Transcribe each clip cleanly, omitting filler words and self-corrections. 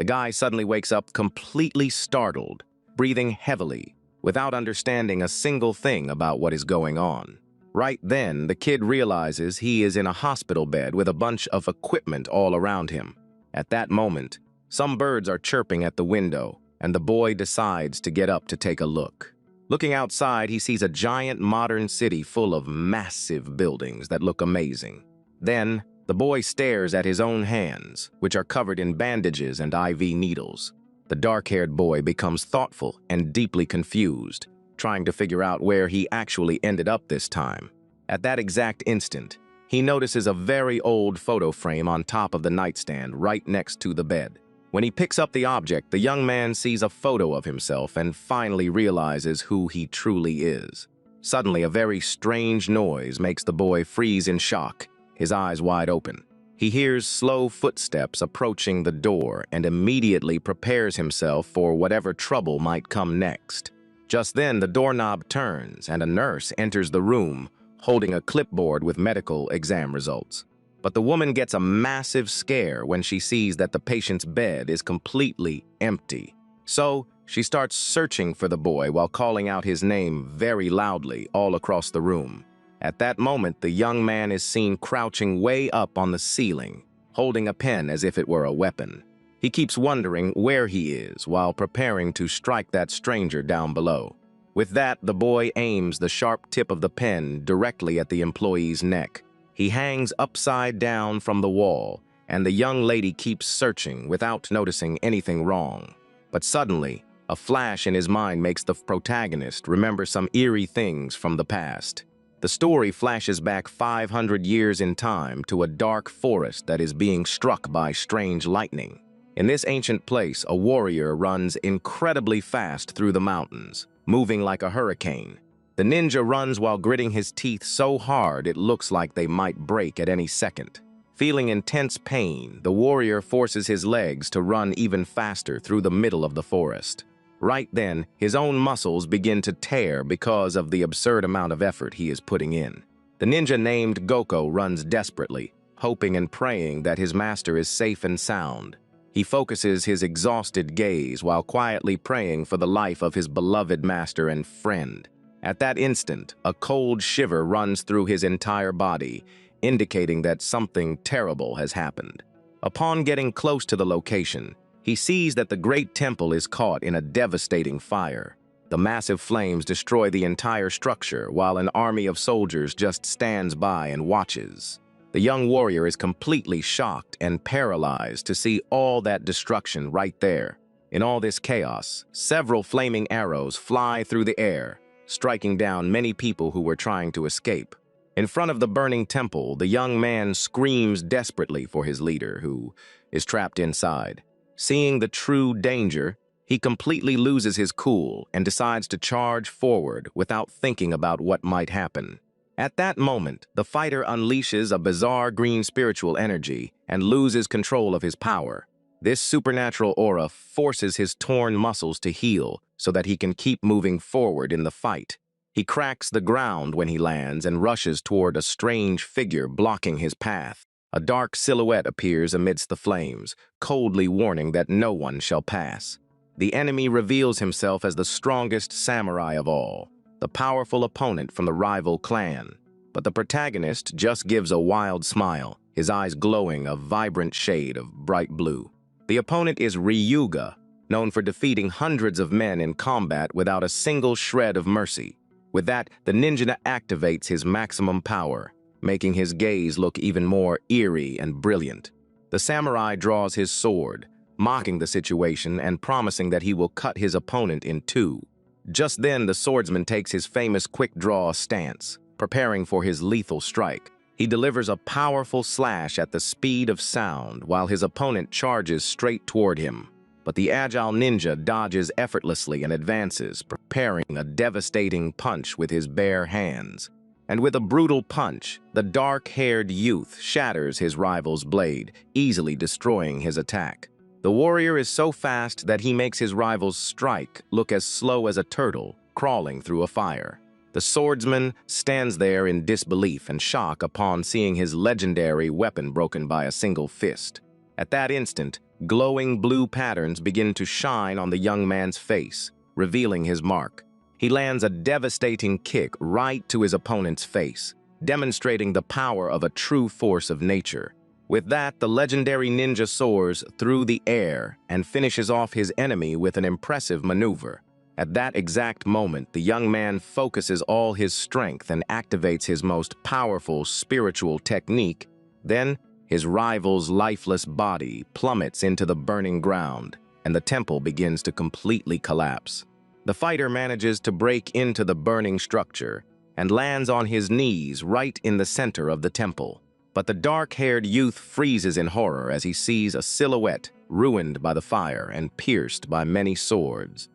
The guy suddenly wakes up completely startled, breathing heavily, without understanding a single thing about what is going on. Right then, the kid realizes he is in a hospital bed with a bunch of equipment all around him. At that moment, some birds are chirping at the window, and the boy decides to get up to take a look. Looking outside, he sees a giant modern city full of massive buildings that look amazing. Then, the boy stares at his own hands, which are covered in bandages and IV needles. The dark-haired boy becomes thoughtful and deeply confused, trying to figure out where he actually ended up this time. At that exact instant, he notices a very old photo frame on top of the nightstand right next to the bed. When he picks up the object, the young man sees a photo of himself and finally realizes who he truly is. Suddenly, a very strange noise makes the boy freeze in shock, his eyes wide open. He hears slow footsteps approaching the door and immediately prepares himself for whatever trouble might come next. Just then, the doorknob turns and a nurse enters the room, holding a clipboard with medical exam results. But the woman gets a massive scare when she sees that the patient's bed is completely empty. So, she starts searching for the boy while calling out his name very loudly all across the room. At that moment, the young man is seen crouching way up on the ceiling, holding a pen as if it were a weapon. He keeps wondering where he is while preparing to strike that stranger down below. With that, the boy aims the sharp tip of the pen directly at the employee's neck. He hangs upside down from the wall, and the young lady keeps searching without noticing anything wrong. But suddenly, a flash in his mind makes the protagonist remember some eerie things from the past. The story flashes back 500 years in time to a dark forest that is being struck by strange lightning. In this ancient place, a warrior runs incredibly fast through the mountains, moving like a hurricane. The ninja runs while gritting his teeth so hard it looks like they might break at any second. Feeling intense pain, the warrior forces his legs to run even faster through the middle of the forest. Right then, his own muscles begin to tear because of the absurd amount of effort he is putting in. The ninja named Goko runs desperately, hoping and praying that his master is safe and sound. He focuses his exhausted gaze while quietly praying for the life of his beloved master and friend. At that instant, a cold shiver runs through his entire body, indicating that something terrible has happened. Upon getting close to the location, he sees that the great temple is caught in a devastating fire. The massive flames destroy the entire structure while an army of soldiers just stands by and watches. The young warrior is completely shocked and paralyzed to see all that destruction right there. In all this chaos, several flaming arrows fly through the air, striking down many people who were trying to escape. In front of the burning temple, the young man screams desperately for his leader, who is trapped inside. Seeing the true danger, he completely loses his cool and decides to charge forward without thinking about what might happen. At that moment, the fighter unleashes a bizarre green spiritual energy and loses control of his power. This supernatural aura forces his torn muscles to heal so that he can keep moving forward in the fight. He cracks the ground when he lands and rushes toward a strange figure blocking his path. A dark silhouette appears amidst the flames, coldly warning that no one shall pass. The enemy reveals himself as the strongest samurai of all, the powerful opponent from the rival clan. But the protagonist just gives a wild smile, his eyes glowing a vibrant shade of bright blue. The opponent is Ryuga, known for defeating hundreds of men in combat without a single shred of mercy. With that, the ninja activates his maximum power, making his gaze look even more eerie and brilliant. The samurai draws his sword, mocking the situation and promising that he will cut his opponent in two. Just then, the swordsman takes his famous quick-draw stance, preparing for his lethal strike. He delivers a powerful slash at the speed of sound while his opponent charges straight toward him. But the agile ninja dodges effortlessly and advances, preparing a devastating punch with his bare hands. And with a brutal punch, the dark-haired youth shatters his rival's blade, easily destroying his attack. The warrior is so fast that he makes his rival's strike look as slow as a turtle crawling through a fire. The swordsman stands there in disbelief and shock upon seeing his legendary weapon broken by a single fist. At that instant, glowing blue patterns begin to shine on the young man's face, revealing his mark. He lands a devastating kick right to his opponent's face, demonstrating the power of a true force of nature. With that, the legendary ninja soars through the air and finishes off his enemy with an impressive maneuver. At that exact moment, the young man focuses all his strength and activates his most powerful spiritual technique. Then, his rival's lifeless body plummets into the burning ground, and the temple begins to completely collapse. The fighter manages to break into the burning structure and lands on his knees right in the center of the temple. But the dark-haired youth freezes in horror as he sees a silhouette ruined by the fire and pierced by many swords.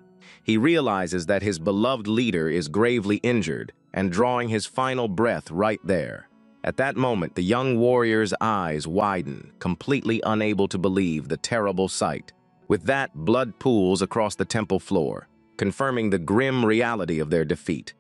He realizes that his beloved leader is gravely injured and drawing his final breath right there. At that moment, the young warrior's eyes widen, completely unable to believe the terrible sight. With that, blood pools across the temple floor, confirming the grim reality of their defeat.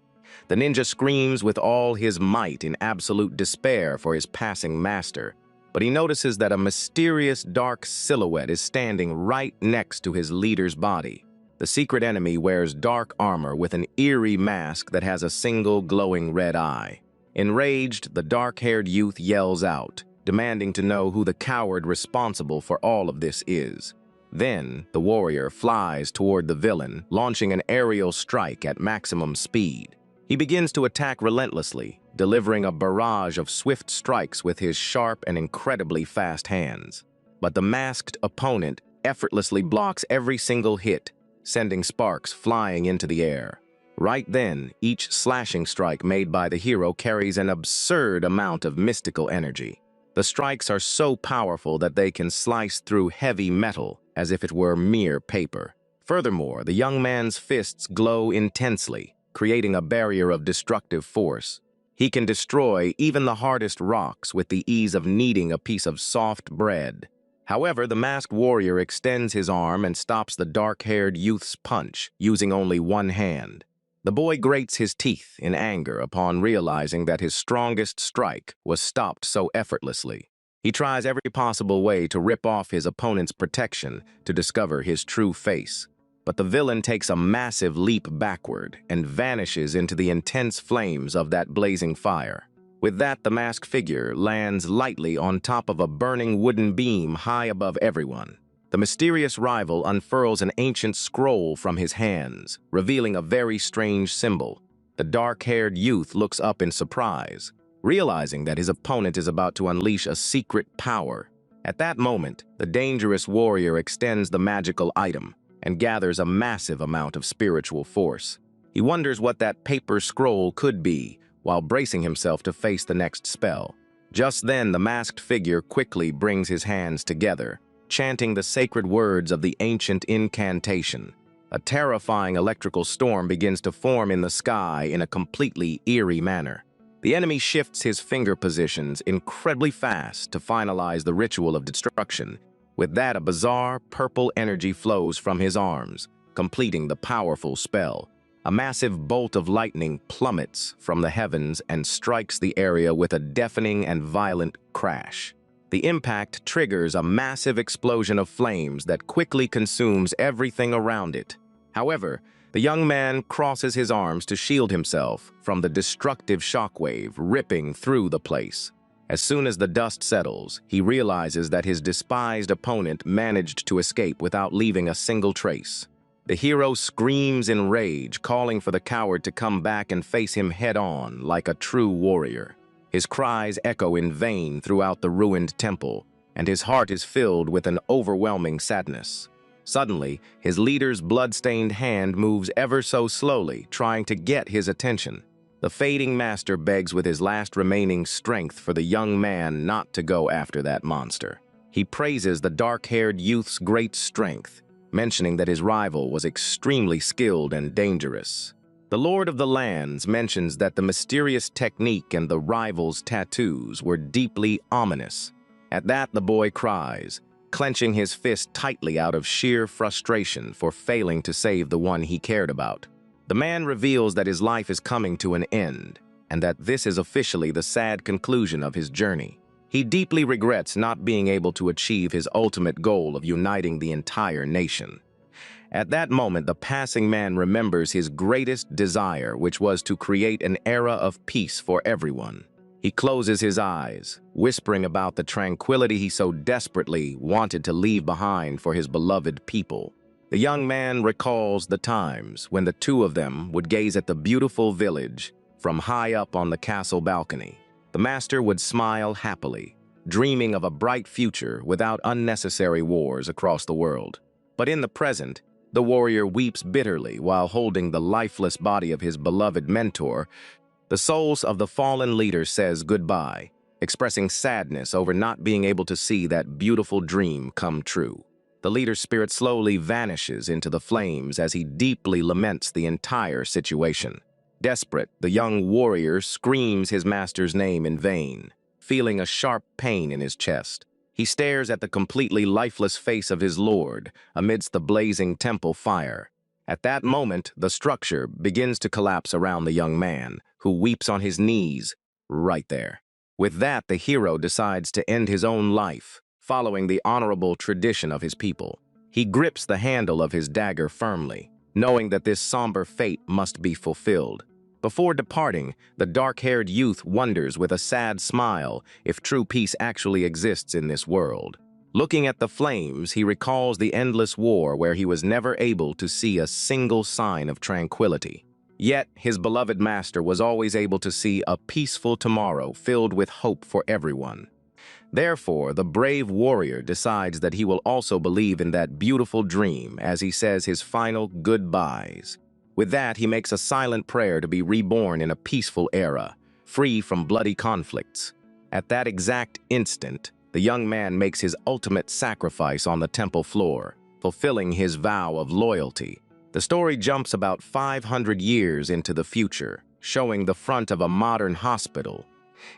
The ninja screams with all his might in absolute despair for his passing master, but he notices that a mysterious dark silhouette is standing right next to his leader's body. The secret enemy wears dark armor with an eerie mask that has a single glowing red eye. Enraged, the dark-haired youth yells out, demanding to know who the coward responsible for all of this is. Then, the warrior flies toward the villain, launching an aerial strike at maximum speed. He begins to attack relentlessly, delivering a barrage of swift strikes with his sharp and incredibly fast hands. But the masked opponent effortlessly blocks every single hit, sending sparks flying into the air. Right then, each slashing strike made by the hero carries an absurd amount of mystical energy. The strikes are so powerful that they can slice through heavy metal as if it were mere paper. Furthermore, the young man's fists glow intensely, creating a barrier of destructive force. He can destroy even the hardest rocks with the ease of kneading a piece of soft bread. However, the masked warrior extends his arm and stops the dark-haired youth's punch, using only one hand. The boy grates his teeth in anger upon realizing that his strongest strike was stopped so effortlessly. He tries every possible way to rip off his opponent's protection to discover his true face. But the villain takes a massive leap backward and vanishes into the intense flames of that blazing fire. With that, the masked figure lands lightly on top of a burning wooden beam high above everyone. The mysterious rival unfurls an ancient scroll from his hands, revealing a very strange symbol. The dark-haired youth looks up in surprise, realizing that his opponent is about to unleash a secret power. At that moment, the dangerous warrior extends the magical item and gathers a massive amount of spiritual force. He wonders what that paper scroll could be, while bracing himself to face the next spell. Just then, the masked figure quickly brings his hands together, chanting the sacred words of the ancient incantation. A terrifying electrical storm begins to form in the sky in a completely eerie manner. The enemy shifts his finger positions incredibly fast to finalize the ritual of destruction. With that, a bizarre purple energy flows from his arms, completing the powerful spell. A massive bolt of lightning plummets from the heavens and strikes the area with a deafening and violent crash. The impact triggers a massive explosion of flames that quickly consumes everything around it. However, the young man crosses his arms to shield himself from the destructive shockwave ripping through the place. As soon as the dust settles, he realizes that his despised opponent managed to escape without leaving a single trace. The hero screams in rage, calling for the coward to come back and face him head-on like a true warrior. His cries echo in vain throughout the ruined temple, and his heart is filled with an overwhelming sadness. Suddenly, his leader's blood-stained hand moves ever so slowly, trying to get his attention. The fading master begs with his last remaining strength for the young man not to go after that monster. He praises the dark-haired youth's great strength, mentioning that his rival was extremely skilled and dangerous. The Lord of the Lands mentions that the mysterious technique and the rival's tattoos were deeply ominous. At that, the boy cries, clenching his fist tightly out of sheer frustration for failing to save the one he cared about. The man reveals that his life is coming to an end, and that this is officially the sad conclusion of his journey. He deeply regrets not being able to achieve his ultimate goal of uniting the entire nation. At that moment, the passing man remembers his greatest desire, which was to create an era of peace for everyone. He closes his eyes, whispering about the tranquility he so desperately wanted to leave behind for his beloved people. The young man recalls the times when the two of them would gaze at the beautiful village from high up on the castle balcony. The master would smile happily, dreaming of a bright future without unnecessary wars across the world. But in the present, the warrior weeps bitterly while holding the lifeless body of his beloved mentor. The souls of the fallen leader says goodbye, expressing sadness over not being able to see that beautiful dream come true. The leader's spirit slowly vanishes into the flames as he deeply laments the entire situation. Desperate, the young warrior screams his master's name in vain, feeling a sharp pain in his chest. He stares at the completely lifeless face of his lord amidst the blazing temple fire. At that moment, the structure begins to collapse around the young man, who weeps on his knees right there. With that, the hero decides to end his own life, following the honorable tradition of his people. He grips the handle of his dagger firmly, knowing that this somber fate must be fulfilled. Before departing, the dark-haired youth wonders with a sad smile if true peace actually exists in this world. Looking at the flames, he recalls the endless war where he was never able to see a single sign of tranquility. Yet, his beloved master was always able to see a peaceful tomorrow filled with hope for everyone. Therefore, the brave warrior decides that he will also believe in that beautiful dream as he says his final goodbyes. With that, he makes a silent prayer to be reborn in a peaceful era, free from bloody conflicts. At that exact instant, the young man makes his ultimate sacrifice on the temple floor, fulfilling his vow of loyalty. The story jumps about 500 years into the future, showing the front of a modern hospital.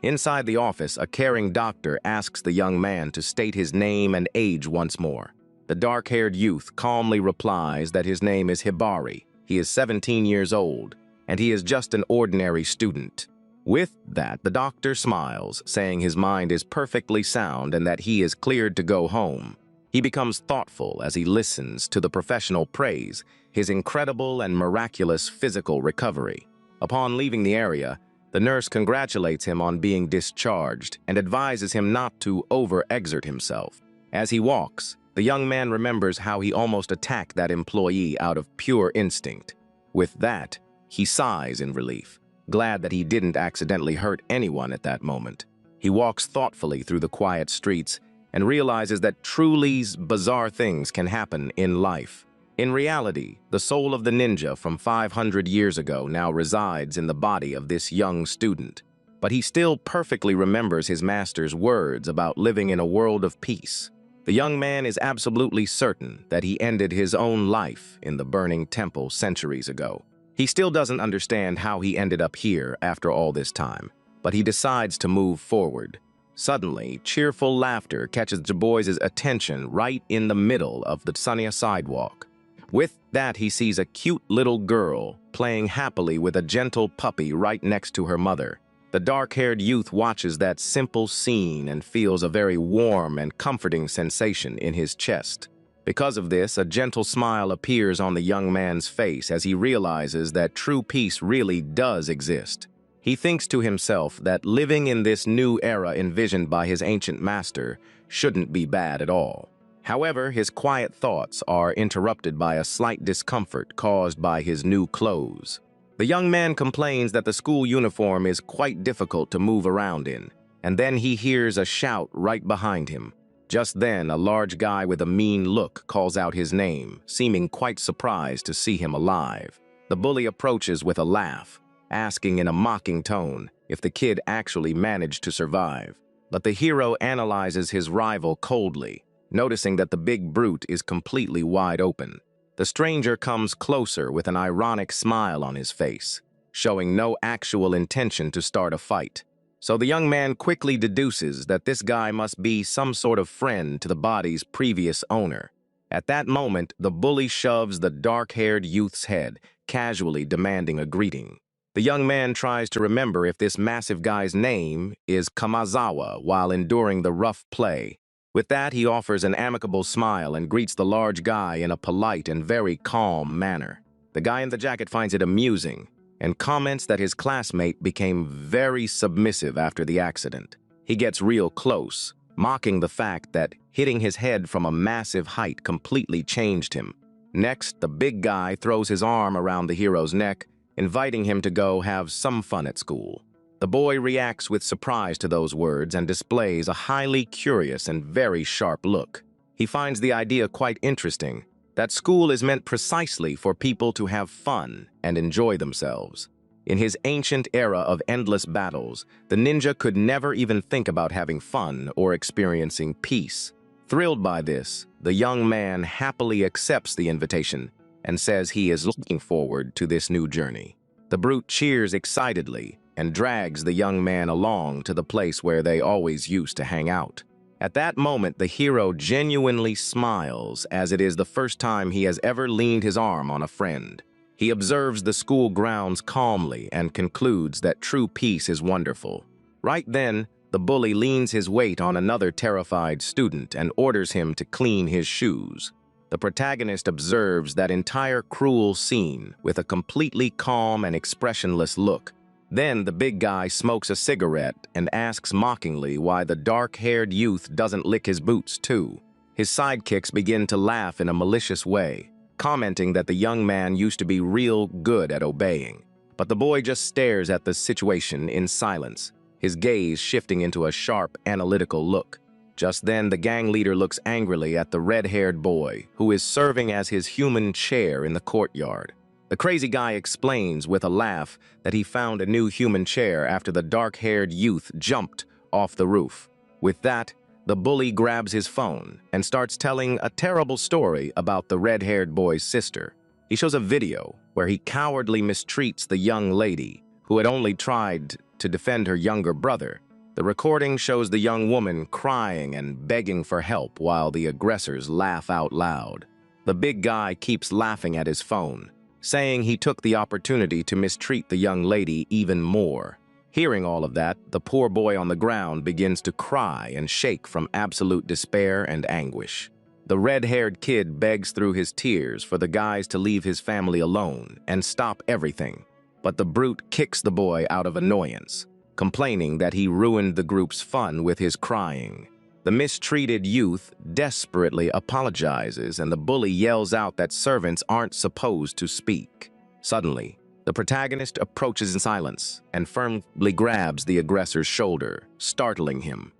Inside the office, a caring doctor asks the young man to state his name and age once more. The dark-haired youth calmly replies that his name is Hibari. He is 17 years old, and he is just an ordinary student. With that, the doctor smiles, saying his mind is perfectly sound and that he is cleared to go home. He becomes thoughtful as he listens to the professional praise his incredible and miraculous physical recovery. Upon leaving the area, the nurse congratulates him on being discharged and advises him not to overexert himself. As he walks, the young man remembers how he almost attacked that employee out of pure instinct. With that, he sighs in relief, glad that he didn't accidentally hurt anyone at that moment. He walks thoughtfully through the quiet streets and realizes that truly bizarre things can happen in life. In reality, the soul of the ninja from 500 years ago now resides in the body of this young student, but he still perfectly remembers his master's words about living in a world of peace. The young man is absolutely certain that he ended his own life in the burning temple centuries ago. He still doesn't understand how he ended up here after all this time, but he decides to move forward. Suddenly, cheerful laughter catches the boy's attention right in the middle of the sunny sidewalk. With that, he sees a cute little girl playing happily with a gentle puppy right next to her mother. The dark-haired youth watches that simple scene and feels a very warm and comforting sensation in his chest. Because of this, a gentle smile appears on the young man's face as he realizes that true peace really does exist. He thinks to himself that living in this new era envisioned by his ancient master shouldn't be bad at all. However, his quiet thoughts are interrupted by a slight discomfort caused by his new clothes. The young man complains that the school uniform is quite difficult to move around in, and then he hears a shout right behind him. Just then, a large guy with a mean look calls out his name, seeming quite surprised to see him alive. The bully approaches with a laugh, asking in a mocking tone if the kid actually managed to survive. But the hero analyzes his rival coldly, noticing that the big brute is completely wide open. The stranger comes closer with an ironic smile on his face, showing no actual intention to start a fight. So the young man quickly deduces that this guy must be some sort of friend to the body's previous owner. At that moment, the bully shoves the dark-haired youth's head, casually demanding a greeting. The young man tries to remember if this massive guy's name is Kamazawa while enduring the rough play. With that, he offers an amicable smile and greets the large guy in a polite and very calm manner. The guy in the jacket finds it amusing and comments that his classmate became very submissive after the accident. He gets real close, mocking the fact that hitting his head from a massive height completely changed him. Next, the big guy throws his arm around the hero's neck, inviting him to go have some fun at school. The boy reacts with surprise to those words and displays a highly curious and very sharp look. He finds the idea quite interesting, that school is meant precisely for people to have fun and enjoy themselves. In his ancient era of endless battles, the ninja could never even think about having fun or experiencing peace. Thrilled by this, the young man happily accepts the invitation and says he is looking forward to this new journey. The brute cheers excitedly and drags the young man along to the place where they always used to hang out. At that moment, the hero genuinely smiles, as it is the first time he has ever leaned his arm on a friend. He observes the school grounds calmly and concludes that true peace is wonderful. Right then, the bully leans his weight on another terrified student and orders him to clean his shoes. The protagonist observes that entire cruel scene with a completely calm and expressionless look. Then the big guy smokes a cigarette and asks mockingly why the dark-haired youth doesn't lick his boots too. His sidekicks begin to laugh in a malicious way, commenting that the young man used to be real good at obeying. But the boy just stares at the situation in silence, his gaze shifting into a sharp, analytical look. Just then, the gang leader looks angrily at the red-haired boy, who is serving as his human chair in the courtyard. The crazy guy explains with a laugh that he found a new human chair after the dark-haired youth jumped off the roof. With that, the bully grabs his phone and starts telling a terrible story about the red-haired boy's sister. He shows a video where he cowardly mistreats the young lady, who had only tried to defend her younger brother. The recording shows the young woman crying and begging for help while the aggressors laugh out loud. The big guy keeps laughing at his phone, saying he took the opportunity to mistreat the young lady even more. Hearing all of that, the poor boy on the ground begins to cry and shake from absolute despair and anguish. The red-haired kid begs through his tears for the guys to leave his family alone and stop everything, but the brute kicks the boy out of annoyance, complaining that he ruined the group's fun with his crying. The mistreated youth desperately apologizes, and the bully yells out that servants aren't supposed to speak. Suddenly, the protagonist approaches in silence and firmly grabs the aggressor's shoulder, startling him.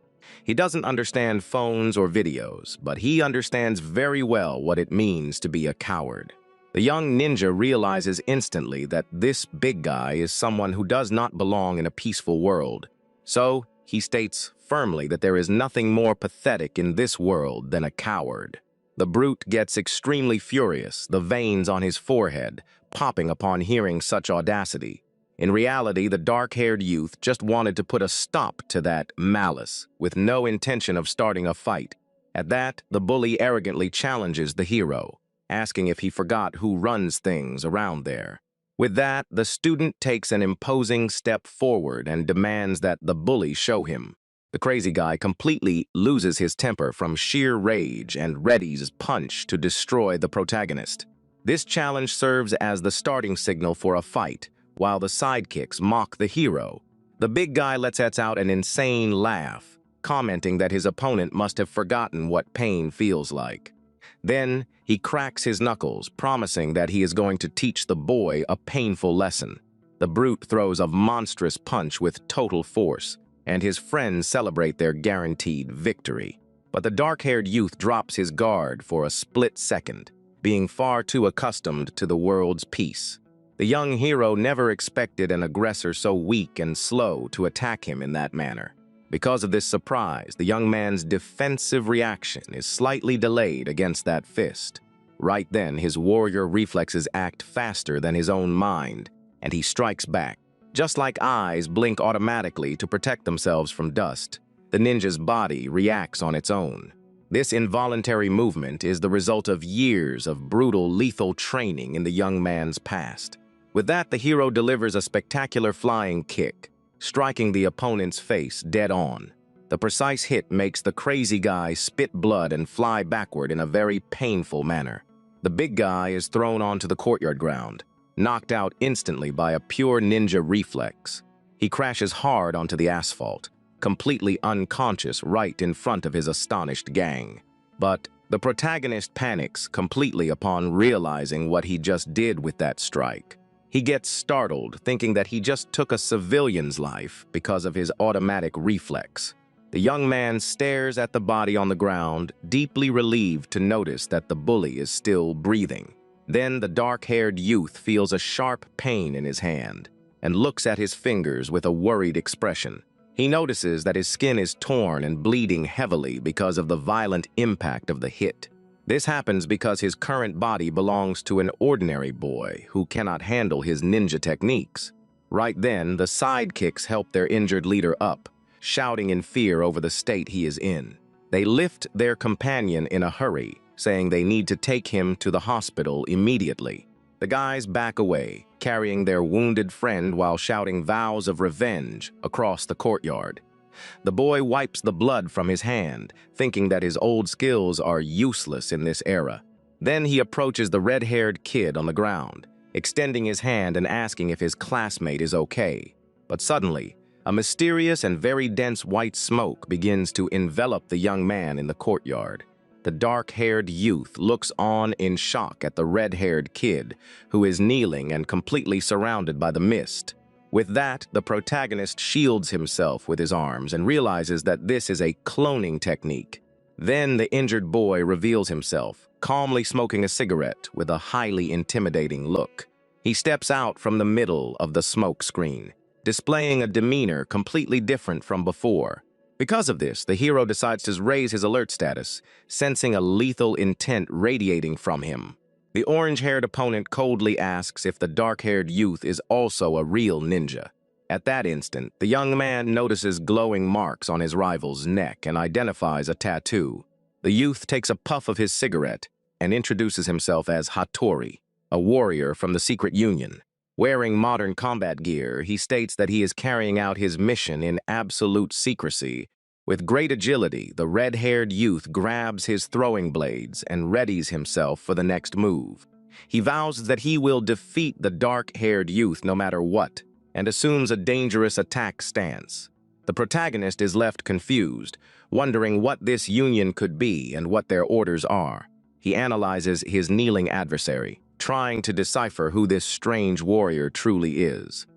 He doesn't understand phones or videos, but he understands very well what it means to be a coward. The young ninja realizes instantly that this big guy is someone who does not belong in a peaceful world. So, he states firmly that there is nothing more pathetic in this world than a coward. The brute gets extremely furious, the veins on his forehead popping upon hearing such audacity. In reality, the dark-haired youth just wanted to put a stop to that malice, with no intention of starting a fight. At that, the bully arrogantly challenges the hero, asking if he forgot who runs things around there. With that, the student takes an imposing step forward and demands that the bully show him. The crazy guy completely loses his temper from sheer rage and readies his punch to destroy the protagonist. This challenge serves as the starting signal for a fight, while the sidekicks mock the hero. The big guy lets out an insane laugh, commenting that his opponent must have forgotten what pain feels like. Then, he cracks his knuckles, promising that he is going to teach the boy a painful lesson. The brute throws a monstrous punch with total force, and his friends celebrate their guaranteed victory. But the dark-haired youth drops his guard for a split second, being far too accustomed to the world's peace. The young hero never expected an aggressor so weak and slow to attack him in that manner. Because of this surprise, the young man's defensive reaction is slightly delayed against that fist. Right then, his warrior reflexes act faster than his own mind, and he strikes back. Just like eyes blink automatically to protect themselves from dust, the ninja's body reacts on its own. This involuntary movement is the result of years of brutal, lethal training in the young man's past. With that, the hero delivers a spectacular flying kick, striking the opponent's face dead on. The precise hit makes the crazy guy spit blood and fly backward in a very painful manner. The big guy is thrown onto the courtyard ground, knocked out instantly by a pure ninja reflex. He crashes hard onto the asphalt, completely unconscious right in front of his astonished gang. But the protagonist panics completely upon realizing what he just did with that strike. He gets startled, thinking that he just took a civilian's life because of his automatic reflex. The young man stares at the body on the ground, deeply relieved to notice that the bully is still breathing. Then the dark-haired youth feels a sharp pain in his hand and looks at his fingers with a worried expression. He notices that his skin is torn and bleeding heavily because of the violent impact of the hit. This happens because his current body belongs to an ordinary boy who cannot handle his ninja techniques. Right then, the sidekicks help their injured leader up, shouting in fear over the state he is in. They lift their companion in a hurry, saying they need to take him to the hospital immediately. The guys back away, carrying their wounded friend while shouting vows of revenge across the courtyard. The boy wipes the blood from his hand, thinking that his old skills are useless in this era. Then he approaches the red-haired kid on the ground, extending his hand and asking if his classmate is okay. But suddenly, a mysterious and very dense white smoke begins to envelop the young man in the courtyard. The dark-haired youth looks on in shock at the red-haired kid, who is kneeling and completely surrounded by the mist. With that, the protagonist shields himself with his arms and realizes that this is a cloning technique. Then the injured boy reveals himself, calmly smoking a cigarette with a highly intimidating look. He steps out from the middle of the smoke screen, displaying a demeanor completely different from before. Because of this, the hero decides to raise his alert status, sensing a lethal intent radiating from him. The orange-haired opponent coldly asks if the dark-haired youth is also a real ninja. At that instant, the young man notices glowing marks on his rival's neck and identifies a tattoo. The youth takes a puff of his cigarette and introduces himself as Hattori, a warrior from the Secret Union. Wearing modern combat gear, he states that he is carrying out his mission in absolute secrecy. With great agility, the red-haired youth grabs his throwing blades and readies himself for the next move. He vows that he will defeat the dark-haired youth no matter what, and assumes a dangerous attack stance. The protagonist is left confused, wondering what this union could be and what their orders are. He analyzes his kneeling adversary, trying to decipher who this strange warrior truly is.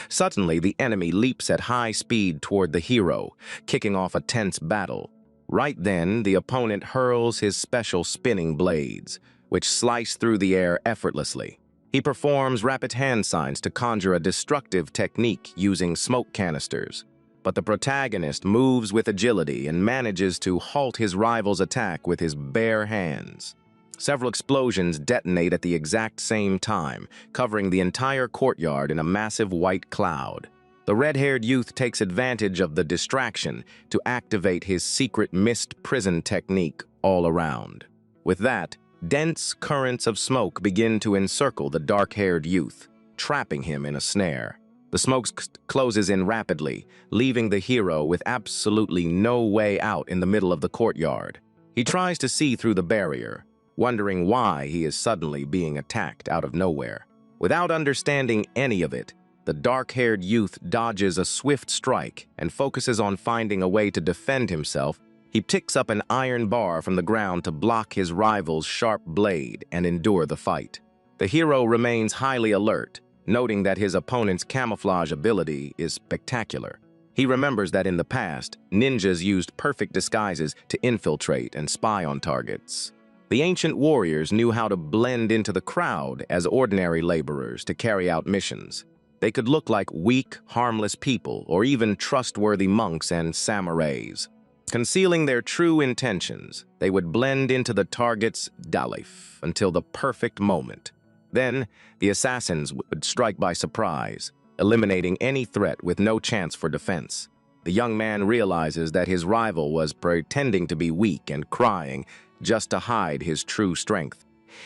Suddenly, the enemy leaps at high speed toward the hero, kicking off a tense battle. Right then, the opponent hurls his special spinning blades, which slice through the air effortlessly. He performs rapid hand signs to conjure a destructive technique using smoke canisters. But the protagonist moves with agility and manages to halt his rival's attack with his bare hands. Several explosions detonate at the exact same time, covering the entire courtyard in a massive white cloud. The red-haired youth takes advantage of the distraction to activate his secret mist prison technique all around. With that, dense currents of smoke begin to encircle the dark-haired youth, trapping him in a snare. The smoke closes in rapidly, leaving the hero with absolutely no way out in the middle of the courtyard. He tries to see through the barrier, wondering why he is suddenly being attacked out of nowhere. Without understanding any of it, the dark-haired youth dodges a swift strike and focuses on finding a way to defend himself. He picks up an iron bar from the ground to block his rival's sharp blade and endure the fight. The hero remains highly alert, noting that his opponent's camouflage ability is spectacular. He remembers that in the past, ninjas used perfect disguises to infiltrate and spy on targets. The ancient warriors knew how to blend into the crowd as ordinary laborers to carry out missions. They could look like weak, harmless people, or even trustworthy monks and samurais. Concealing their true intentions, they would blend into the target's life until the perfect moment. Then, the assassins would strike by surprise, eliminating any threat with no chance for defense. The young man realizes that his rival was pretending to be weak and crying just to hide his true strength.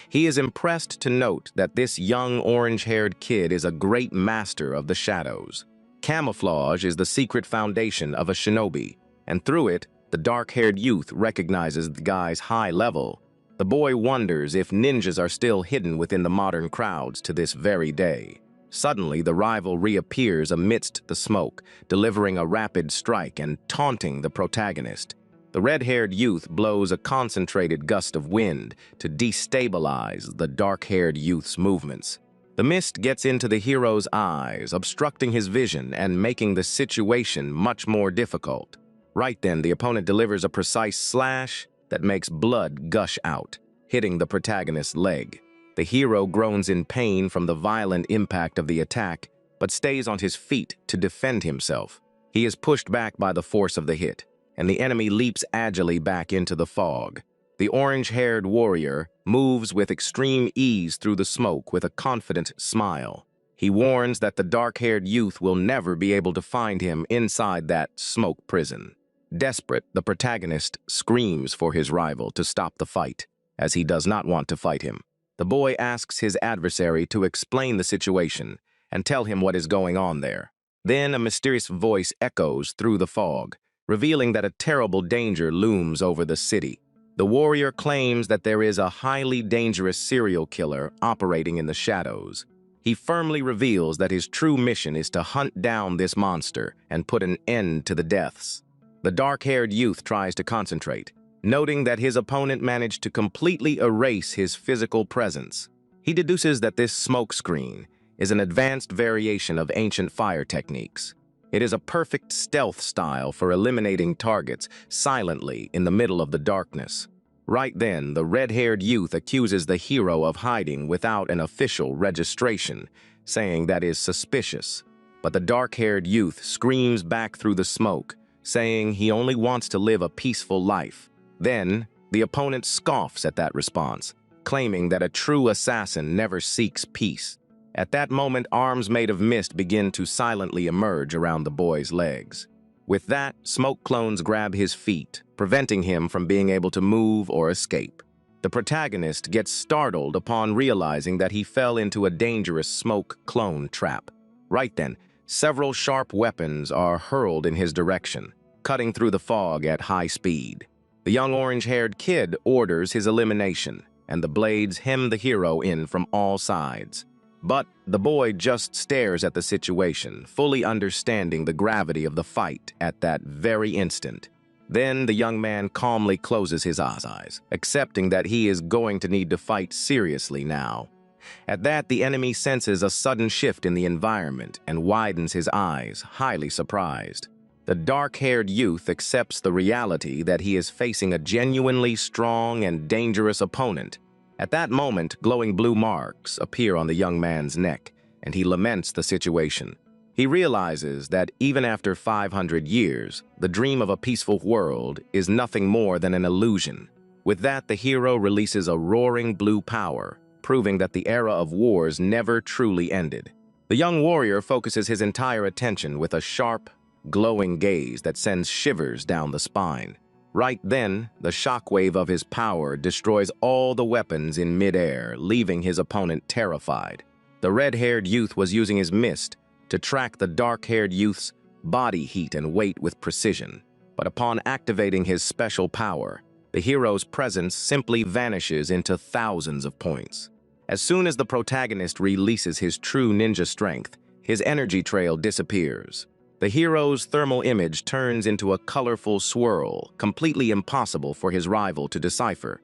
He is impressed to note that this young orange-haired kid is a great master of the shadows. Camouflage is the secret foundation of a shinobi, and through it, the dark-haired youth recognizes the guy's high level. The boy wonders if ninjas are still hidden within the modern crowds to this very day. Suddenly, the rival reappears amidst the smoke, delivering a rapid strike and taunting the protagonist. The red-haired youth blows a concentrated gust of wind to destabilize the dark-haired youth's movements. The mist gets into the hero's eyes, obstructing his vision and making the situation much more difficult. Right then, the opponent delivers a precise slash that makes blood gush out, hitting the protagonist's leg. The hero groans in pain from the violent impact of the attack, but stays on his feet to defend himself. He is pushed back by the force of the hit, and the enemy leaps agilely back into the fog. The orange-haired warrior moves with extreme ease through the smoke with a confident smile. He warns that the dark-haired youth will never be able to find him inside that smoke prison. Desperate, the protagonist screams for his rival to stop the fight, as he does not want to fight him. The boy asks his adversary to explain the situation and tell him what is going on there. Then a mysterious voice echoes through the fog, revealing that a terrible danger looms over the city. The warrior claims that there is a highly dangerous serial killer operating in the shadows. He firmly reveals that his true mission is to hunt down this monster and put an end to the deaths. The dark-haired youth tries to concentrate, noting that his opponent managed to completely erase his physical presence. He deduces that this smoke screen is an advanced variation of ancient fire techniques. It is a perfect stealth style for eliminating targets silently in the middle of the darkness. Right then, the red-haired youth accuses the hero of hiding without an official registration, saying that is suspicious. But the dark-haired youth screams back through the smoke, saying he only wants to live a peaceful life. Then, the opponent scoffs at that response, claiming that a true assassin never seeks peace. At that moment, arms made of mist begin to silently emerge around the boy's legs. With that, smoke clones grab his feet, preventing him from being able to move or escape. The protagonist gets startled upon realizing that he fell into a dangerous smoke clone trap. Right then, several sharp weapons are hurled in his direction, cutting through the fog at high speed. The young orange-haired kid orders his elimination, and the blades hem the hero in from all sides. But the boy just stares at the situation, fully understanding the gravity of the fight at that very instant. Then the young man calmly closes his eyes, accepting that he is going to need to fight seriously now. At that, the enemy senses a sudden shift in the environment and widens his eyes, highly surprised. The dark-haired youth accepts the reality that he is facing a genuinely strong and dangerous opponent. At that moment, glowing blue marks appear on the young man's neck, and he laments the situation. He realizes that even after 500 years, the dream of a peaceful world is nothing more than an illusion. With that, the hero releases a roaring blue power, proving that the era of wars never truly ended. The young warrior focuses his entire attention with a sharp, glowing gaze that sends shivers down the spine. Right then, the shockwave of his power destroys all the weapons in midair, leaving his opponent terrified. The red-haired youth was using his mist to track the dark-haired youth's body heat and weight with precision. But upon activating his special power, the hero's presence simply vanishes into thousands of points. As soon as the protagonist releases his true ninja strength, his energy trail disappears. The hero's thermal image turns into a colorful swirl, completely impossible for his rival to decipher.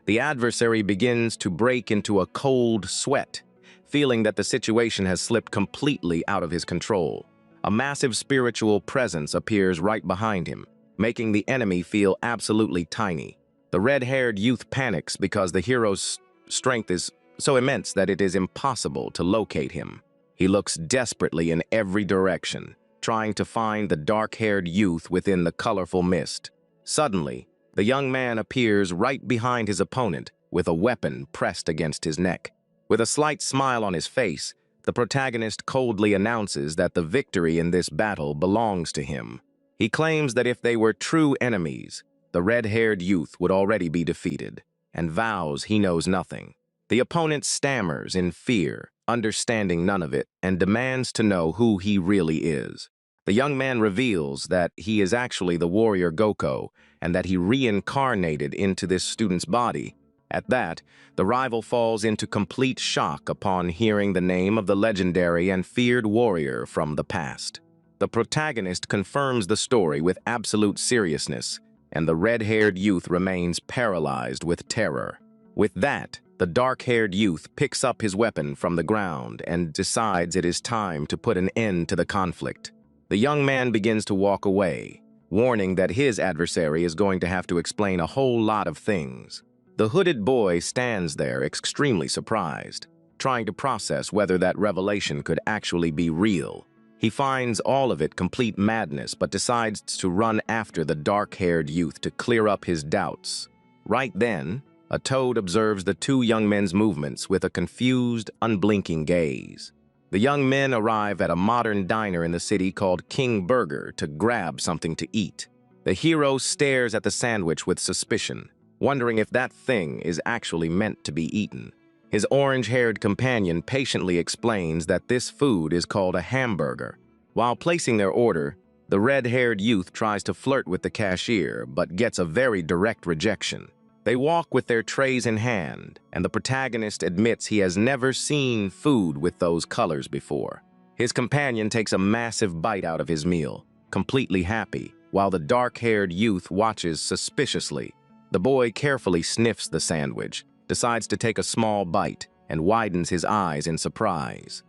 The adversary begins to break into a cold sweat, feeling that the situation has slipped completely out of his control. A massive spiritual presence appears right behind him, making the enemy feel absolutely tiny. The red-haired youth panics because the hero's strength is so immense that it is impossible to locate him. He looks desperately in every direction, trying to find the dark-haired youth within the colorful mist. Suddenly, the young man appears right behind his opponent with a weapon pressed against his neck. With a slight smile on his face, the protagonist coldly announces that the victory in this battle belongs to him. He claims that if they were true enemies, the red-haired youth would already be defeated, and vows he knows nothing. The opponent stammers in fear, understanding none of it, and demands to know who he really is. The young man reveals that he is actually the warrior Goko and that he reincarnated into this student's body. At that, the rival falls into complete shock upon hearing the name of the legendary and feared warrior from the past. The protagonist confirms the story with absolute seriousness, and the red-haired youth remains paralyzed with terror. With that, the dark-haired youth picks up his weapon from the ground and decides it is time to put an end to the conflict. The young man begins to walk away, warning that his adversary is going to have to explain a whole lot of things. The hooded boy stands there extremely surprised, trying to process whether that revelation could actually be real. He finds all of it complete madness, but decides to run after the dark-haired youth to clear up his doubts. Right then, a toad observes the two young men's movements with a confused, unblinking gaze. The young men arrive at a modern diner in the city called King Burger to grab something to eat. The hero stares at the sandwich with suspicion, wondering if that thing is actually meant to be eaten. His orange-haired companion patiently explains that this food is called a hamburger. While placing their order, the red-haired youth tries to flirt with the cashier, but gets a very direct rejection. They walk with their trays in hand, and the protagonist admits he has never seen food with those colors before. His companion takes a massive bite out of his meal, completely happy, while the dark-haired youth watches suspiciously. The boy carefully sniffs the sandwich, decides to take a small bite, and widens his eyes in surprise.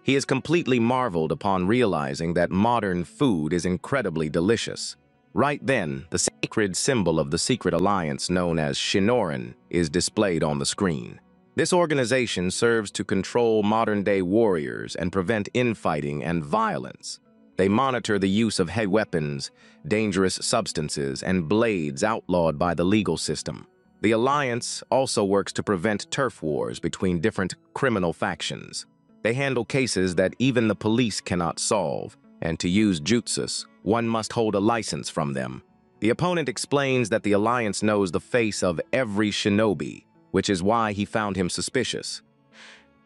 He is completely marveled upon realizing that modern food is incredibly delicious. Right then, the sacred symbol of the secret alliance known as Shinoran is displayed on the screen. This organization serves to control modern-day warriors and prevent infighting and violence. They monitor the use of heavy weapons, dangerous substances, and blades outlawed by the legal system. The alliance also works to prevent turf wars between different criminal factions. They handle cases that even the police cannot solve, and to use jutsus, one must hold a license from them. The opponent explains that the alliance knows the face of every shinobi, which is why he found him suspicious.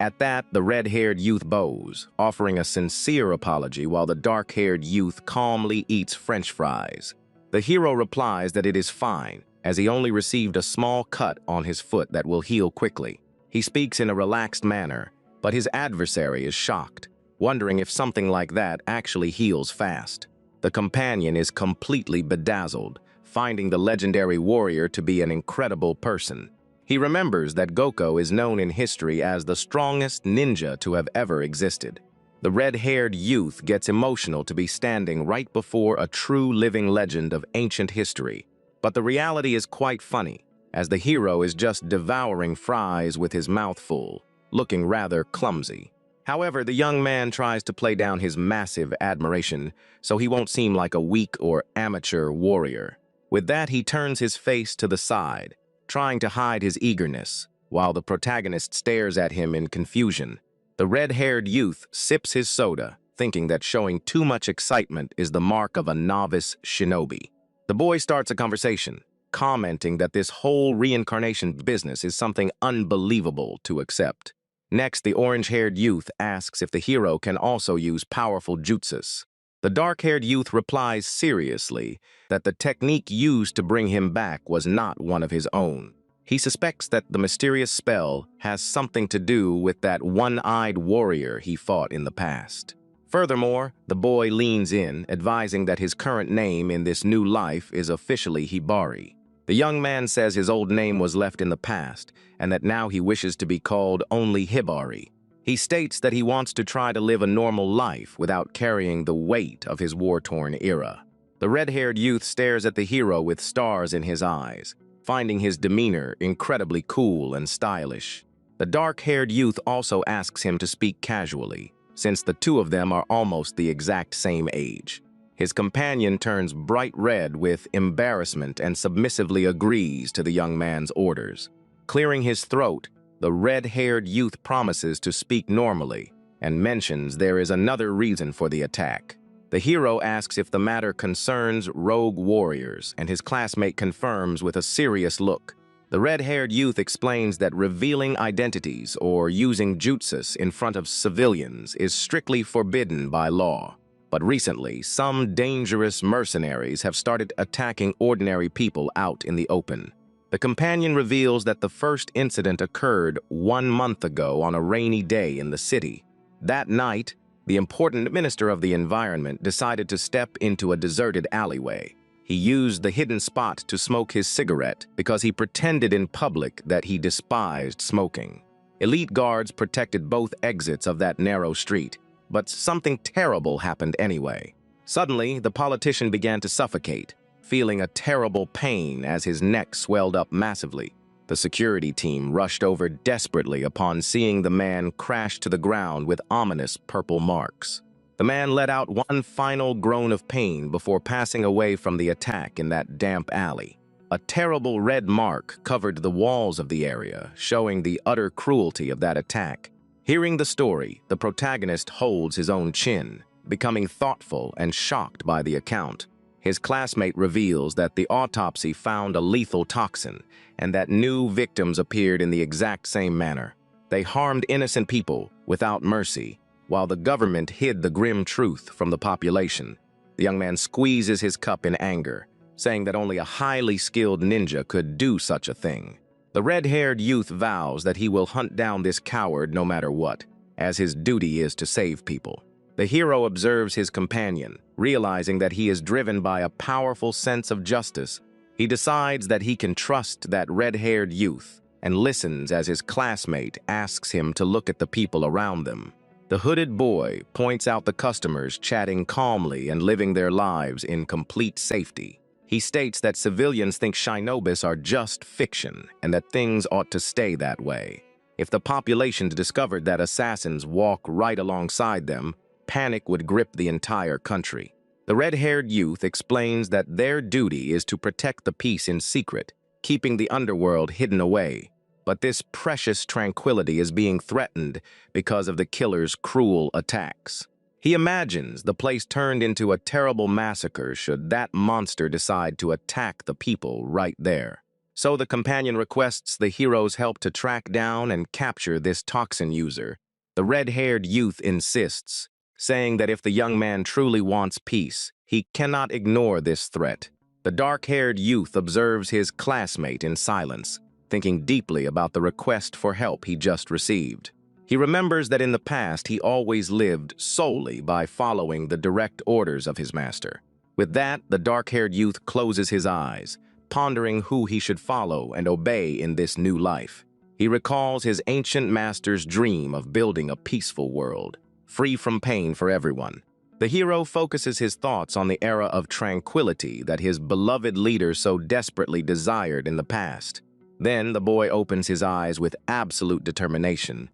At that, the red-haired youth bows, offering a sincere apology while the dark-haired youth calmly eats French fries. The hero replies that it is fine, as he only received a small cut on his foot that will heal quickly. He speaks in a relaxed manner, but his adversary is shocked, wondering if something like that actually heals fast. The companion is completely bedazzled, finding the legendary warrior to be an incredible person. He remembers that Goko is known in history as the strongest ninja to have ever existed. The red-haired youth gets emotional to be standing right before a true living legend of ancient history. But the reality is quite funny, as the hero is just devouring fries with his mouth full, looking rather clumsy. However, the young man tries to play down his massive admiration so he won't seem like a weak or amateur warrior. With that, he turns his face to the side, trying to hide his eagerness, while the protagonist stares at him in confusion. The red-haired youth sips his soda, thinking that showing too much excitement is the mark of a novice shinobi. The boy starts a conversation, commenting that this whole reincarnation business is something unbelievable to accept. Next, the orange-haired youth asks if the hero can also use powerful jutsus. The dark-haired youth replies seriously that the technique used to bring him back was not one of his own. He suspects that the mysterious spell has something to do with that one-eyed warrior he fought in the past. Furthermore, the boy leans in, advising that his current name in this new life is officially Hibari. The young man says his old name was left in the past, and that now he wishes to be called only Hibari. He states that he wants to try to live a normal life without carrying the weight of his war-torn era. The red-haired youth stares at the hero with stars in his eyes, finding his demeanor incredibly cool and stylish. The dark-haired youth also asks him to speak casually, since the two of them are almost the exact same age. His companion turns bright red with embarrassment and submissively agrees to the young man's orders. Clearing his throat, the red-haired youth promises to speak normally and mentions there is another reason for the attack. The hero asks if the matter concerns rogue warriors, and his classmate confirms with a serious look. The red-haired youth explains that revealing identities or using jutsus in front of civilians is strictly forbidden by law. But recently, some dangerous mercenaries have started attacking ordinary people out in the open. The companion reveals that the first incident occurred 1 month ago on a rainy day in the city. That night, the important minister of the environment decided to step into a deserted alleyway. He used the hidden spot to smoke his cigarette because he pretended in public that he despised smoking. Elite guards protected both exits of that narrow street, but something terrible happened anyway. Suddenly, the politician began to suffocate, feeling a terrible pain as his neck swelled up massively. The security team rushed over desperately upon seeing the man crash to the ground with ominous purple marks. The man let out one final groan of pain before passing away from the attack in that damp alley. A terrible red mark covered the walls of the area, showing the utter cruelty of that attack. Hearing the story, the protagonist holds his own chin, becoming thoughtful and shocked by the account. His classmate reveals that the autopsy found a lethal toxin and that new victims appeared in the exact same manner. They harmed innocent people without mercy, while the government hid the grim truth from the population. The young man squeezes his cup in anger, saying that only a highly skilled ninja could do such a thing. The red-haired youth vows that he will hunt down this coward no matter what, as his duty is to save people. The hero observes his companion, realizing that he is driven by a powerful sense of justice. He decides that he can trust that red-haired youth and listens as his classmate asks him to look at the people around them. The hooded boy points out the customers chatting calmly and living their lives in complete safety. He states that civilians think shinobis are just fiction and that things ought to stay that way. If the population discovered that assassins walk right alongside them, panic would grip the entire country. The red-haired youth explains that their duty is to protect the peace in secret, keeping the underworld hidden away. But this precious tranquility is being threatened because of the killer's cruel attacks. He imagines the place turned into a terrible massacre should that monster decide to attack the people right there. So the companion requests the hero's help to track down and capture this toxin user. The red-haired youth insists, saying that if the young man truly wants peace, he cannot ignore this threat. The dark-haired youth observes his classmate in silence, thinking deeply about the request for help he just received. He remembers that in the past he always lived solely by following the direct orders of his master. With that, the dark-haired youth closes his eyes, pondering who he should follow and obey in this new life. He recalls his ancient master's dream of building a peaceful world, free from pain for everyone. The hero focuses his thoughts on the era of tranquility that his beloved leader so desperately desired in the past. Then the boy opens his eyes with absolute determination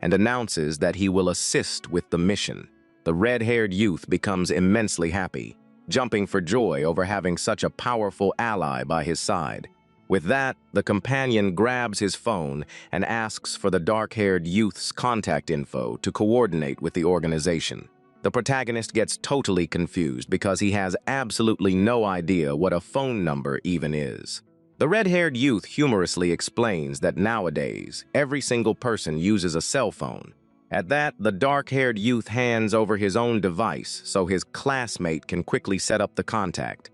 and announces that he will assist with the mission. The red-haired youth becomes immensely happy, jumping for joy over having such a powerful ally by his side. With that, the companion grabs his phone and asks for the dark-haired youth's contact info to coordinate with the organization. The protagonist gets totally confused because he has absolutely no idea what a phone number even is. The red-haired youth humorously explains that nowadays, every single person uses a cell phone. At that, the dark-haired youth hands over his own device so his classmate can quickly set up the contact.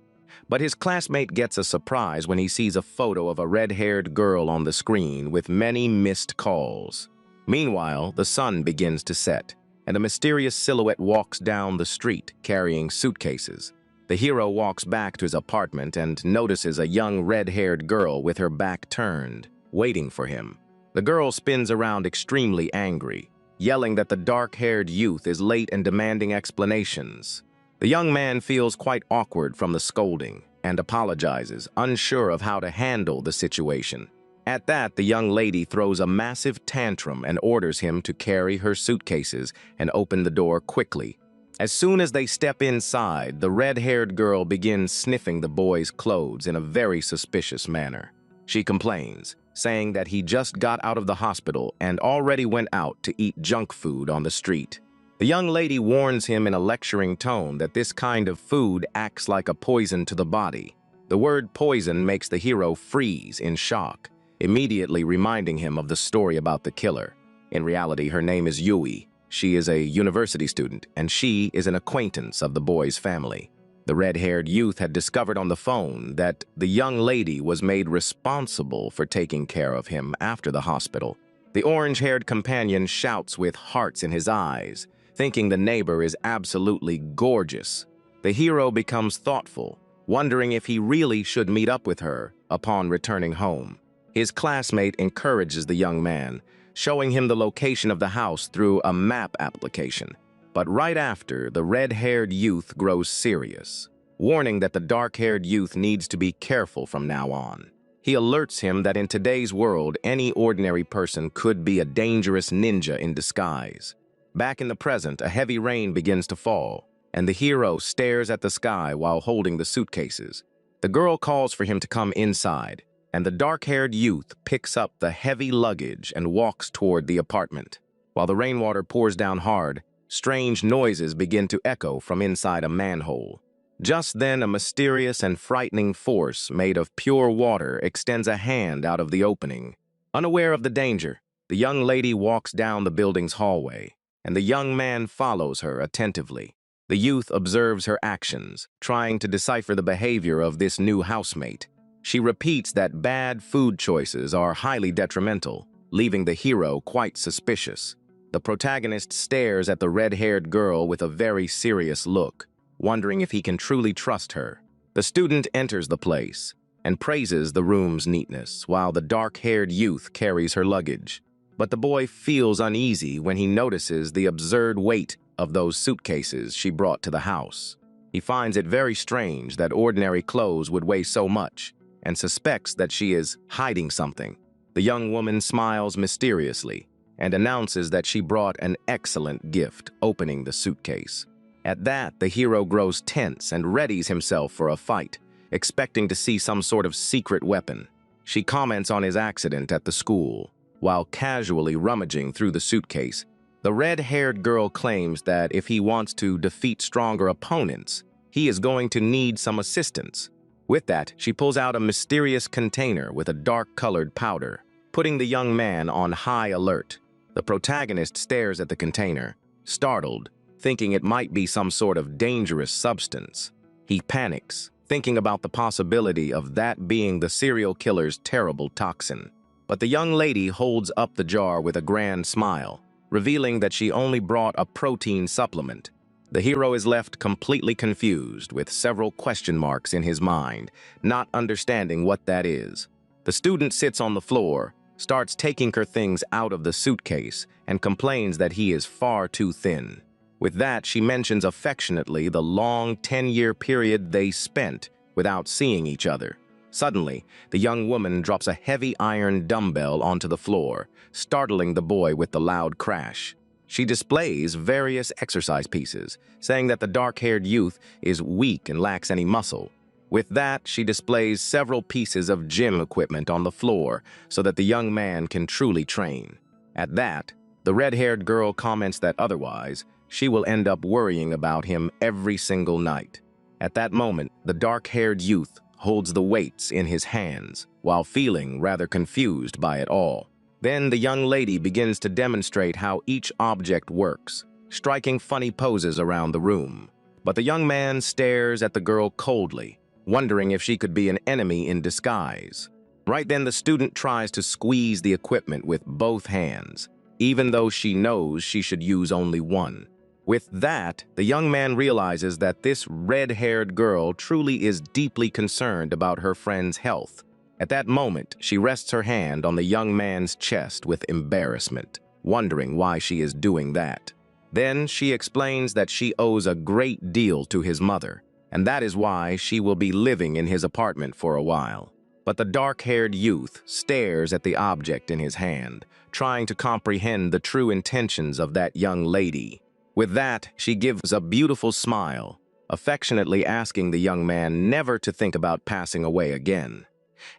But his classmate gets a surprise when he sees a photo of a red-haired girl on the screen with many missed calls. Meanwhile, the sun begins to set, and a mysterious silhouette walks down the street carrying suitcases. The hero walks back to his apartment and notices a young red-haired girl with her back turned, waiting for him. The girl spins around extremely angry, yelling that the dark-haired youth is late and demanding explanations. The young man feels quite awkward from the scolding and apologizes, unsure of how to handle the situation. At that, the young lady throws a massive tantrum and orders him to carry her suitcases and open the door quickly. As soon as they step inside, the red-haired girl begins sniffing the boy's clothes in a very suspicious manner. She complains, saying that he just got out of the hospital and already went out to eat junk food on the street. The young lady warns him in a lecturing tone that this kind of food acts like a poison to the body. The word poison makes the hero freeze in shock. immediately reminding him of the story about the killer. In reality, her name is Yui. She is a university student, and she is an acquaintance of the boy's family. The red-haired youth had discovered on the phone that the young lady was made responsible for taking care of him after the hospital. The orange-haired companion shouts with hearts in his eyes, thinking the neighbor is absolutely gorgeous. The hero becomes thoughtful, wondering if he really should meet up with her upon returning home. His classmate encourages the young man, showing him the location of the house through a map application. But right after, the red-haired youth grows serious, warning that the dark-haired youth needs to be careful from now on. He alerts him that in today's world, any ordinary person could be a dangerous ninja in disguise. Back in the present, a heavy rain begins to fall, and the hero stares at the sky while holding the suitcases. The girl calls for him to come inside, and the dark-haired youth picks up the heavy luggage and walks toward the apartment. While the rainwater pours down hard, strange noises begin to echo from inside a manhole. Just then, a mysterious and frightening force made of pure water extends a hand out of the opening. Unaware of the danger, the young lady walks down the building's hallway, and the young man follows her attentively. The youth observes her actions, trying to decipher the behavior of this new housemate. She repeats that bad food choices are highly detrimental, leaving the hero quite suspicious. The protagonist stares at the red-haired girl with a very serious look, wondering if he can truly trust her. The student enters the place and praises the room's neatness, while the dark-haired youth carries her luggage. But the boy feels uneasy when he notices the absurd weight of those suitcases she brought to the house. He finds it very strange that ordinary clothes would weigh so much, and suspects that she is hiding something. The young woman smiles mysteriously and announces that she brought an excellent gift, opening the suitcase. At that, the hero grows tense and readies himself for a fight, expecting to see some sort of secret weapon. She comments on his accident at the school, while casually rummaging through the suitcase. The red-haired girl claims that if he wants to defeat stronger opponents, he is going to need some assistance. With that, she pulls out a mysterious container with a dark-colored powder, putting the young man on high alert. The protagonist stares at the container, startled, thinking it might be some sort of dangerous substance. He panics, thinking about the possibility of that being the serial killer's terrible toxin. But the young lady holds up the jar with a grand smile, revealing that she only brought a protein supplement. The hero is left completely confused, with several question marks in his mind, not understanding what that is. The student sits on the floor, starts taking her things out of the suitcase, and complains that he is far too thin. With that, she mentions affectionately the long 10-year period they spent without seeing each other. Suddenly, the young woman drops a heavy iron dumbbell onto the floor, startling the boy with the loud crash. She displays various exercise pieces, saying that the dark-haired youth is weak and lacks any muscle. With that, she displays several pieces of gym equipment on the floor so that the young man can truly train. At that, the red-haired girl comments that otherwise, she will end up worrying about him every single night. At that moment, the dark-haired youth holds the weights in his hands, while feeling rather confused by it all. Then the young lady begins to demonstrate how each object works, striking funny poses around the room. But the young man stares at the girl coldly, wondering if she could be an enemy in disguise. Right then, the student tries to squeeze the equipment with both hands, even though she knows she should use only one. With that, the young man realizes that this red-haired girl truly is deeply concerned about her friend's health. At that moment, she rests her hand on the young man's chest with embarrassment, wondering why she is doing that. Then she explains that she owes a great deal to his mother, and that is why she will be living in his apartment for a while. But the dark-haired youth stares at the object in his hand, trying to comprehend the true intentions of that young lady. With that, she gives a beautiful smile, affectionately asking the young man never to think about passing away again.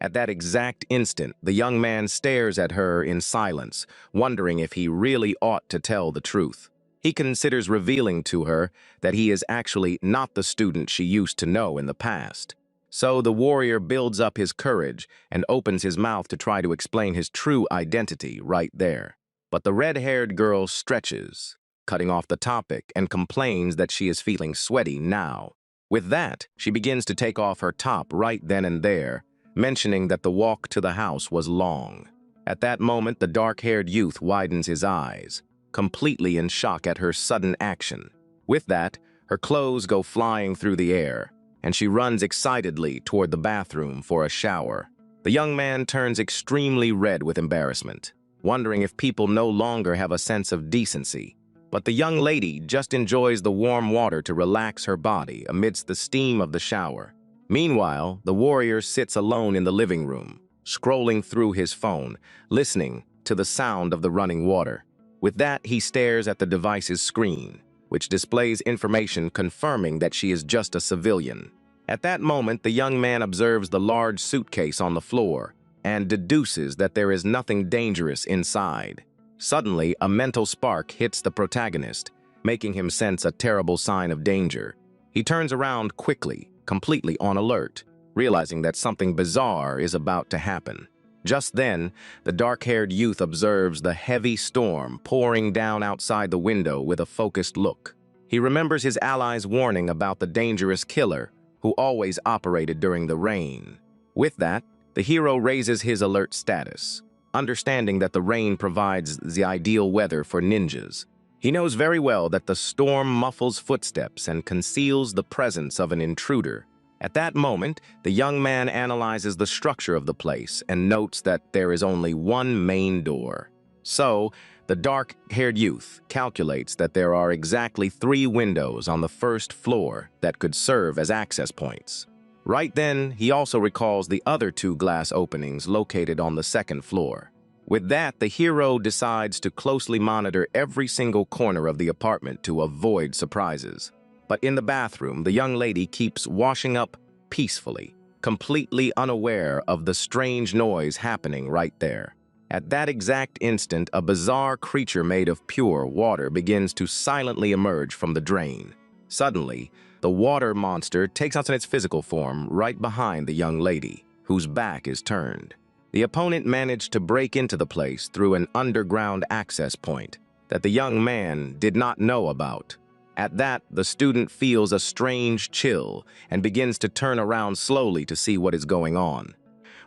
At that exact instant, the young man stares at her in silence, wondering if he really ought to tell the truth. He considers revealing to her that he is actually not the student she used to know in the past. So the warrior builds up his courage and opens his mouth to try to explain his true identity right there. But the red-haired girl stretches, cutting off the topic, and complains that she is feeling sweaty now. With that, she begins to take off her top right then and there, mentioning that the walk to the house was long. At that moment, the dark-haired youth widens his eyes, completely in shock at her sudden action. With that, her clothes go flying through the air, and she runs excitedly toward the bathroom for a shower. The young man turns extremely red with embarrassment, wondering if people no longer have a sense of decency. But the young lady just enjoys the warm water to relax her body amidst the steam of the shower. Meanwhile, the warrior sits alone in the living room, scrolling through his phone, listening to the sound of the running water. With that, he stares at the device's screen, which displays information confirming that she is just a civilian. At that moment, the young man observes the large suitcase on the floor and deduces that there is nothing dangerous inside. Suddenly, a mental spark hits the protagonist, making him sense a terrible sign of danger. He turns around quickly, completely on alert, realizing that something bizarre is about to happen. Just then, the dark-haired youth observes the heavy storm pouring down outside the window with a focused look. He remembers his allies' warning about the dangerous killer who always operated during the rain. With that, the hero raises his alert status, understanding that the rain provides the ideal weather for ninjas. He knows very well that the storm muffles footsteps and conceals the presence of an intruder. At that moment, the young man analyzes the structure of the place and notes that there is only one main door. So, the dark-haired youth calculates that there are exactly 3 windows on the first floor that could serve as access points. Right then, he also recalls the other 2 glass openings located on the second floor. With that, the hero decides to closely monitor every single corner of the apartment to avoid surprises. But in the bathroom, the young lady keeps washing up peacefully, completely unaware of the strange noise happening right there. At that exact instant, a bizarre creature made of pure water begins to silently emerge from the drain. Suddenly, the water monster takes on its physical form right behind the young lady, whose back is turned. The opponent managed to break into the place through an underground access point that the young man did not know about. At that, the student feels a strange chill and begins to turn around slowly to see what is going on.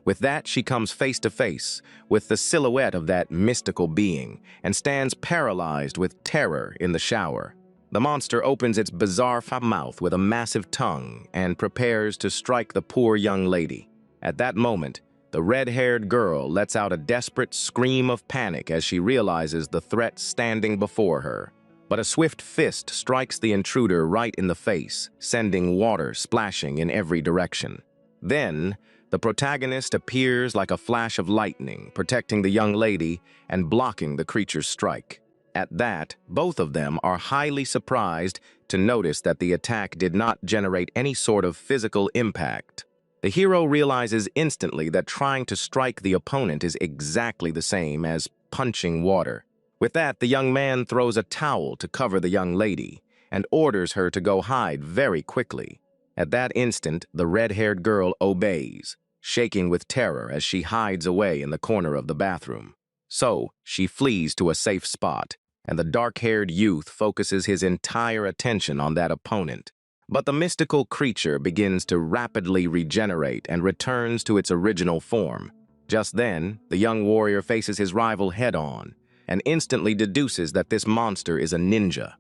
With that, she comes face to face with the silhouette of that mystical being and stands paralyzed with terror in the shower. The monster opens its bizarre mouth with a massive tongue and prepares to strike the poor young lady. At that moment, the red-haired girl lets out a desperate scream of panic as she realizes the threat standing before her. But a swift fist strikes the intruder right in the face, sending water splashing in every direction. Then, the protagonist appears like a flash of lightning, protecting the young lady and blocking the creature's strike. At that, both of them are highly surprised to notice that the attack did not generate any sort of physical impact. The hero realizes instantly that trying to strike the opponent is exactly the same as punching water. With that, the young man throws a towel to cover the young lady and orders her to go hide very quickly. At that instant, the red-haired girl obeys, shaking with terror as she hides away in the corner of the bathroom. So, she flees to a safe spot, and the dark-haired youth focuses his entire attention on that opponent. But the mystical creature begins to rapidly regenerate and returns to its original form. Just then, the young warrior faces his rival head-on and instantly deduces that this monster is a ninja.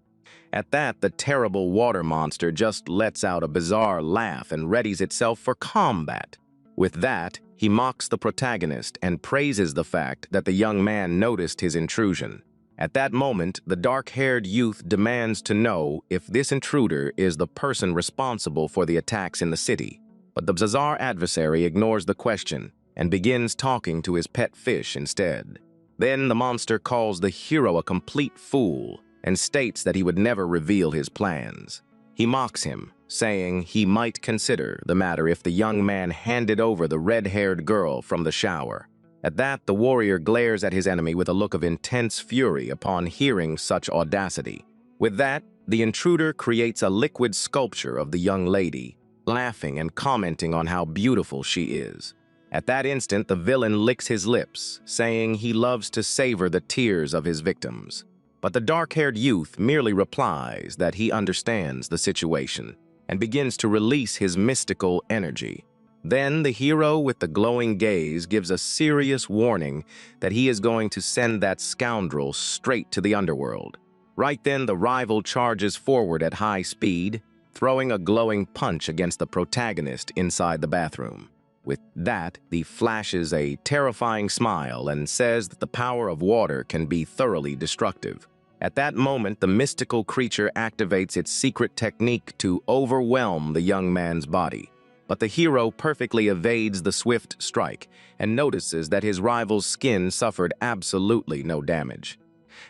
At that, the terrible water monster just lets out a bizarre laugh and readies itself for combat. With that, he mocks the protagonist and praises the fact that the young man noticed his intrusion. At that moment, the dark-haired youth demands to know if this intruder is the person responsible for the attacks in the city. But the bizarre adversary ignores the question and begins talking to his pet fish instead. Then the monster calls the hero a complete fool and states that he would never reveal his plans. He mocks him, saying he might consider the matter if the young man handed over the red-haired girl from the shower. At that, the warrior glares at his enemy with a look of intense fury upon hearing such audacity. With that, the intruder creates a liquid sculpture of the young lady, laughing and commenting on how beautiful she is. At that instant, the villain licks his lips, saying he loves to savor the tears of his victims. But the dark-haired youth merely replies that he understands the situation and begins to release his mystical energy. Then the hero with the glowing gaze gives a serious warning that he is going to send that scoundrel straight to the underworld. Right then, the rival charges forward at high speed, throwing a glowing punch against the protagonist inside the bathroom. With that, he flashes a terrifying smile and says that the power of water can be thoroughly destructive. At that moment, the mystical creature activates its secret technique to overwhelm the young man's body. But the hero perfectly evades the swift strike and notices that his rival's skin suffered absolutely no damage.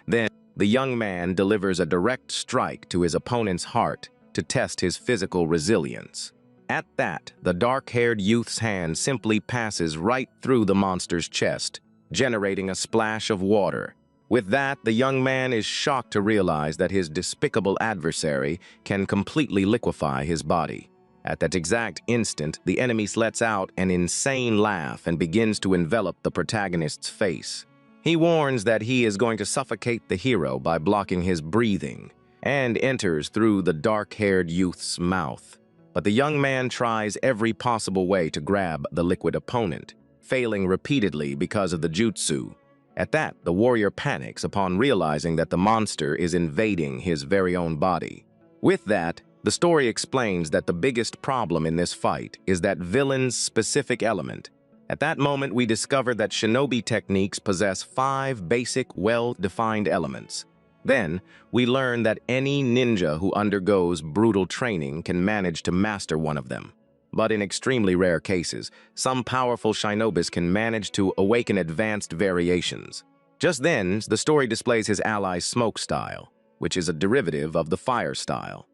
Then, the young man delivers a direct strike to his opponent's heart to test his physical resilience. At that, the dark-haired youth's hand simply passes right through the monster's chest, generating a splash of water. With that, the young man is shocked to realize that his despicable adversary can completely liquefy his body. At that exact instant, the enemy lets out an insane laugh and begins to envelop the protagonist's face. He warns that he is going to suffocate the hero by blocking his breathing, and enters through the dark-haired youth's mouth. But the young man tries every possible way to grab the liquid opponent, failing repeatedly because of the jutsu. At that, the warrior panics upon realizing that the monster is invading his very own body. With that, the story explains that the biggest problem in this fight is that villain's specific element. At that moment, we discover that shinobi techniques possess 5 basic, well-defined elements. Then, we learn that any ninja who undergoes brutal training can manage to master one of them. But in extremely rare cases, some powerful shinobis can manage to awaken advanced variations. Just then, the story displays his ally's smoke style, which is a derivative of the fire style.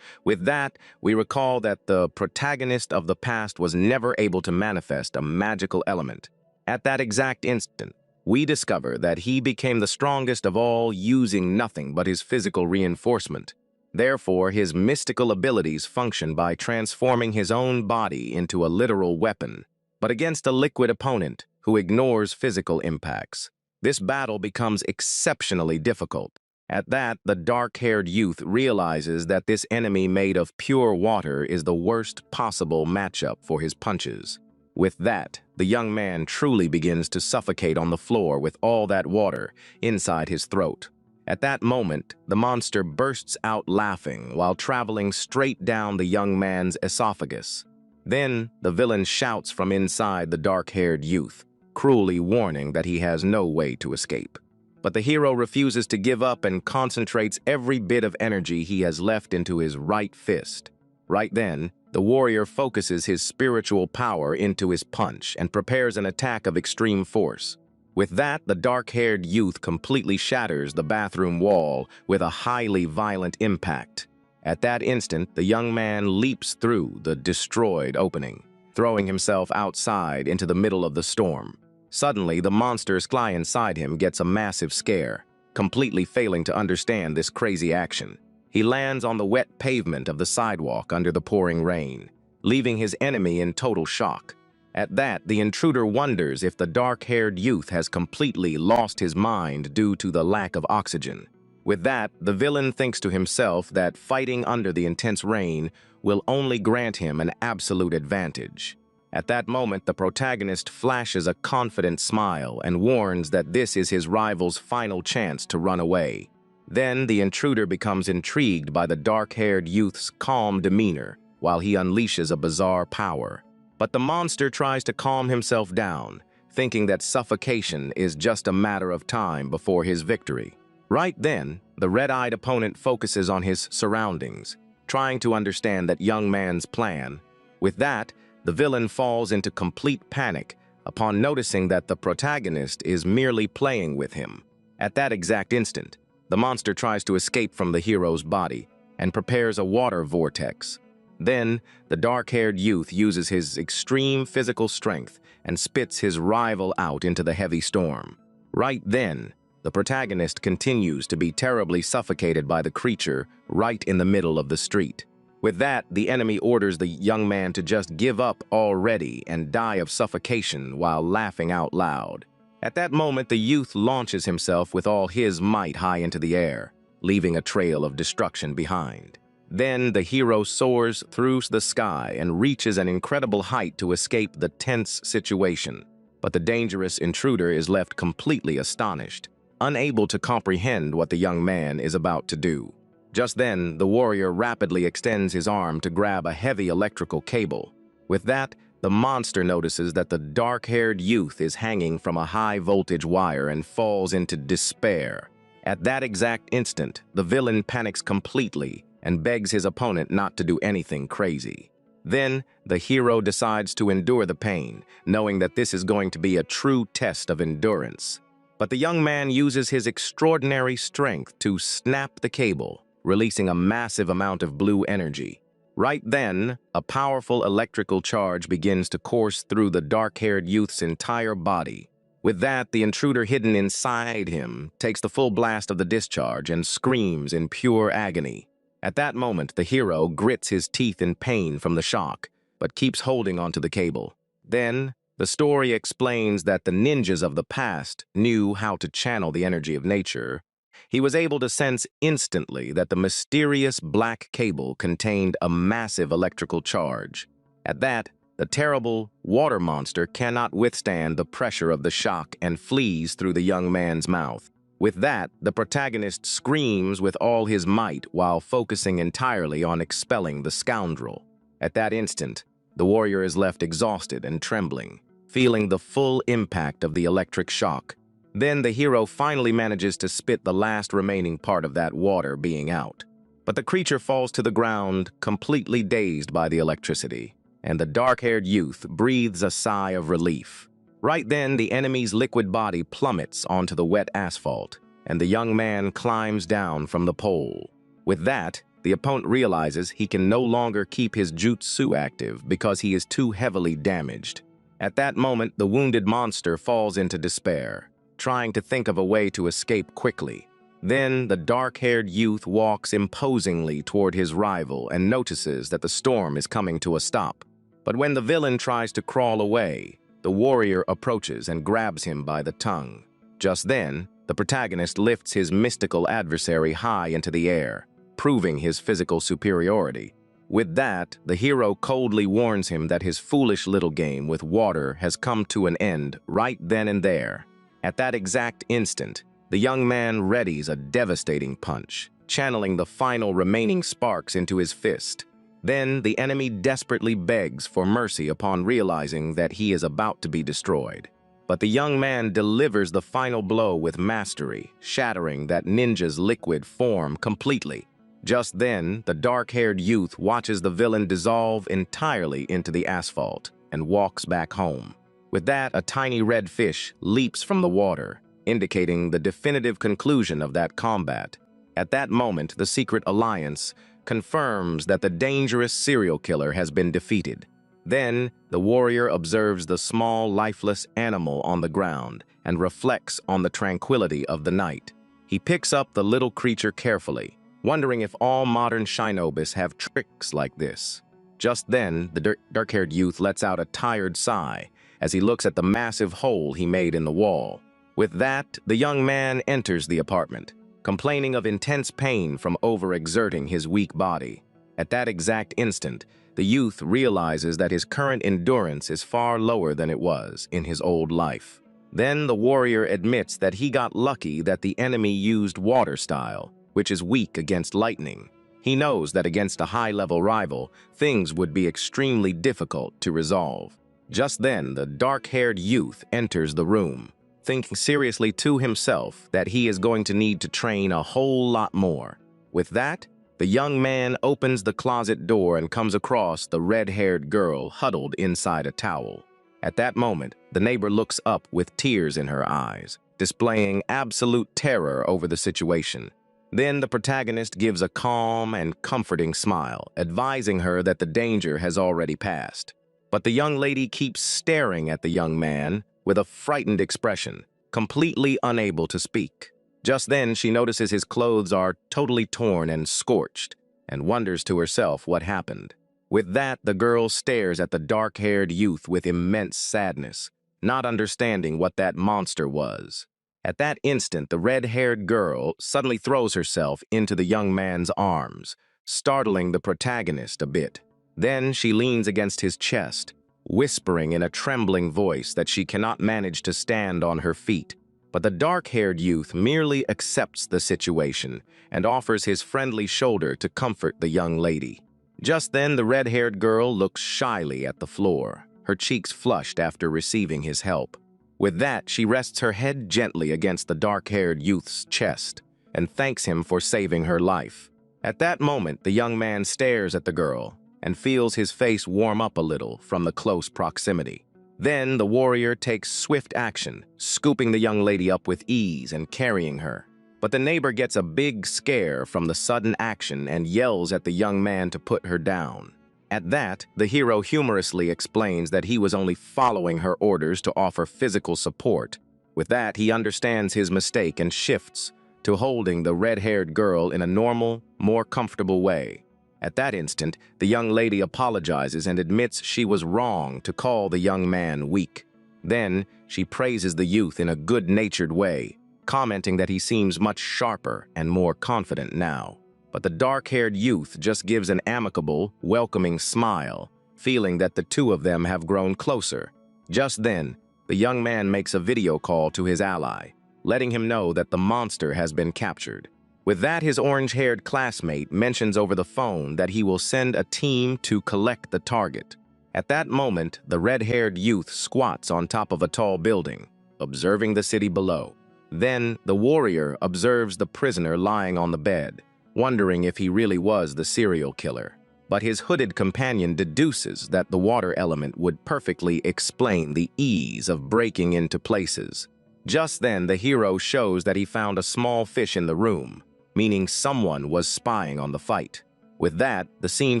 With that, we recall that the protagonist of the past was never able to manifest a magical element. At that exact instant, we discover that he became the strongest of all using nothing but his physical reinforcement. Therefore, his mystical abilities function by transforming his own body into a literal weapon, but against a liquid opponent who ignores physical impacts. This battle becomes exceptionally difficult. At that, the dark-haired youth realizes that this enemy made of pure water is the worst possible matchup for his punches. With that, the young man truly begins to suffocate on the floor with all that water inside his throat. At that moment, the monster bursts out laughing while traveling straight down the young man's esophagus. Then, the villain shouts from inside the dark-haired youth, cruelly warning that he has no way to escape. But the hero refuses to give up and concentrates every bit of energy he has left into his right fist. Right then, the warrior focuses his spiritual power into his punch and prepares an attack of extreme force. With that, the dark-haired youth completely shatters the bathroom wall with a highly violent impact. At that instant, the young man leaps through the destroyed opening, throwing himself outside into the middle of the storm. Suddenly, the monster's fly inside him gets a massive scare, completely failing to understand this crazy action. He lands on the wet pavement of the sidewalk under the pouring rain, leaving his enemy in total shock. At that, the intruder wonders if the dark-haired youth has completely lost his mind due to the lack of oxygen. With that, the villain thinks to himself that fighting under the intense rain will only grant him an absolute advantage. At that moment, the protagonist flashes a confident smile and warns that this is his rival's final chance to run away. Then, the intruder becomes intrigued by the dark-haired youth's calm demeanor while he unleashes a bizarre power. But the monster tries to calm himself down, thinking that suffocation is just a matter of time before his victory. Right then, the red-eyed opponent focuses on his surroundings, trying to understand that young man's plan. With that, the villain falls into complete panic upon noticing that the protagonist is merely playing with him. At that exact instant, the monster tries to escape from the hero's body and prepares a water vortex. Then, the dark-haired youth uses his extreme physical strength and spits his rival out into the heavy storm. Right then, the protagonist continues to be terribly suffocated by the creature right in the middle of the street. With that, the enemy orders the young man to just give up already and die of suffocation while laughing out loud. At that moment, the youth launches himself with all his might high into the air, leaving a trail of destruction behind. Then the hero soars through the sky and reaches an incredible height to escape the tense situation. But the dangerous intruder is left completely astonished, unable to comprehend what the young man is about to do. Just then, the warrior rapidly extends his arm to grab a heavy electrical cable. With that, the monster notices that the dark-haired youth is hanging from a high-voltage wire and falls into despair. At that exact instant, the villain panics completely and begs his opponent not to do anything crazy. Then, the hero decides to endure the pain, knowing that this is going to be a true test of endurance. But the young man uses his extraordinary strength to snap the cable, releasing a massive amount of blue energy. Right then, a powerful electrical charge begins to course through the dark-haired youth's entire body. With that, the intruder hidden inside him takes the full blast of the discharge and screams in pure agony. At that moment, the hero grits his teeth in pain from the shock, but keeps holding onto the cable. Then, the story explains that the ninjas of the past knew how to channel the energy of nature. He was able to sense instantly that the mysterious black cable contained a massive electrical charge. At that, the terrible water monster cannot withstand the pressure of the shock and flees through the young man's mouth. With that, the protagonist screams with all his might while focusing entirely on expelling the scoundrel. At that instant, the warrior is left exhausted and trembling, feeling the full impact of the electric shock. Then the hero finally manages to spit the last remaining part of that water being out. But the creature falls to the ground, completely dazed by the electricity, and the dark-haired youth breathes a sigh of relief. Right then, the enemy's liquid body plummets onto the wet asphalt, and the young man climbs down from the pole. With that, the opponent realizes he can no longer keep his jutsu active because he is too heavily damaged. At that moment, the wounded monster falls into despair, trying to think of a way to escape quickly. Then, the dark-haired youth walks imposingly toward his rival and notices that the storm is coming to a stop. But when the villain tries to crawl away, the warrior approaches and grabs him by the tongue. Just then, the protagonist lifts his mystical adversary high into the air, proving his physical superiority. With that, the hero coldly warns him that his foolish little game with water has come to an end right then and there. At that exact instant, the young man readies a devastating punch, channeling the final remaining sparks into his fist. Then, the enemy desperately begs for mercy upon realizing that he is about to be destroyed. But the young man delivers the final blow with mastery, shattering that ninja's liquid form completely. Just then, the dark-haired youth watches the villain dissolve entirely into the asphalt and walks back home. With that, a tiny red fish leaps from the water, indicating the definitive conclusion of that combat. At that moment, the Secret Alliance confirms that the dangerous serial killer has been defeated. Then, the warrior observes the small, lifeless animal on the ground and reflects on the tranquility of the night. He picks up the little creature carefully, wondering if all modern shinobis have tricks like this. Just then, the dark-haired youth lets out a tired sigh as he looks at the massive hole he made in the wall. With that, the young man enters the apartment, complaining of intense pain from overexerting his weak body. At that exact instant, the youth realizes that his current endurance is far lower than it was in his old life. Then the warrior admits that he got lucky that the enemy used water style, which is weak against lightning. He knows that against a high-level rival, things would be extremely difficult to resolve. Just then, the dark-haired youth enters the room, thinking seriously to himself that he is going to need to train a whole lot more. With that, the young man opens the closet door and comes across the red-haired girl huddled inside a towel. At that moment, the neighbor looks up with tears in her eyes, displaying absolute terror over the situation. Then the protagonist gives a calm and comforting smile, advising her that the danger has already passed. But the young lady keeps staring at the young man with a frightened expression, completely unable to speak. Just then, she notices his clothes are totally torn and scorched, and wonders to herself what happened. With that, the girl stares at the dark-haired youth with immense sadness, not understanding what that monster was. At that instant, the red-haired girl suddenly throws herself into the young man's arms, startling the protagonist a bit. Then she leans against his chest, whispering in a trembling voice that she cannot manage to stand on her feet. But the dark-haired youth merely accepts the situation and offers his friendly shoulder to comfort the young lady. Just then, the red-haired girl looks shyly at the floor, her cheeks flushed after receiving his help. With that, she rests her head gently against the dark-haired youth's chest and thanks him for saving her life. At that moment, the young man stares at the girl and feels his face warm up a little from the close proximity. Then the warrior takes swift action, scooping the young lady up with ease and carrying her. But the neighbor gets a big scare from the sudden action and yells at the young man to put her down. At that, the hero humorously explains that he was only following her orders to offer physical support. With that, he understands his mistake and shifts to holding the red-haired girl in a normal, more comfortable way. At that instant, the young lady apologizes and admits she was wrong to call the young man weak. Then, she praises the youth in a good-natured way, commenting that he seems much sharper and more confident now. But the dark-haired youth just gives an amicable, welcoming smile, feeling that the two of them have grown closer. Just then, the young man makes a video call to his ally, letting him know that the monster has been captured. With that, his orange-haired classmate mentions over the phone that he will send a team to collect the target. At that moment, the red-haired youth squats on top of a tall building, observing the city below. Then, the warrior observes the prisoner lying on the bed, wondering if he really was the serial killer. But his hooded companion deduces that the water element would perfectly explain the ease of breaking into places. Just then, the hero shows that he found a small fish in the room, meaning someone was spying on the fight. With that, the scene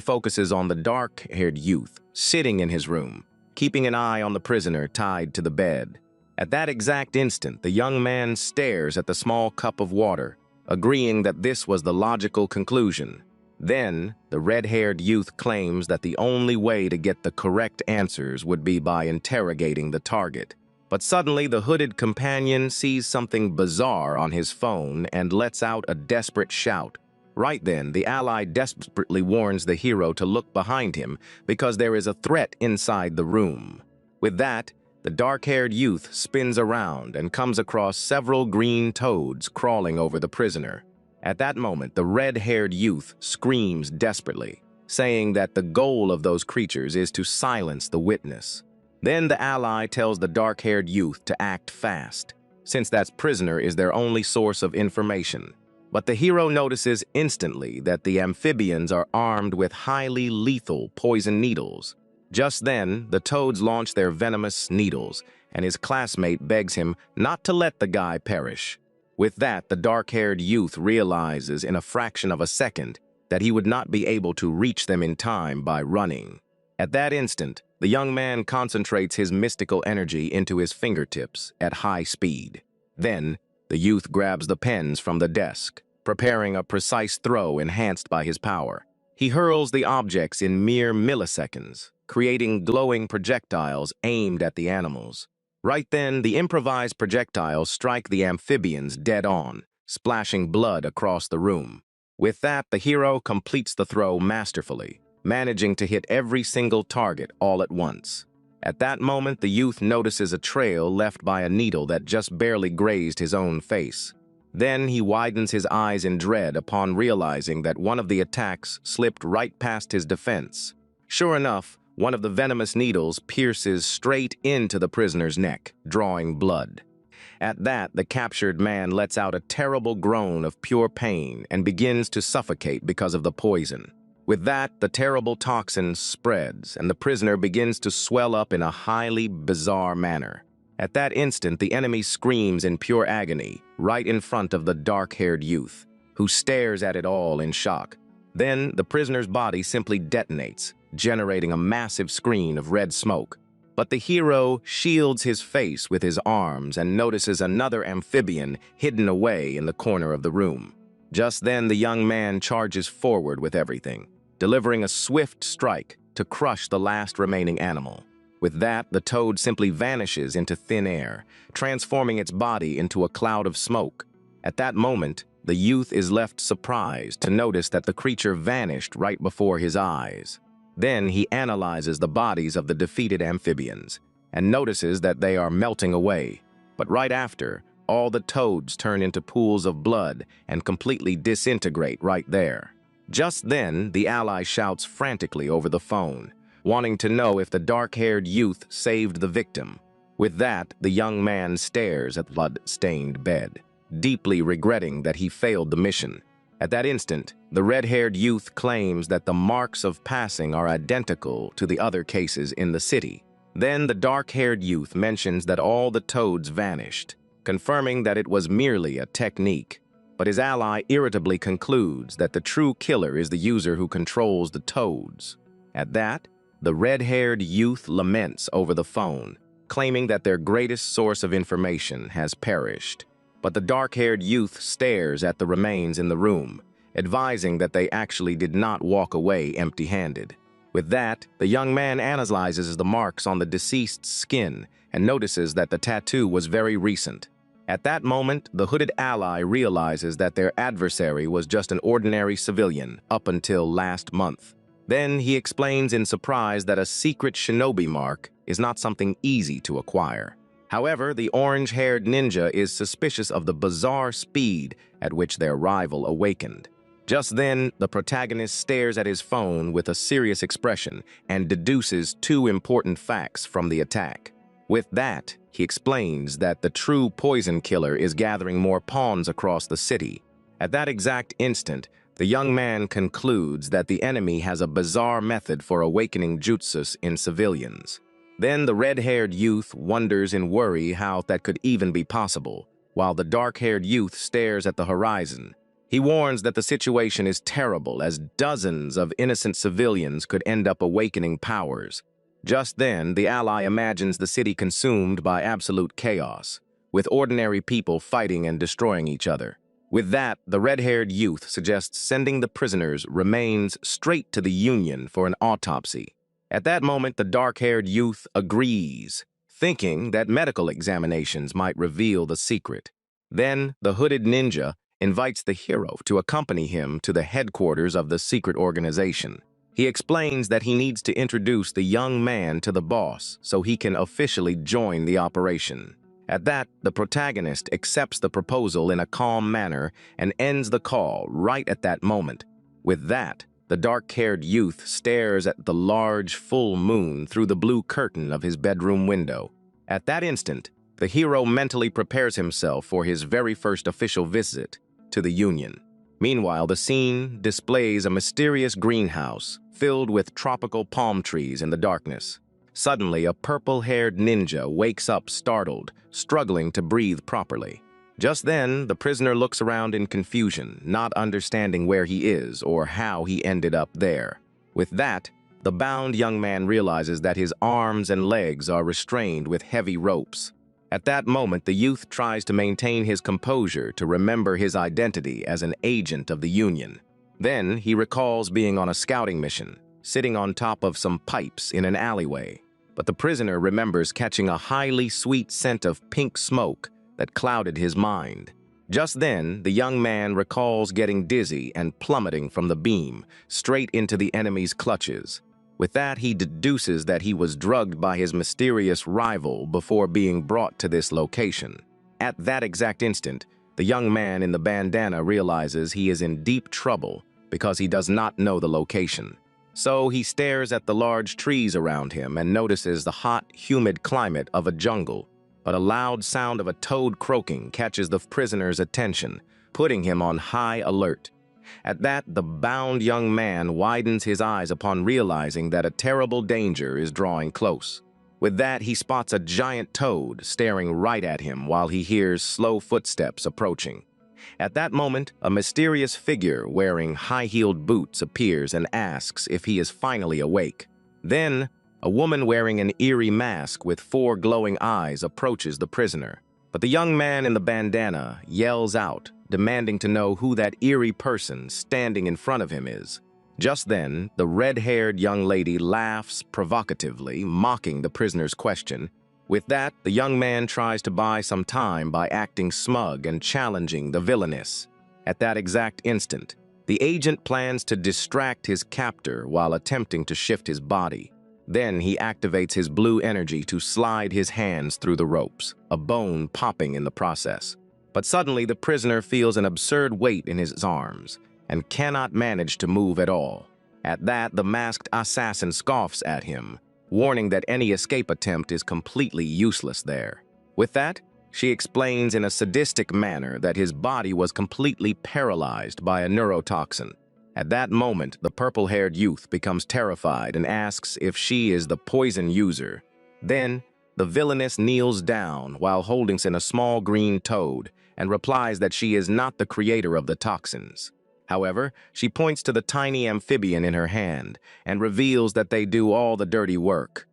focuses on the dark-haired youth sitting in his room, keeping an eye on the prisoner tied to the bed. At that exact instant, the young man stares at the small cup of water, agreeing that this was the logical conclusion. Then, the red-haired youth claims that the only way to get the correct answers would be by interrogating the target. But suddenly, the hooded companion sees something bizarre on his phone and lets out a desperate shout. Right then, the ally desperately warns the hero to look behind him because there is a threat inside the room. With that, the dark-haired youth spins around and comes across several green toads crawling over the prisoner. At that moment, the red-haired youth screams desperately, saying that the goal of those creatures is to silence the witness. Then the ally tells the dark-haired youth to act fast, since that prisoner is their only source of information. But the hero notices instantly that the amphibians are armed with highly lethal poison needles. Just then, the toads launch their venomous needles, and his classmate begs him not to let the guy perish. With that, the dark-haired youth realizes in a fraction of a second that he would not be able to reach them in time by running. At that instant, the young man concentrates his mystical energy into his fingertips at high speed. Then, the youth grabs the pens from the desk, preparing a precise throw enhanced by his power. He hurls the objects in mere milliseconds, creating glowing projectiles aimed at the animals. Right then, the improvised projectiles strike the amphibians dead on, splashing blood across the room. With that, the hero completes the throw masterfully, managing to hit every single target all at once. At that moment, the youth notices a trail left by a needle that just barely grazed his own face. Then he widens his eyes in dread upon realizing that one of the attacks slipped right past his defense. Sure enough, one of the venomous needles pierces straight into the prisoner's neck, drawing blood. At that, the captured man lets out a terrible groan of pure pain and begins to suffocate because of the poison. With that, the terrible toxin spreads, and the prisoner begins to swell up in a highly bizarre manner. At that instant, the enemy screams in pure agony, right in front of the dark-haired youth, who stares at it all in shock. Then, the prisoner's body simply detonates, generating a massive screen of red smoke. But the hero shields his face with his arms and notices another amphibian hidden away in the corner of the room. Just then, the young man charges forward with everything, delivering a swift strike to crush the last remaining animal. With that, the toad simply vanishes into thin air, transforming its body into a cloud of smoke. At that moment, the youth is left surprised to notice that the creature vanished right before his eyes. Then he analyzes the bodies of the defeated amphibians and notices that they are melting away. But right after, all the toads turn into pools of blood and completely disintegrate right there. Just then, the ally shouts frantically over the phone, wanting to know if the dark-haired youth saved the victim. With that, the young man stares at the blood-stained bed, deeply regretting that he failed the mission. At that instant, the red-haired youth claims that the marks of passing are identical to the other cases in the city. Then the dark-haired youth mentions that all the toads vanished, confirming that it was merely a technique. But his ally irritably concludes that the true killer is the user who controls the toads. At that, the red-haired youth laments over the phone, claiming that their greatest source of information has perished. But the dark-haired youth stares at the remains in the room, advising that they actually did not walk away empty-handed. With that, the young man analyzes the marks on the deceased's skin and notices that the tattoo was very recent. At that moment, the hooded ally realizes that their adversary was just an ordinary civilian up until last month. Then he explains in surprise that a secret shinobi mark is not something easy to acquire. However, the orange-haired ninja is suspicious of the bizarre speed at which their rival awakened. Just then, the protagonist stares at his phone with a serious expression and deduces two important facts from the attack. With that, he explains that the true poison killer is gathering more pawns across the city. At that exact instant, the young man concludes that the enemy has a bizarre method for awakening jutsus in civilians. Then the red-haired youth wonders in worry how that could even be possible, while the dark-haired youth stares at the horizon. He warns that the situation is terrible, as dozens of innocent civilians could end up awakening powers. Just then, the ally imagines the city consumed by absolute chaos, with ordinary people fighting and destroying each other. With that, the red-haired youth suggests sending the prisoner's remains straight to the Union for an autopsy. At that moment, the dark-haired youth agrees, thinking that medical examinations might reveal the secret. Then, the hooded ninja invites the hero to accompany him to the headquarters of the secret organization. He explains that he needs to introduce the young man to the boss so he can officially join the operation. At that, the protagonist accepts the proposal in a calm manner and ends the call right at that moment. With that, the dark-haired youth stares at the large full moon through the blue curtain of his bedroom window. At that instant, the hero mentally prepares himself for his very first official visit to the Union. Meanwhile, the scene displays a mysterious greenhouse filled with tropical palm trees in the darkness. Suddenly, a purple-haired ninja wakes up startled, struggling to breathe properly. Just then, the prisoner looks around in confusion, not understanding where he is or how he ended up there. With that, the bound young man realizes that his arms and legs are restrained with heavy ropes. At that moment, the youth tries to maintain his composure to remember his identity as an agent of the Union. Then, he recalls being on a scouting mission, sitting on top of some pipes in an alleyway. But the prisoner remembers catching a highly sweet scent of pink smoke that clouded his mind. Just then, the young man recalls getting dizzy and plummeting from the beam, straight into the enemy's clutches. With that, he deduces that he was drugged by his mysterious rival before being brought to this location. At that exact instant, the young man in the bandana realizes he is in deep trouble because he does not know the location. So he stares at the large trees around him and notices the hot, humid climate of a jungle. But a loud sound of a toad croaking catches the prisoner's attention, putting him on high alert. At that, the bound young man widens his eyes upon realizing that a terrible danger is drawing close. With that, he spots a giant toad staring right at him while he hears slow footsteps approaching. At that moment, a mysterious figure wearing high-heeled boots appears and asks if he is finally awake. Then, a woman wearing an eerie mask with 4 glowing eyes approaches the prisoner. But the young man in the bandana yells out, demanding to know who that eerie person standing in front of him is. Just then, the red-haired young lady laughs provocatively, mocking the prisoner's question. With that, the young man tries to buy some time by acting smug and challenging the villainess. At that exact instant, the agent plans to distract his captor while attempting to shift his body. Then he activates his blue energy to slide his hands through the ropes, a bone popping in the process. But suddenly the prisoner feels an absurd weight in his arms and cannot manage to move at all. At that, the masked assassin scoffs at him, warning that any escape attempt is completely useless there. With that, she explains in a sadistic manner that his body was completely paralyzed by a neurotoxin. At that moment, the purple-haired youth becomes terrified and asks if she is the poison user. Then, the villainess kneels down while holding in a small green toad and replies that she is not the creator of the toxins. However, she points to the tiny amphibian in her hand and reveals that they do all the dirty work.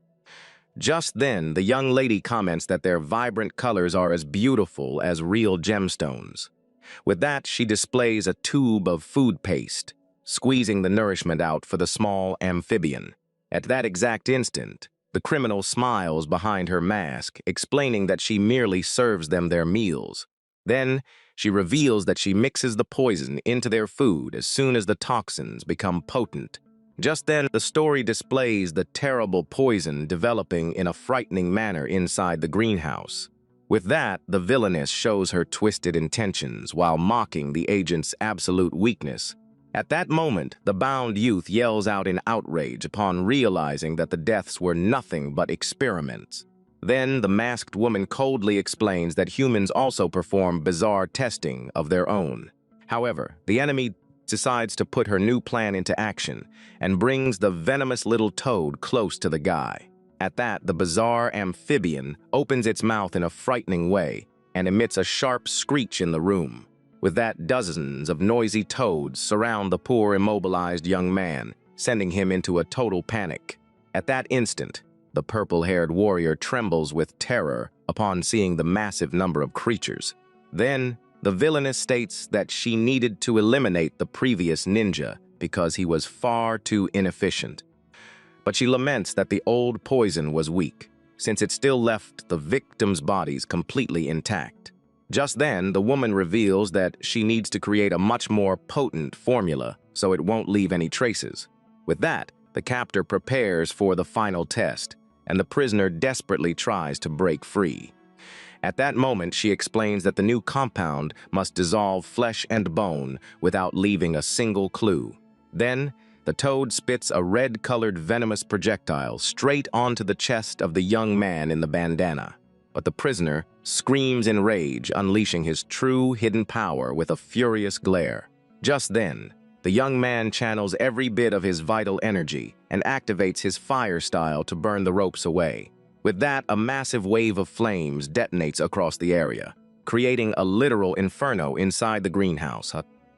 Just then, the young lady comments that their vibrant colors are as beautiful as real gemstones. With that, she displays a tube of food paste, squeezing the nourishment out for the small amphibian. At that exact instant, the criminal smiles behind her mask, explaining that she merely serves them their meals. Then, she reveals that she mixes the poison into their food as soon as the toxins become potent. Just then, the story displays the terrible poison developing in a frightening manner inside the greenhouse. With that, the villainess shows her twisted intentions while mocking the agent's absolute weakness. At that moment, the bound youth yells out in outrage upon realizing that the deaths were nothing but experiments. Then, the masked woman coldly explains that humans also perform bizarre testing of their own. However, the enemy decides to put her new plan into action and brings the venomous little toad close to the guy. At that, the bizarre amphibian opens its mouth in a frightening way and emits a sharp screech in the room. With that, dozens of noisy toads surround the poor immobilized young man, sending him into a total panic. At that instant, the purple-haired warrior trembles with terror upon seeing the massive number of creatures. Then, the villainess states that she needed to eliminate the previous ninja because he was far too inefficient. But she laments that the old poison was weak, since it still left the victims' bodies completely intact. Just then, the woman reveals that she needs to create a much more potent formula so it won't leave any traces. With that, the captor prepares for the final test, and the prisoner desperately tries to break free. At that moment, she explains that the new compound must dissolve flesh and bone without leaving a single clue. Then, the toad spits a red-colored venomous projectile straight onto the chest of the young man in the bandana. But the prisoner screams in rage, unleashing his true hidden power with a furious glare. Just then, the young man channels every bit of his vital energy and activates his fire style to burn the ropes away. With that, a massive wave of flames detonates across the area, creating a literal inferno inside the greenhouse.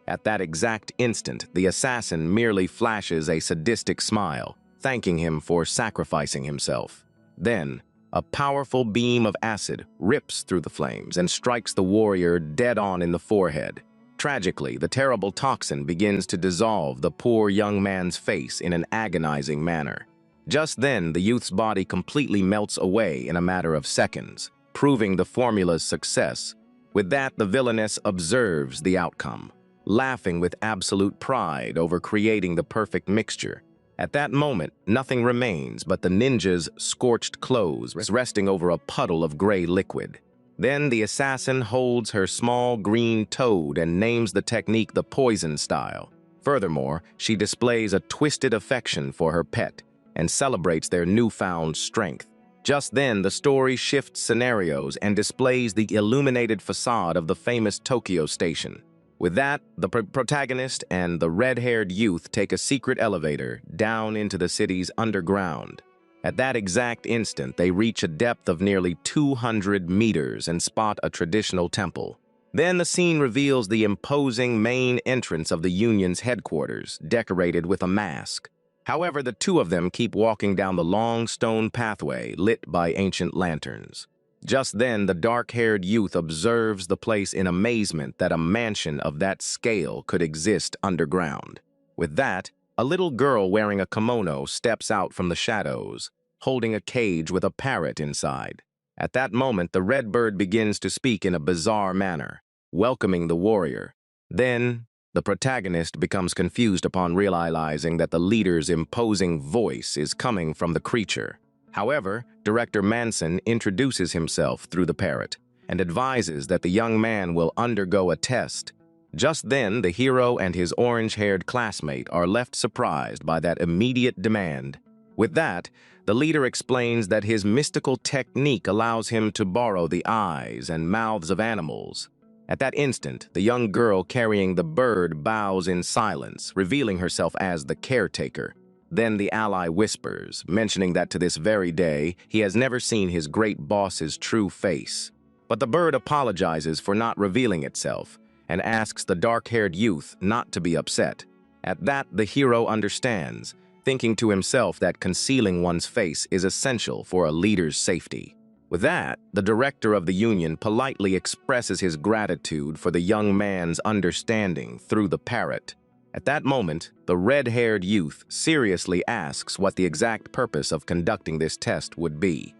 At that exact instant, the assassin merely flashes a sadistic smile, thanking him for sacrificing himself. Then, a powerful beam of acid rips through the flames and strikes the warrior dead on in the forehead. Tragically, the terrible toxin begins to dissolve the poor young man's face in an agonizing manner. Just then, the youth's body completely melts away in a matter of seconds, proving the formula's success. With that, the villainess observes the outcome, laughing with absolute pride over creating the perfect mixture. At that moment, nothing remains but the ninja's scorched clothes resting over a puddle of gray liquid. Then the assassin holds her small green toad and names the technique the poison style. Furthermore, she displays a twisted affection for her pet and celebrates their newfound strength. Just then, the story shifts scenarios and displays the illuminated facade of the famous Tokyo station. With that, the protagonist and the red-haired youth take a secret elevator down into the city's underground. At that exact instant, they reach a depth of nearly 200 meters and spot a traditional temple. Then the scene reveals the imposing main entrance of the Union's headquarters, decorated with a mask. However, the two of them keep walking down the long stone pathway lit by ancient lanterns. Just then, the dark-haired youth observes the place in amazement that a mansion of that scale could exist underground. With that, a little girl wearing a kimono steps out from the shadows, holding a cage with a parrot inside. At that moment, the red bird begins to speak in a bizarre manner, welcoming the warrior. Then, the protagonist becomes confused upon realizing that the leader's imposing voice is coming from the creature. However, Director Manson introduces himself through the parrot and advises that the young man will undergo a test. Just then, the hero and his orange-haired classmate are left surprised by that immediate demand. With that, the leader explains that his mystical technique allows him to borrow the eyes and mouths of animals. At that instant, the young girl carrying the bird bows in silence, revealing herself as the caretaker. Then the ally whispers, mentioning that to this very day, he has never seen his great boss's true face. But the bird apologizes for not revealing itself and asks the dark-haired youth not to be upset. At that, the hero understands, thinking to himself that concealing one's face is essential for a leader's safety. With that, the director of the union politely expresses his gratitude for the young man's understanding through the parrot. At that moment, the red-haired youth seriously asks what the exact purpose of conducting this test would be.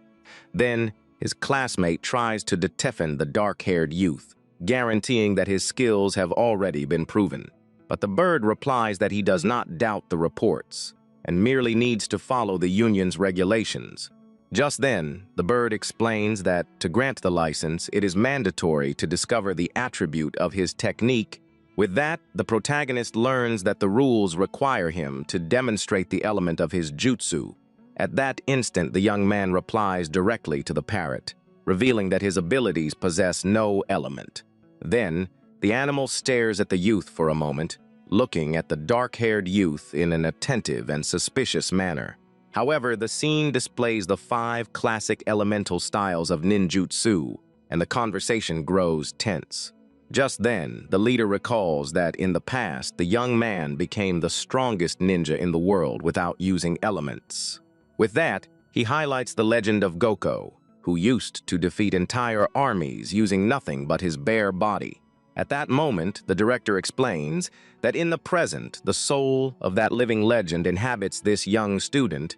Then, his classmate tries to defend the dark-haired youth, guaranteeing that his skills have already been proven. But the bird replies that he does not doubt the reports, and merely needs to follow the union's regulations. Just then, the bird explains that, to grant the license, it is mandatory to discover the attribute of his technique. With that, the protagonist learns that the rules require him to demonstrate the element of his jutsu. At that instant, the young man replies directly to the parrot, revealing that his abilities possess no element. Then, the animal stares at the youth for a moment, looking at the dark-haired youth in an attentive and suspicious manner. However, the scene displays the 5 classic elemental styles of ninjutsu, and the conversation grows tense. Just then, the leader recalls that in the past, the young man became the strongest ninja in the world without using elements. With that, he highlights the legend of Goko, who used to defeat entire armies using nothing but his bare body. At that moment, the director explains that in the present, the soul of that living legend inhabits this young student.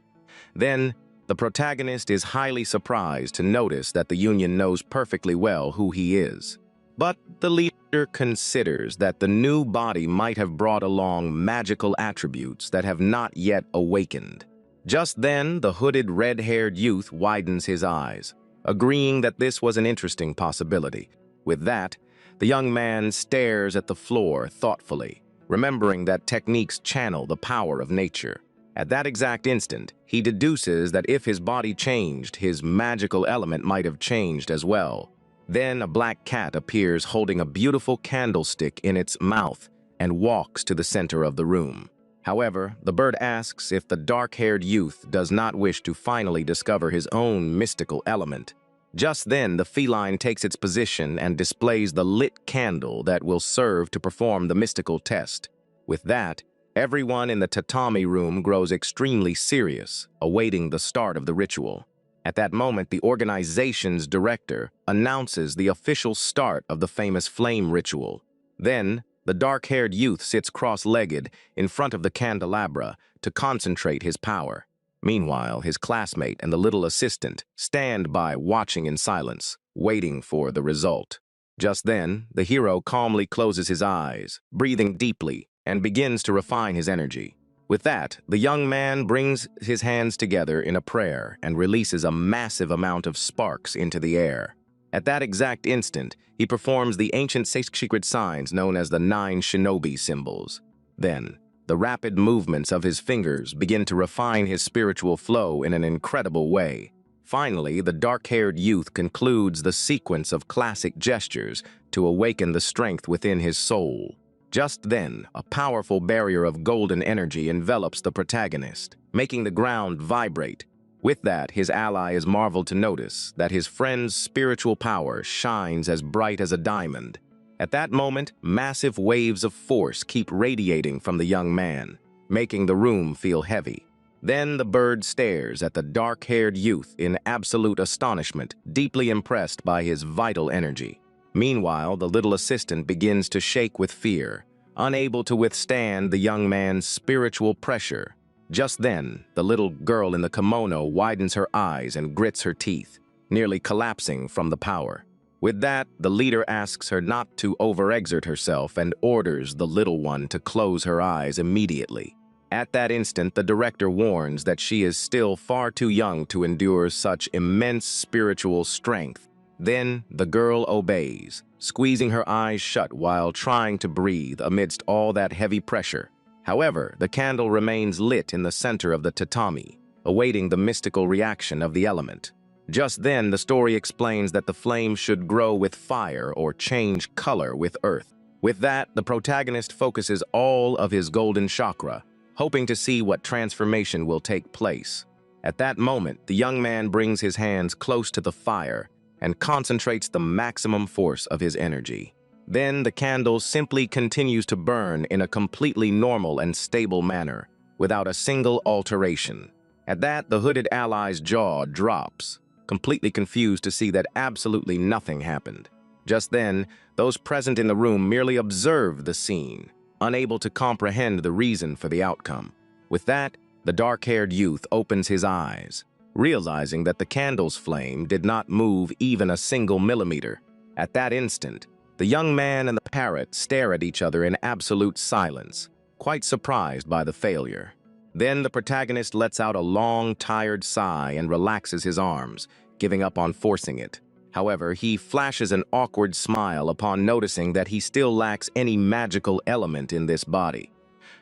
Then, the protagonist is highly surprised to notice that the union knows perfectly well who he is. But the leader considers that the new body might have brought along magical attributes that have not yet awakened. Just then, the hooded red-haired youth widens his eyes, agreeing that this was an interesting possibility. With that, the young man stares at the floor thoughtfully, remembering that techniques channel the power of nature. At that exact instant, he deduces that if his body changed, his magical element might have changed as well. Then a black cat appears holding a beautiful candlestick in its mouth and walks to the center of the room. However, the bird asks if the dark-haired youth does not wish to finally discover his own mystical element. Just then, the feline takes its position and displays the lit candle that will serve to perform the mystical test. With that, everyone in the tatami room grows extremely serious, awaiting the start of the ritual. At that moment, the organization's director announces the official start of the famous flame ritual. Then, the dark-haired youth sits cross-legged in front of the candelabra to concentrate his power. Meanwhile, his classmate and the little assistant stand by watching in silence, waiting for the result. Just then, the hero calmly closes his eyes, breathing deeply, and begins to refine his energy. With that, the young man brings his hands together in a prayer and releases a massive amount of sparks into the air. At that exact instant, he performs the ancient sacred signs known as the 9 shinobi symbols. Then, the rapid movements of his fingers begin to refine his spiritual flow in an incredible way. Finally, the dark-haired youth concludes the sequence of classic gestures to awaken the strength within his soul. Just then, a powerful barrier of golden energy envelops the protagonist, making the ground vibrate. With that, his ally is marveled to notice that his friend's spiritual power shines as bright as a diamond. At that moment, massive waves of force keep radiating from the young man, making the room feel heavy. Then the bird stares at the dark-haired youth in absolute astonishment, deeply impressed by his vital energy. Meanwhile, the little assistant begins to shake with fear, unable to withstand the young man's spiritual pressure. Just then, the little girl in the kimono widens her eyes and grits her teeth, nearly collapsing from the power. With that, the leader asks her not to overexert herself and orders the little one to close her eyes immediately. At that instant, the director warns that she is still far too young to endure such immense spiritual strength. Then, the girl obeys, squeezing her eyes shut while trying to breathe amidst all that heavy pressure. However, the candle remains lit in the center of the tatami, awaiting the mystical reaction of the element. Just then, the story explains that the flame should grow with fire or change color with earth. With that, the protagonist focuses all of his golden chakra, hoping to see what transformation will take place. At that moment, the young man brings his hands close to the fire and concentrates the maximum force of his energy. Then the candle simply continues to burn in a completely normal and stable manner, without a single alteration. At that, the hooded ally's jaw drops, completely confused to see that absolutely nothing happened. Just then, those present in the room merely observe the scene, unable to comprehend the reason for the outcome. With that, the dark-haired youth opens his eyes, realizing that the candle's flame did not move even a single millimeter. At that instant, the young man and the parrot stare at each other in absolute silence, quite surprised by the failure. Then the protagonist lets out a long, tired sigh and relaxes his arms, giving up on forcing it. However, he flashes an awkward smile upon noticing that he still lacks any magical element in this body.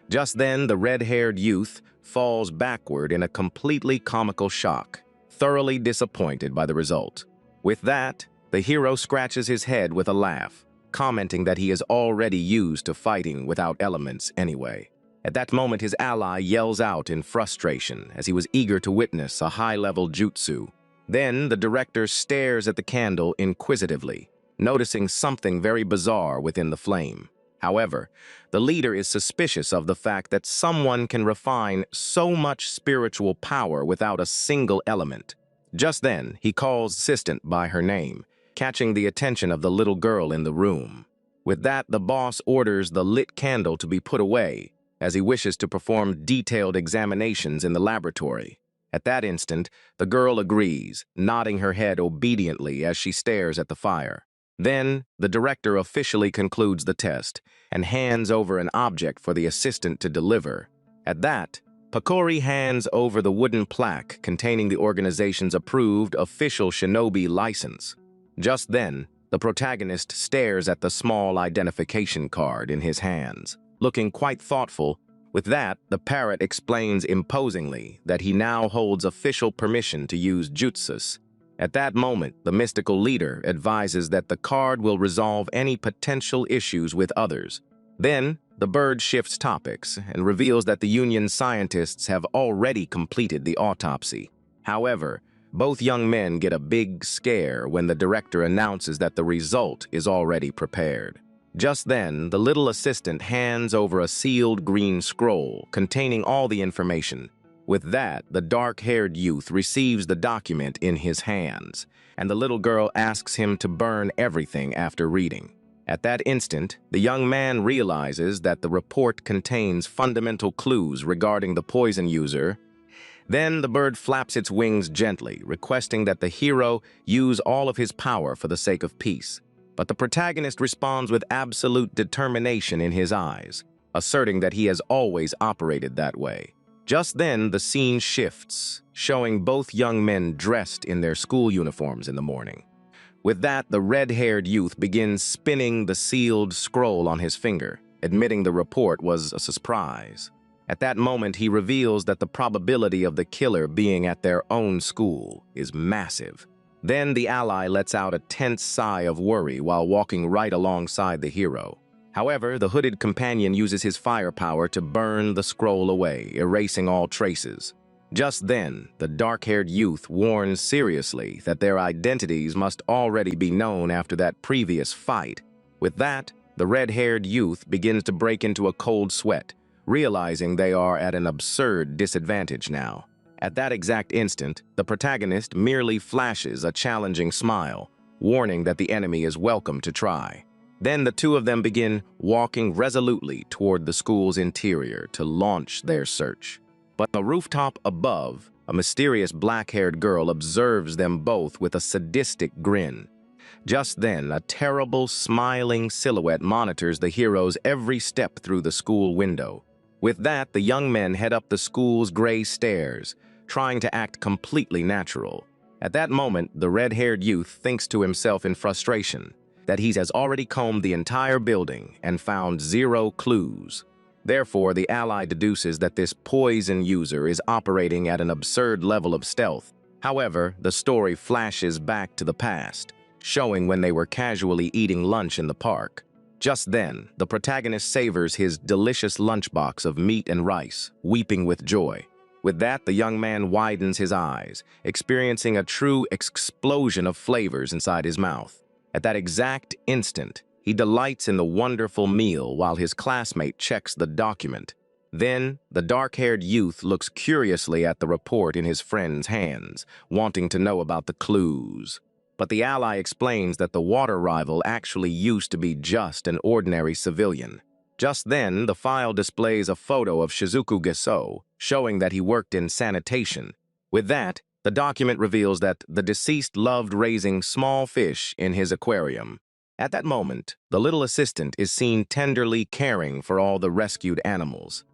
Just then, the red-haired youth falls backward in a completely comical shock, thoroughly disappointed by the result. With that, the hero scratches his head with a laugh, commenting that he is already used to fighting without elements anyway. At that moment, his ally yells out in frustration as he was eager to witness a high-level jutsu. Then the director stares at the candle inquisitively, noticing something very bizarre within the flame. However, the leader is suspicious of the fact that someone can refine so much spiritual power without a single element. Just then, he calls assistant by her name, catching the attention of the little girl in the room. With that, the boss orders the lit candle to be put away, as he wishes to perform detailed examinations in the laboratory. At that instant, the girl agrees, nodding her head obediently as she stares at the fire. Then, the director officially concludes the test and hands over an object for the assistant to deliver. At that, Pakori hands over the wooden plaque containing the organization's approved official shinobi license. Just then, the protagonist stares at the small identification card in his hands, looking quite thoughtful. With that, the parrot explains imposingly that he now holds official permission to use jutsus. At that moment, the mystical leader advises that the card will resolve any potential issues with others. Then, the bird shifts topics and reveals that the Union scientists have already completed the autopsy. However, both young men get a big scare when the director announces that the result is already prepared. Just then, the little assistant hands over a sealed green scroll containing all the information. With that, the dark-haired youth receives the document in his hands, and the little girl asks him to burn everything after reading. At that instant, the young man realizes that the report contains fundamental clues regarding the poison user. Then the bird flaps its wings gently, requesting that the hero use all of his power for the sake of peace. But the protagonist responds with absolute determination in his eyes, asserting that he has always operated that way. Just then, the scene shifts, showing both young men dressed in their school uniforms in the morning. With that, the red-haired youth begins spinning the sealed scroll on his finger, admitting the report was a surprise. At that moment, he reveals that the probability of the killer being at their own school is massive. Then the ally lets out a tense sigh of worry while walking right alongside the hero. However, the hooded companion uses his firepower to burn the scroll away, erasing all traces. Just then, the dark-haired youth warns seriously that their identities must already be known after that previous fight. With that, the red-haired youth begins to break into a cold sweat, realizing they are at an absurd disadvantage now. At that exact instant, the protagonist merely flashes a challenging smile, warning that the enemy is welcome to try. Then the two of them begin walking resolutely toward the school's interior to launch their search. But on the rooftop above, a mysterious black-haired girl observes them both with a sadistic grin. Just then, a terrible, smiling silhouette monitors the hero's every step through the school window. With that, the young men head up the school's gray stairs, trying to act completely natural. At that moment, the red-haired youth thinks to himself in frustration that he has already combed the entire building and found 0 clues. Therefore, the ally deduces that this poison user is operating at an absurd level of stealth. However, the story flashes back to the past, showing when they were casually eating lunch in the park. Just then, the protagonist savors his delicious lunchbox of meat and rice, weeping with joy. With that, the young man widens his eyes, experiencing a true explosion of flavors inside his mouth. At that exact instant, he delights in the wonderful meal while his classmate checks the document. Then, the dark-haired youth looks curiously at the report in his friend's hands, wanting to know about the clues. But the ally explains that the water rival actually used to be just an ordinary civilian. Just then, the file displays a photo of Shizuku Gesso, showing that he worked in sanitation. With that, the document reveals that the deceased loved raising small fish in his aquarium. At that moment, the little assistant is seen tenderly caring for all the rescued animals.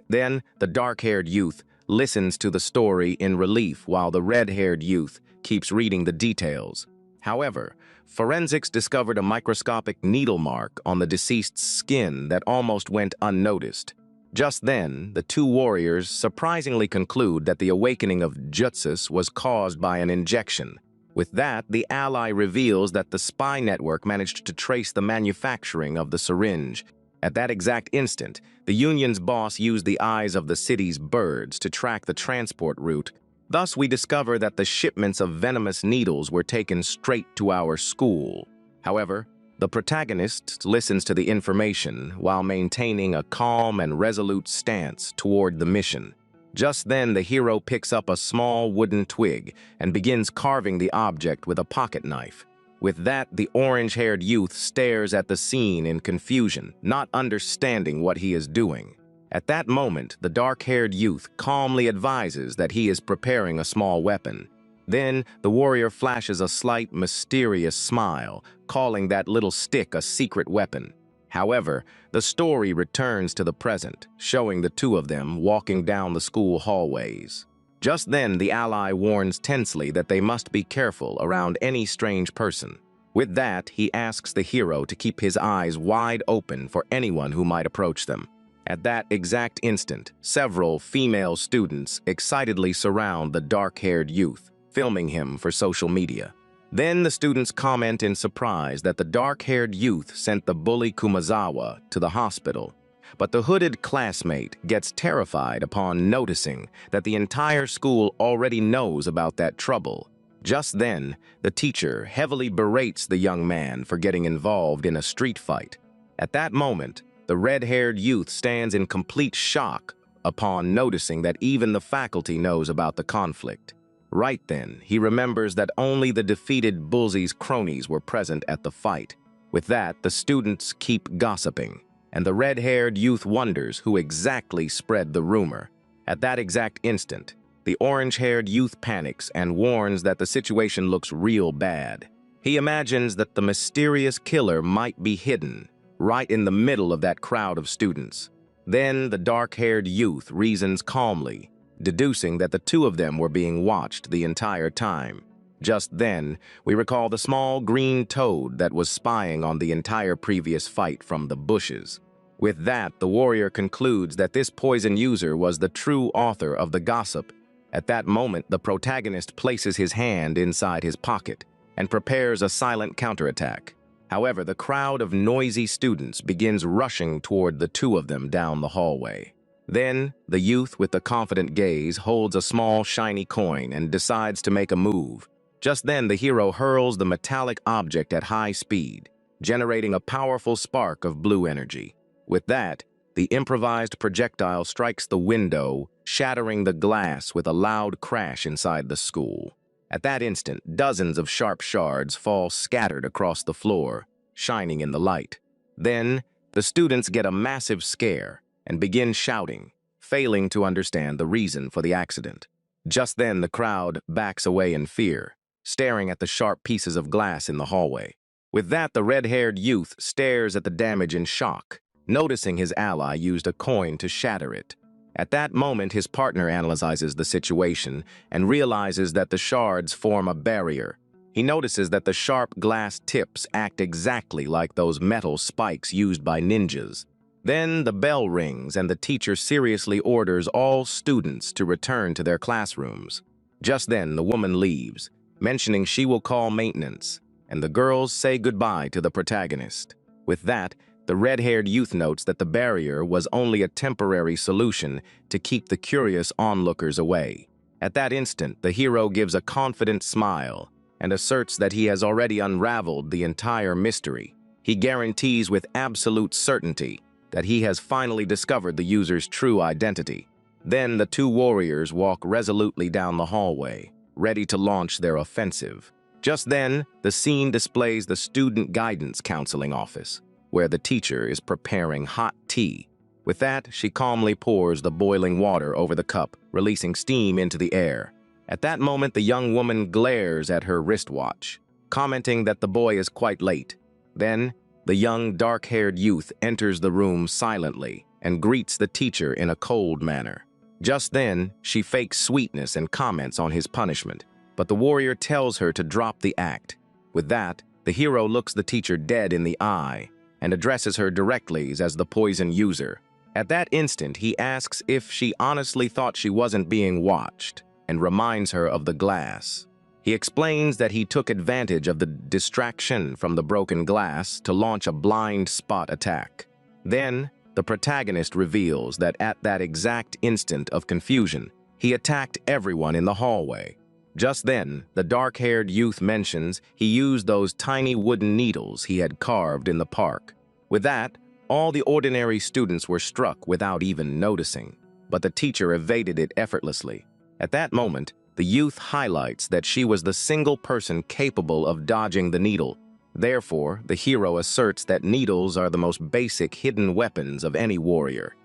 Then, the dark-haired youth listens to the story in relief while the red-haired youth keeps reading the details. However, forensics discovered a microscopic needle mark on the deceased's skin that almost went unnoticed. Just then, the two warriors surprisingly conclude that the awakening of Jutsus was caused by an injection. With that, the ally reveals that the spy network managed to trace the manufacturing of the syringe. At that exact instant, the Union's boss used the eyes of the city's birds to track the transport route. Thus, we discover that the shipments of venomous needles were taken straight to our school. However, the protagonist listens to the information while maintaining a calm and resolute stance toward the mission. Just then, the hero picks up a small wooden twig and begins carving the object with a pocket knife. With that, the orange-haired youth stares at the scene in confusion, not understanding what he is doing. At that moment, the dark-haired youth calmly advises that he is preparing a small weapon. Then, the warrior flashes a slight, mysterious smile, calling that little stick a secret weapon. However, the story returns to the present, showing the two of them walking down the school hallways. Just then, the ally warns tensely that they must be careful around any strange person. With that, he asks the hero to keep his eyes wide open for anyone who might approach them. At that exact instant, several female students excitedly surround the dark-haired youth, filming him for social media. Then the students comment in surprise that the dark-haired youth sent the bully Kumazawa to the hospital. But the hooded classmate gets terrified upon noticing that the entire school already knows about that trouble. Just then, the teacher heavily berates the young man for getting involved in a street fight. At that moment, the red-haired youth stands in complete shock upon noticing that even the faculty knows about the conflict. Right then, he remembers that only the defeated Bullsy's cronies were present at the fight. With that, the students keep gossiping, and the red-haired youth wonders who exactly spread the rumor. At that exact instant, the orange-haired youth panics and warns that the situation looks real bad. He imagines that the mysterious killer might be hidden right in the middle of that crowd of students. Then the dark-haired youth reasons calmly, deducing that the two of them were being watched the entire time. Just then, we recall the small green toad that was spying on the entire previous fight from the bushes. With that, the warrior concludes that this poison user was the true author of the gossip. At that moment, the protagonist places his hand inside his pocket and prepares a silent counterattack. However, the crowd of noisy students begins rushing toward the two of them down the hallway. Then, the youth with the confident gaze holds a small shiny coin and decides to make a move. Just then, the hero hurls the metallic object at high speed, generating a powerful spark of blue energy. With that, the improvised projectile strikes the window, shattering the glass with a loud crash inside the school. At that instant, dozens of sharp shards fall scattered across the floor, shining in the light. Then, the students get a massive scare and begin shouting, failing to understand the reason for the accident. Just then, the crowd backs away in fear, staring at the sharp pieces of glass in the hallway. With that, the red-haired youth stares at the damage in shock, noticing his ally used a coin to shatter it. At that moment, his partner analyzes the situation and realizes that the shards form a barrier. He notices that the sharp glass tips act exactly like those metal spikes used by ninjas. Then the bell rings and the teacher seriously orders all students to return to their classrooms. Just then, the woman leaves, mentioning she will call maintenance, and the girls say goodbye to the protagonist. With that, the red-haired youth notes that the barrier was only a temporary solution to keep the curious onlookers away. At that instant, the hero gives a confident smile and asserts that he has already unraveled the entire mystery. He guarantees with absolute certainty that he has finally discovered the user's true identity. Then the two warriors walk resolutely down the hallway, ready to launch their offensive. Just then, the scene displays the student guidance counseling office, where the teacher is preparing hot tea. With that, she calmly pours the boiling water over the cup, releasing steam into the air. At that moment, the young woman glares at her wristwatch, commenting that the boy is quite late. Then, the young, dark-haired youth enters the room silently and greets the teacher in a cold manner. Just then, she fakes sweetness and comments on his punishment, but the warrior tells her to drop the act. With that, the hero looks the teacher dead in the eye and addresses her directly as the poison user. At that instant, he asks if she honestly thought she wasn't being watched and reminds her of the glass. He explains that he took advantage of the distraction from the broken glass to launch a blind spot attack. Then, the protagonist reveals that at that exact instant of confusion, he attacked everyone in the hallway. Just then, the dark-haired youth mentions he used those tiny wooden needles he had carved in the park. With that, all the ordinary students were struck without even noticing, but the teacher evaded it effortlessly. At that moment, the youth highlights that she was the single person capable of dodging the needle. Therefore, the hero asserts that needles are the most basic hidden weapons of any warrior.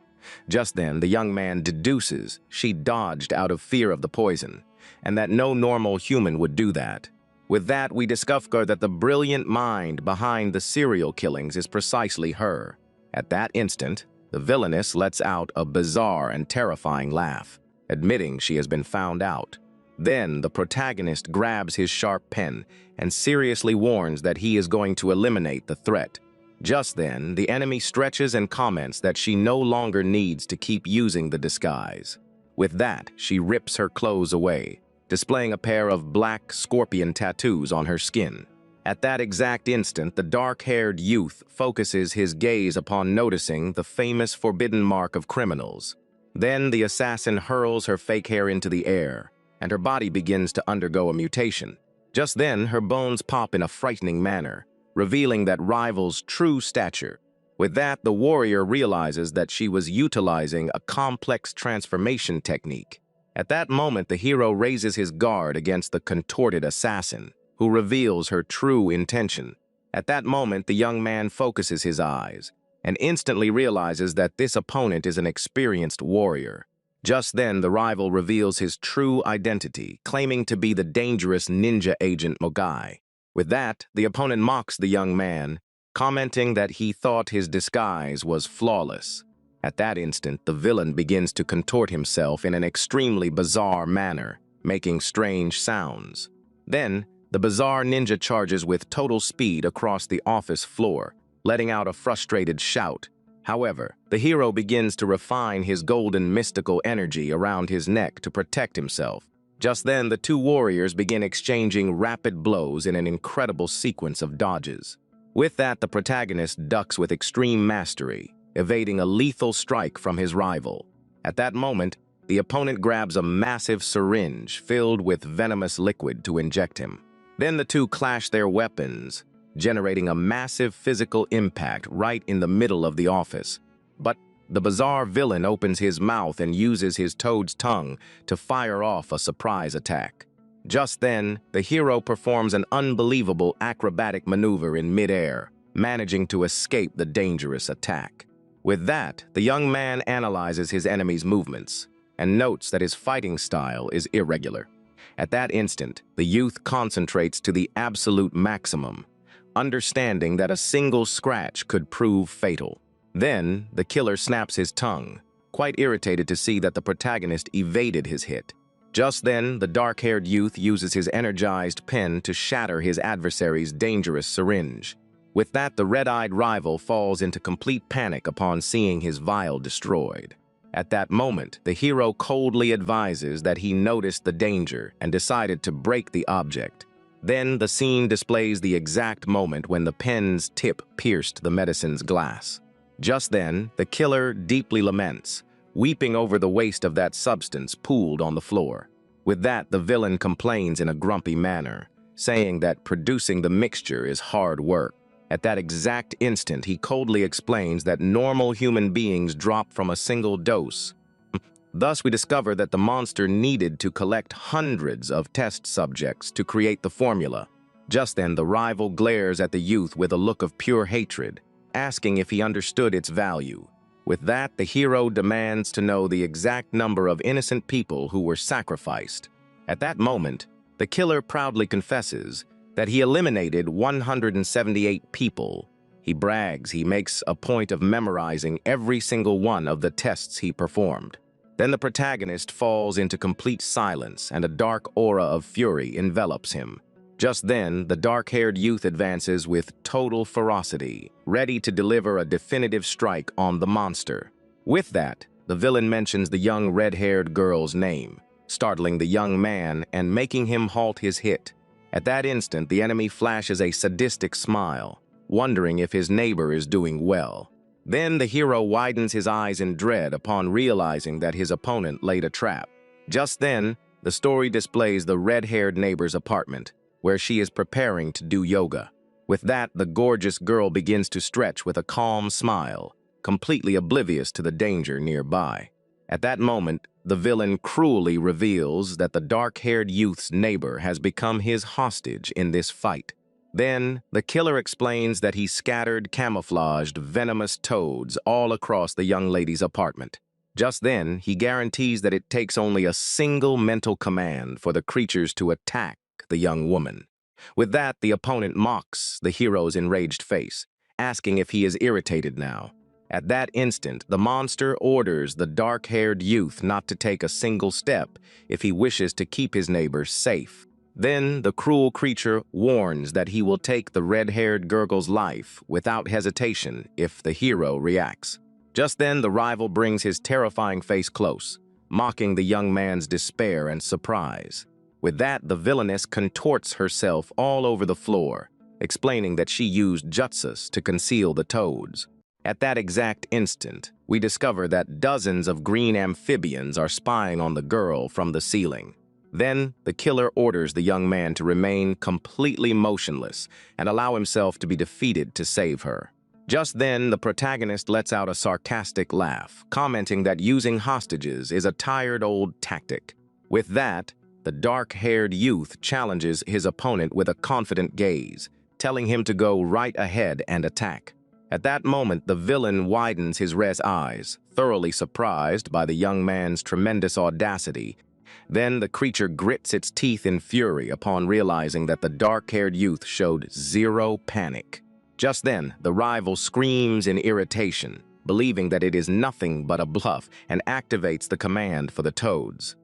Just then, the young man deduces she dodged out of fear of the poison, and that no normal human would do that. With that, we discover that the brilliant mind behind the serial killings is precisely her. At that instant, the villainess lets out a bizarre and terrifying laugh, admitting she has been found out. Then, the protagonist grabs his sharp pen and seriously warns that he is going to eliminate the threat. Just then, the enemy stretches and comments that she no longer needs to keep using the disguise. With that, she rips her clothes away, displaying a pair of black scorpion tattoos on her skin. At that exact instant, the dark-haired youth focuses his gaze upon noticing the famous forbidden mark of criminals. Then the assassin hurls her fake hair into the air, and her body begins to undergo a mutation. Just then, her bones pop in a frightening manner, revealing that rival's true stature. With that, the warrior realizes that she was utilizing a complex transformation technique. At that moment, the hero raises his guard against the contorted assassin, who reveals her true intention. At that moment, the young man focuses his eyes and instantly realizes that this opponent is an experienced warrior. Just then, the rival reveals his true identity, claiming to be the dangerous ninja agent Mogai. With that, the opponent mocks the young man, commenting that he thought his disguise was flawless. At that instant, the villain begins to contort himself in an extremely bizarre manner, making strange sounds. Then, the bizarre ninja charges with total speed across the office floor, letting out a frustrated shout. However, the hero begins to refine his golden mystical energy around his neck to protect himself. Just then, the two warriors begin exchanging rapid blows in an incredible sequence of dodges. With that, the protagonist ducks with extreme mastery, evading a lethal strike from his rival. At that moment, the opponent grabs a massive syringe filled with venomous liquid to inject him. Then the two clash their weapons, generating a massive physical impact right in the middle of the office. But the bizarre villain opens his mouth and uses his toad's tongue to fire off a surprise attack. Just then, the hero performs an unbelievable acrobatic maneuver in midair, managing to escape the dangerous attack. With that, the young man analyzes his enemy's movements and notes that his fighting style is irregular. At that instant, the youth concentrates to the absolute maximum, understanding that a single scratch could prove fatal. Then, the killer snaps his tongue, quite irritated to see that the protagonist evaded his hit. Just then, the dark-haired youth uses his energized pen to shatter his adversary's dangerous syringe. With that, the red-eyed rival falls into complete panic upon seeing his vial destroyed. At that moment, the hero coldly advises that he noticed the danger and decided to break the object. Then, the scene displays the exact moment when the pen's tip pierced the medicine's glass. Just then, the killer deeply laments, weeping over the waste of that substance pooled on the floor. With that, the villain complains in a grumpy manner, saying that producing the mixture is hard work. At that exact instant, he coldly explains that normal human beings drop from a single dose. Thus, we discover that the monster needed to collect hundreds of test subjects to create the formula. Just then, the rival glares at the youth with a look of pure hatred, asking if he understood its value. With that, the hero demands to know the exact number of innocent people who were sacrificed. At that moment, the killer proudly confesses that he eliminated 178 people. He brags he makes a point of memorizing every single one of the tests he performed. Then the protagonist falls into complete silence and a dark aura of fury envelops him. Just then, the dark-haired youth advances with total ferocity, ready to deliver a definitive strike on the monster. With that, the villain mentions the young red-haired girl's name, startling the young man and making him halt his hit. At that instant, the enemy flashes a sadistic smile, wondering if his neighbor is doing well. Then the hero widens his eyes in dread upon realizing that his opponent laid a trap. Just then, the story displays the red-haired neighbor's apartment, where she is preparing to do yoga. With that, the gorgeous girl begins to stretch with a calm smile, completely oblivious to the danger nearby. At that moment, the villain cruelly reveals that the dark-haired youth's neighbor has become his hostage in this fight. Then, the killer explains that he scattered camouflaged venomous toads all across the young lady's apartment. Just then, he guarantees that it takes only a single mental command for the creatures to attack the young woman. With that, the opponent mocks the hero's enraged face, asking if he is irritated now. At that instant, the monster orders the dark-haired youth not to take a single step if he wishes to keep his neighbor safe. Then, the cruel creature warns that he will take the red-haired gurgle's life without hesitation if the hero reacts. Just then, the rival brings his terrifying face close, mocking the young man's despair and surprise. With that, the villainess contorts herself all over the floor, explaining that she used jutsus to conceal the toads. At that exact instant, we discover that dozens of green amphibians are spying on the girl from the ceiling. Then, the killer orders the young man to remain completely motionless and allow himself to be defeated to save her. Just then, the protagonist lets out a sarcastic laugh, commenting that using hostages is a tired old tactic. With that, the dark-haired youth challenges his opponent with a confident gaze, telling him to go right ahead and attack. At that moment, the villain widens his red eyes, thoroughly surprised by the young man's tremendous audacity. Then the creature grits its teeth in fury upon realizing that the dark-haired youth showed zero panic. Just then, the rival screams in irritation, believing that it is nothing but a bluff, and activates the command for the toads.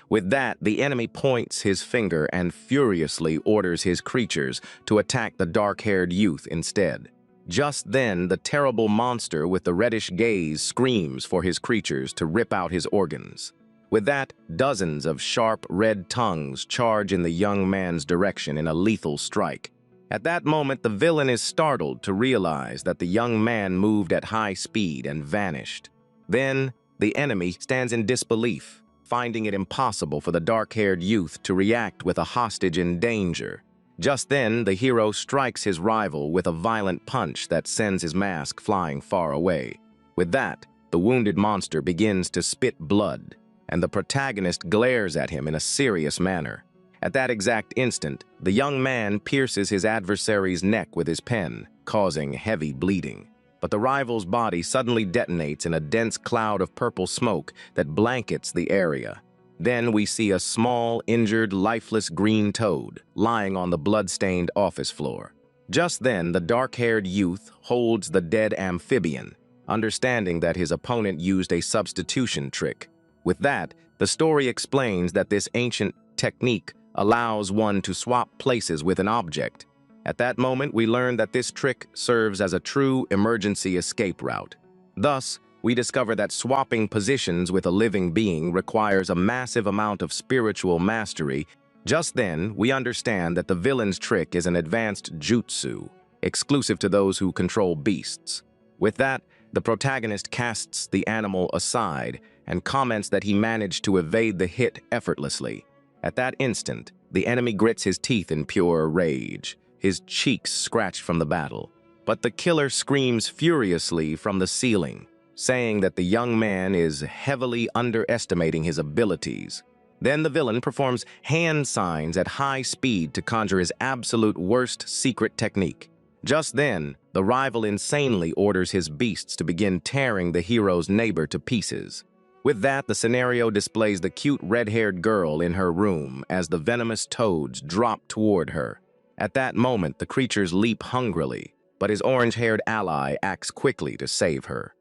With that, the enemy points his finger and furiously orders his creatures to attack the dark-haired youth instead. Just then, the terrible monster with the reddish gaze screams for his creatures to rip out his organs. With that, dozens of sharp red tongues charge in the young man's direction in a lethal strike. At that moment, the villain is startled to realize that the young man moved at high speed and vanished. Then, the enemy stands in disbelief, finding it impossible for the dark-haired youth to react with a hostage in danger. Just then, the hero strikes his rival with a violent punch that sends his mask flying far away. With that, the wounded monster begins to spit blood, and the protagonist glares at him in a serious manner. At that exact instant, the young man pierces his adversary's neck with his pen, causing heavy bleeding. But the rival's body suddenly detonates in a dense cloud of purple smoke that blankets the area. Then we see a small, injured, lifeless green toad lying on the blood-stained office floor. Just then, the dark-haired youth holds the dead amphibian, understanding that his opponent used a substitution trick. With that, the story explains that this ancient technique allows one to swap places with an object. At that moment, we learn that this trick serves as a true emergency escape route. Thus, we discover that swapping positions with a living being requires a massive amount of spiritual mastery. Just then, we understand that the villain's trick is an advanced jutsu, exclusive to those who control beasts. With that, the protagonist casts the animal aside and comments that he managed to evade the hit effortlessly. At that instant, the enemy grits his teeth in pure rage, his cheeks scratched from the battle. But the killer screams furiously from the ceiling, saying that the young man is heavily underestimating his abilities. Then the villain performs hand signs at high speed to conjure his absolute worst secret technique. Just then, the rival insanely orders his beasts to begin tearing the hero's neighbor to pieces. With that, the scenario displays the cute red-haired girl in her room as the venomous toads drop toward her. At that moment, the creatures leap hungrily, but his orange-haired ally acts quickly to save her.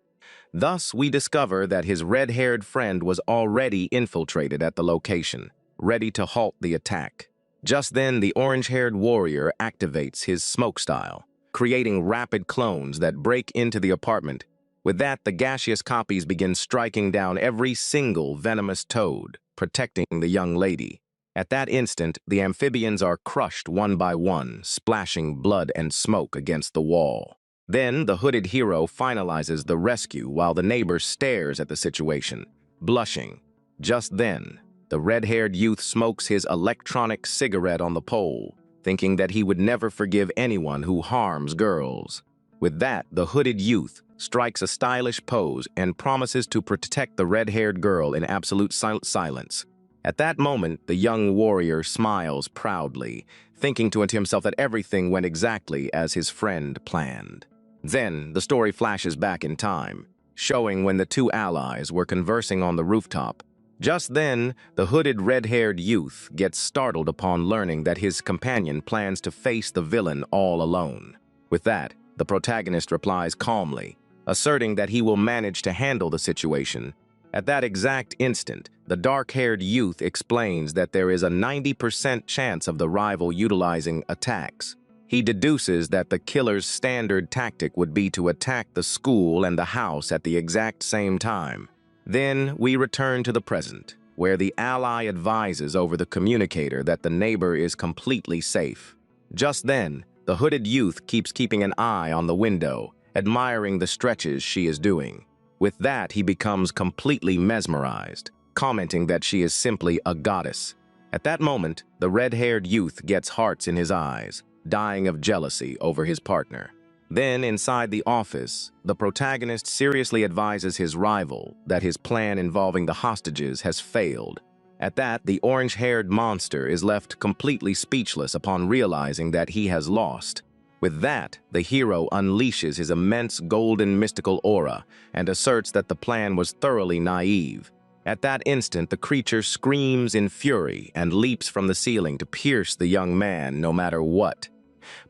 Thus, we discover that his red-haired friend was already infiltrated at the location, ready to halt the attack. Just then, the orange-haired warrior activates his smoke style, creating rapid clones that break into the apartment. With that, the gaseous copies begin striking down every single venomous toad, protecting the young lady. At that instant, the amphibians are crushed one by one, splashing blood and smoke against the wall. Then, the hooded hero finalizes the rescue while the neighbor stares at the situation, blushing. Just then, the red-haired youth smokes his electronic cigarette on the pole, thinking that he would never forgive anyone who harms girls. With that, the hooded youth strikes a stylish pose and promises to protect the red-haired girl in absolute silence. At that moment, the young warrior smiles proudly, thinking to himself that everything went exactly as his friend planned. Then, the story flashes back in time, showing when the two allies were conversing on the rooftop. Just then, the hooded red-haired youth gets startled upon learning that his companion plans to face the villain all alone. With that, the protagonist replies calmly, asserting that he will manage to handle the situation. At that exact instant, the dark-haired youth explains that there is a 90% chance of the rival utilizing attacks. He deduces that the killer's standard tactic would be to attack the school and the house at the exact same time. Then we return to the present, where the ally advises over the communicator that the neighbor is completely safe. Just then, the hooded youth keeping an eye on the window, admiring the stretches she is doing. With that, he becomes completely mesmerized, commenting that she is simply a goddess. At that moment, the red-haired youth gets hearts in his eyes, dying of jealousy over his partner. Then, inside the office, the protagonist seriously advises his rival that his plan involving the hostages has failed. At that, the orange-haired monster is left completely speechless upon realizing that he has lost. With that, the hero unleashes his immense golden mystical aura and asserts that the plan was thoroughly naive. At that instant, the creature screams in fury and leaps from the ceiling to pierce the young man no matter what.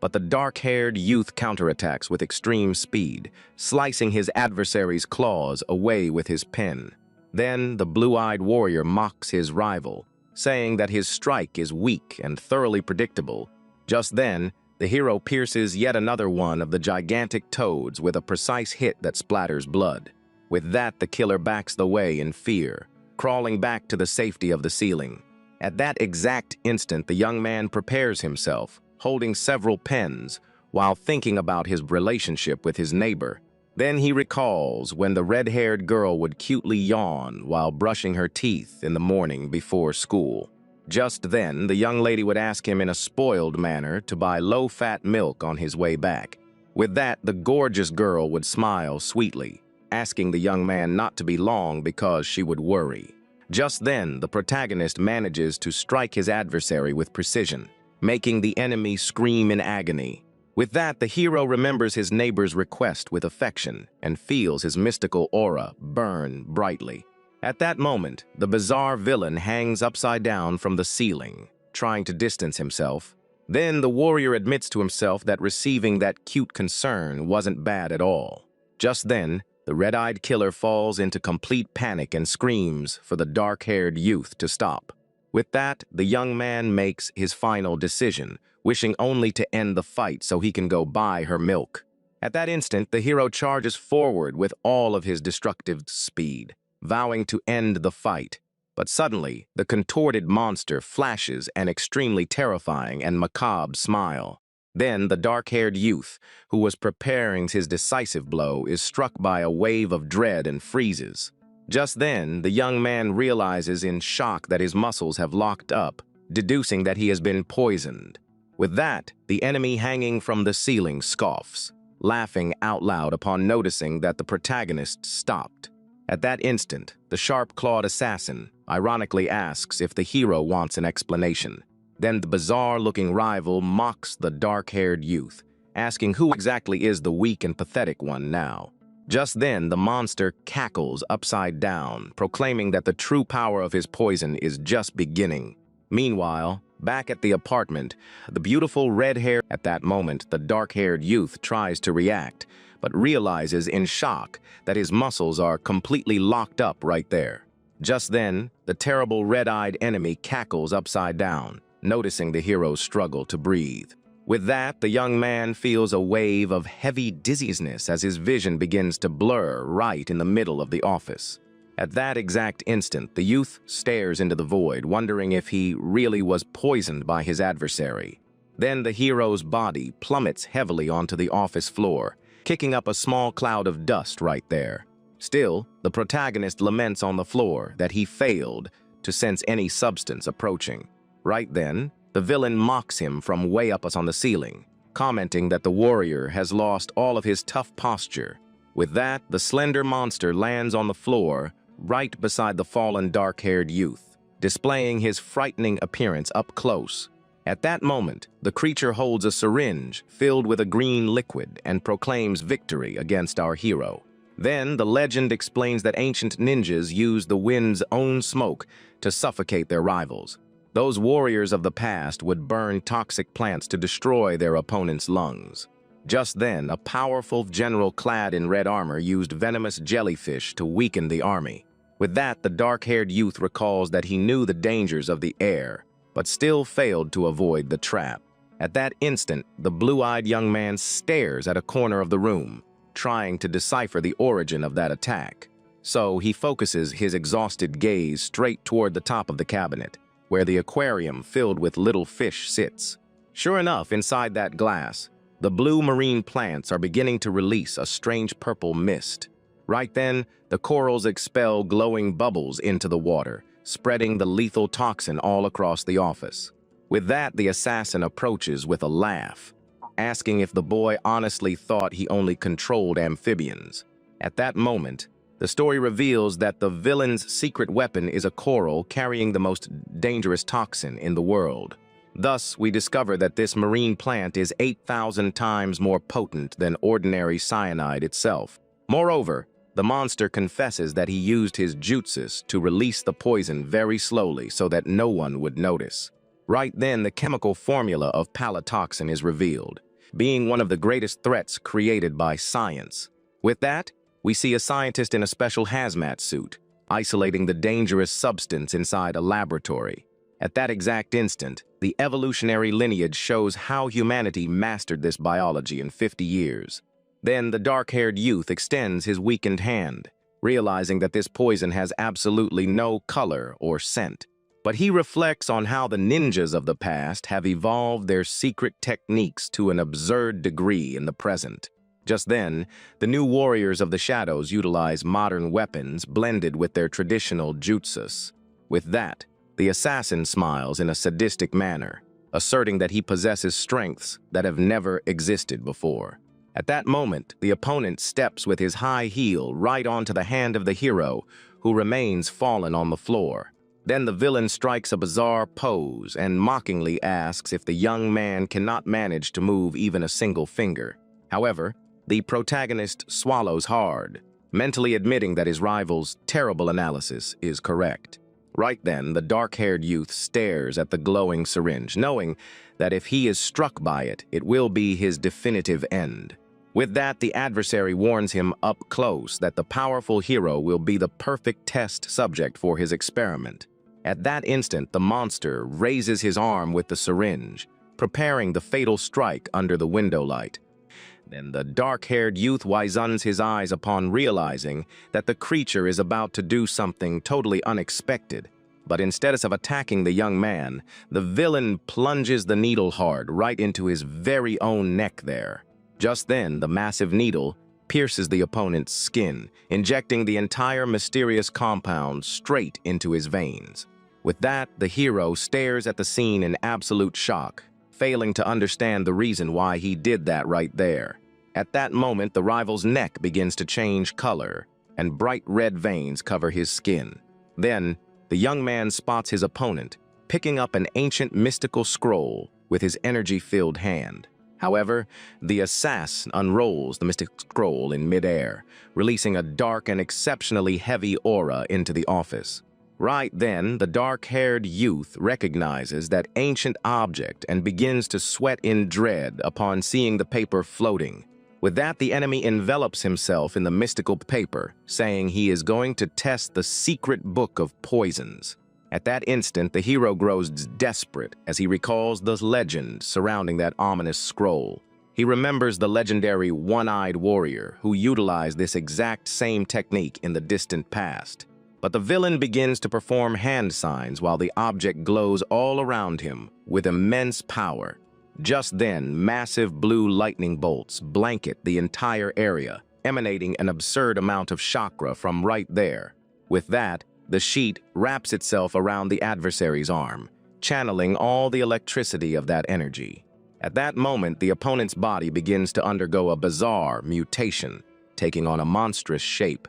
But the dark-haired youth counterattacks with extreme speed, slicing his adversary's claws away with his pen. Then the blue-eyed warrior mocks his rival, saying that his strike is weak and thoroughly predictable. Just then, the hero pierces yet another one of the gigantic toads with a precise hit that splatters blood. With that, the killer backs away in fear, crawling back to the safety of the ceiling. At that exact instant, the young man prepares himself, holding several pens, while thinking about his relationship with his neighbor. Then he recalls when the red-haired girl would cutely yawn while brushing her teeth in the morning before school. Just then, the young lady would ask him in a spoiled manner to buy low-fat milk on his way back. With that, the gorgeous girl would smile sweetly, asking the young man not to be long because she would worry. Just then, the protagonist manages to strike his adversary with precision, making the enemy scream in agony. With that, the hero remembers his neighbor's request with affection and feels his mystical aura burn brightly. At that moment, the bizarre villain hangs upside down from the ceiling, trying to distance himself. Then the warrior admits to himself that receiving that cute concern wasn't bad at all. Just then, the red-eyed killer falls into complete panic and screams for the dark-haired youth to stop. With that, the young man makes his final decision, wishing only to end the fight so he can go buy her milk. At that instant, the hero charges forward with all of his destructive speed, vowing to end the fight. But suddenly, the contorted monster flashes an extremely terrifying and macabre smile. Then the dark-haired youth, who was preparing his decisive blow, is struck by a wave of dread and freezes. Just then, the young man realizes in shock that his muscles have locked up, deducing that he has been poisoned. With that, the enemy hanging from the ceiling scoffs, laughing out loud upon noticing that the protagonist stopped. At that instant, the sharp-clawed assassin ironically asks if the hero wants an explanation. Then the bizarre-looking rival mocks the dark-haired youth, asking who exactly is the weak and pathetic one now. Just then, the monster cackles upside down, proclaiming that the true power of his poison is just beginning. Meanwhile, back at the apartment, the beautiful red-haired... At that moment, the dark-haired youth tries to react, but realizes in shock that his muscles are completely locked up right there. Just then, the terrible red-eyed enemy cackles upside down, noticing the hero's struggle to breathe. With that, the young man feels a wave of heavy dizziness as his vision begins to blur right in the middle of the office. At that exact instant, the youth stares into the void, wondering if he really was poisoned by his adversary. Then the hero's body plummets heavily onto the office floor, kicking up a small cloud of dust right there. Still, the protagonist laments on the floor that he failed to sense any substance approaching. Right then, the villain mocks him from way up on the ceiling, commenting that the warrior has lost all of his tough posture. With that, the slender monster lands on the floor right beside the fallen dark-haired youth, displaying his frightening appearance up close. At that moment, the creature holds a syringe filled with a green liquid and proclaims victory against our hero. Then, the legend explains that ancient ninjas used the wind's own smoke to suffocate their rivals. Those warriors of the past would burn toxic plants to destroy their opponent's lungs. Just then, a powerful general clad in red armor used venomous jellyfish to weaken the army. With that, the dark-haired youth recalls that he knew the dangers of the air, but still failed to avoid the trap. At that instant, the blue-eyed young man stares at a corner of the room, trying to decipher the origin of that attack. So he focuses his exhausted gaze straight toward the top of the cabinet, where the aquarium filled with little fish sits. Sure enough, inside that glass, the blue marine plants are beginning to release a strange purple mist. Right then, the corals expel glowing bubbles into the water, spreading the lethal toxin all across the office. With that, the assassin approaches with a laugh, asking if the boy honestly thought he only controlled amphibians. At that moment, the story reveals that the villain's secret weapon is a coral carrying the most dangerous toxin in the world. Thus, we discover that this marine plant is 8,000 times more potent than ordinary cyanide itself. Moreover, the monster confesses that he used his jutsus to release the poison very slowly so that no one would notice. Right then, the chemical formula of palatoxin is revealed, being one of the greatest threats created by science. With that, we see a scientist in a special hazmat suit, isolating the dangerous substance inside a laboratory. At that exact instant, the evolutionary lineage shows how humanity mastered this biology in 50 years. Then the dark-haired youth extends his weakened hand, realizing that this poison has absolutely no color or scent. But he reflects on how the ninjas of the past have evolved their secret techniques to an absurd degree in the present. Just then, the new warriors of the shadows utilize modern weapons blended with their traditional jutsus. With that, the assassin smiles in a sadistic manner, asserting that he possesses strengths that have never existed before. At that moment, the opponent steps with his high heel right onto the hand of the hero, who remains fallen on the floor. Then the villain strikes a bizarre pose and mockingly asks if the young man cannot manage to move even a single finger. However, the protagonist swallows hard, mentally admitting that his rival's terrible analysis is correct. Right then, the dark-haired youth stares at the glowing syringe, knowing that if he is struck by it, it will be his definitive end. With that, the adversary warns him up close that the powerful hero will be the perfect test subject for his experiment. At that instant, the monster raises his arm with the syringe, preparing the fatal strike under the window light. Then the dark-haired youth widens his eyes upon realizing that the creature is about to do something totally unexpected. But instead of attacking the young man, the villain plunges the needle hard right into his very own neck there. Just then, the massive needle pierces the opponent's skin, injecting the entire mysterious compound straight into his veins. With that, the hero stares at the scene in absolute shock, failing to understand the reason why he did that right there. At that moment, the rival's neck begins to change color, and bright red veins cover his skin. Then, the young man spots his opponent, picking up an ancient mystical scroll with his energy-filled hand. However, the assassin unrolls the mystic scroll in midair, releasing a dark and exceptionally heavy aura into the office. Right then, the dark-haired youth recognizes that ancient object and begins to sweat in dread upon seeing the paper floating. With that, the enemy envelops himself in the mystical paper, saying he is going to test the secret book of poisons. At that instant, the hero grows desperate as he recalls the legend surrounding that ominous scroll. He remembers the legendary one-eyed warrior who utilized this exact same technique in the distant past. But the villain begins to perform hand signs while the object glows all around him with immense power. Just then, massive blue lightning bolts blanket the entire area, emanating an absurd amount of chakra from right there. With that, the sheet wraps itself around the adversary's arm, channeling all the electricity of that energy. At that moment, the opponent's body begins to undergo a bizarre mutation, taking on a monstrous shape.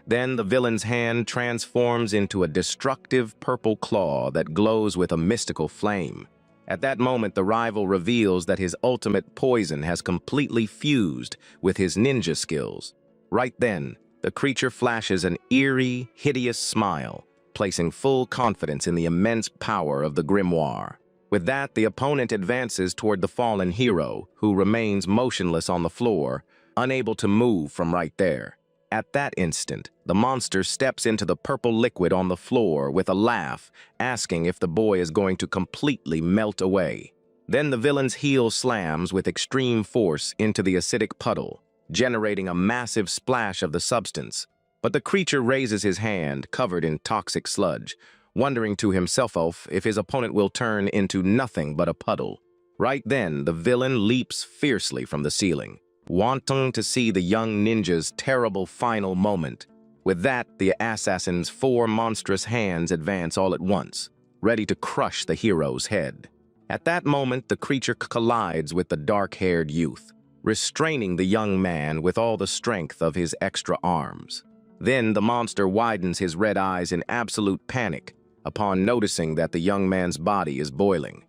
Then the villain's hand transforms into a destructive purple claw that glows with a mystical flame. At that moment, the rival reveals that his ultimate poison has completely fused with his ninja skills. Right then, the creature flashes an eerie, hideous smile, placing full confidence in the immense power of the grimoire. With that, the opponent advances toward the fallen hero, who remains motionless on the floor, unable to move from right there. At that instant, the monster steps into the purple liquid on the floor with a laugh, asking if the boy is going to completely melt away. Then the villain's heel slams with extreme force into the acidic puddle, generating a massive splash of the substance. But the creature raises his hand, covered in toxic sludge, wondering to himself if his opponent will turn into nothing but a puddle. Right then, the villain leaps fiercely from the ceiling, wanting to see the young ninja's terrible final moment. With that, the assassin's 4 monstrous hands advance all at once, ready to crush the hero's head. At that moment, the creature collides with the dark-haired youth, restraining the young man with all the strength of his extra arms. Then the monster widens his red eyes in absolute panic upon noticing that the young man's body is boiling.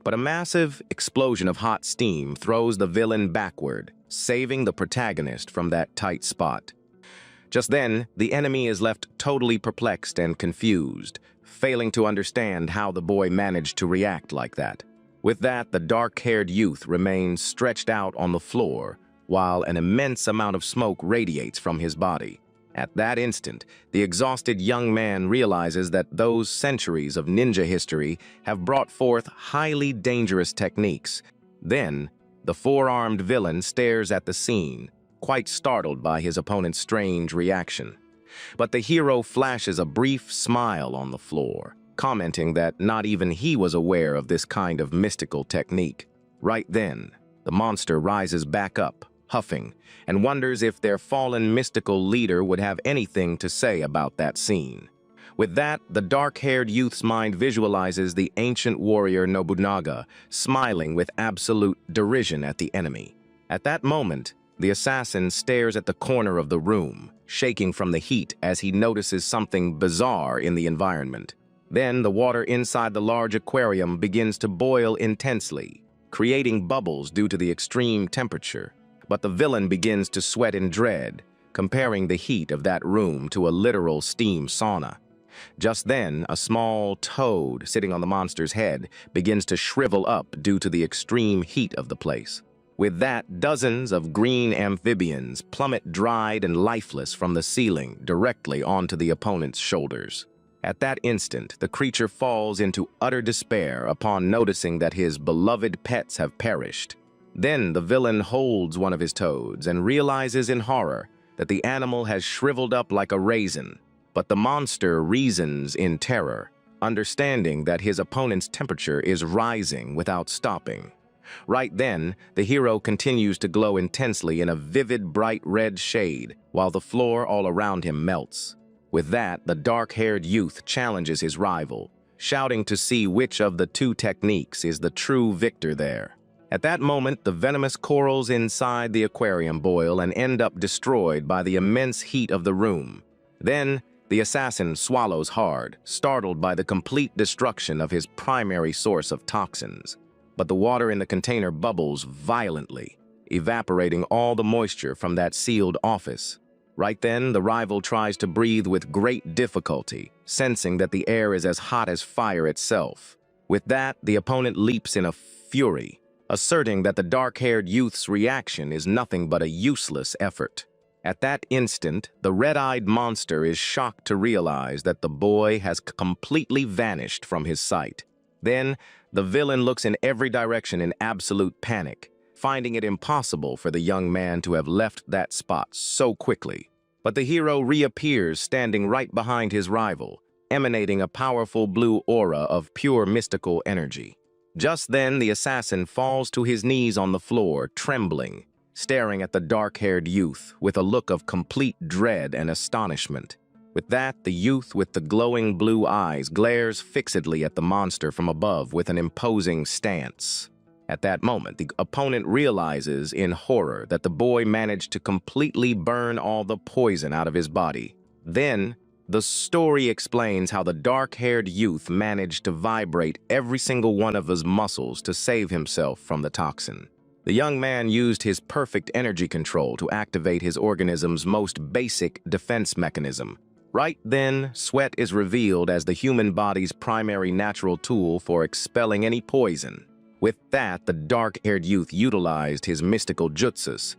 But a massive explosion of hot steam throws the villain backward, saving the protagonist from that tight spot. Just then, the enemy is left totally perplexed and confused, failing to understand how the boy managed to react like that. With that, the dark-haired youth remains stretched out on the floor, while an immense amount of smoke radiates from his body. At that instant, the exhausted young man realizes that those centuries of ninja history have brought forth highly dangerous techniques. Then, the 4-armed villain stares at the scene, quite startled by his opponent's strange reaction. But the hero flashes a brief smile on the floor, commenting that not even he was aware of this kind of mystical technique. Right then, the monster rises back up, huffing, and wonders if their fallen mystical leader would have anything to say about that scene. With that, the dark-haired youth's mind visualizes the ancient warrior Nobunaga, smiling with absolute derision at the enemy. At that moment, the assassin stares at the corner of the room, shaking from the heat as he notices something bizarre in the environment. Then the water inside the large aquarium begins to boil intensely, creating bubbles due to the extreme temperature. But the villain begins to sweat in dread, comparing the heat of that room to a literal steam sauna. Just then, a small toad sitting on the monster's head begins to shrivel up due to the extreme heat of the place. With that, dozens of green amphibians plummet dried and lifeless from the ceiling directly onto the opponent's shoulders. At that instant, the creature falls into utter despair upon noticing that his beloved pets have perished. Then the villain holds one of his toads and realizes in horror that the animal has shriveled up like a raisin. But the monster reasons in terror, understanding that his opponent's temperature is rising without stopping. Right then, the hero continues to glow intensely in a vivid bright red shade, while the floor all around him melts. With that, the dark-haired youth challenges his rival, shouting to see which of the two techniques is the true victor there. At that moment, the venomous corals inside the aquarium boil and end up destroyed by the immense heat of the room. Then, the assassin swallows hard, startled by the complete destruction of his primary source of toxins. But the water in the container bubbles violently, evaporating all the moisture from that sealed office. Right then, the rival tries to breathe with great difficulty, sensing that the air is as hot as fire itself. With that, the opponent leaps in a fury, asserting that the dark-haired youth's reaction is nothing but a useless effort. At that instant, the red-eyed monster is shocked to realize that the boy has completely vanished from his sight. Then, the villain looks in every direction in absolute panic, finding it impossible for the young man to have left that spot so quickly. But the hero reappears standing right behind his rival, emanating a powerful blue aura of pure mystical energy. Just then, the assassin falls to his knees on the floor, trembling, staring at the dark-haired youth with a look of complete dread and astonishment. With that, the youth with the glowing blue eyes glares fixedly at the monster from above with an imposing stance. At that moment, the opponent realizes in horror that the boy managed to completely burn all the poison out of his body. Then, the story explains how the dark-haired youth managed to vibrate every single one of his muscles to save himself from the toxin. The young man used his perfect energy control to activate his organism's most basic defense mechanism. Right then, sweat is revealed as the human body's primary natural tool for expelling any poison. With that, the dark-haired youth utilized his mystical jutsus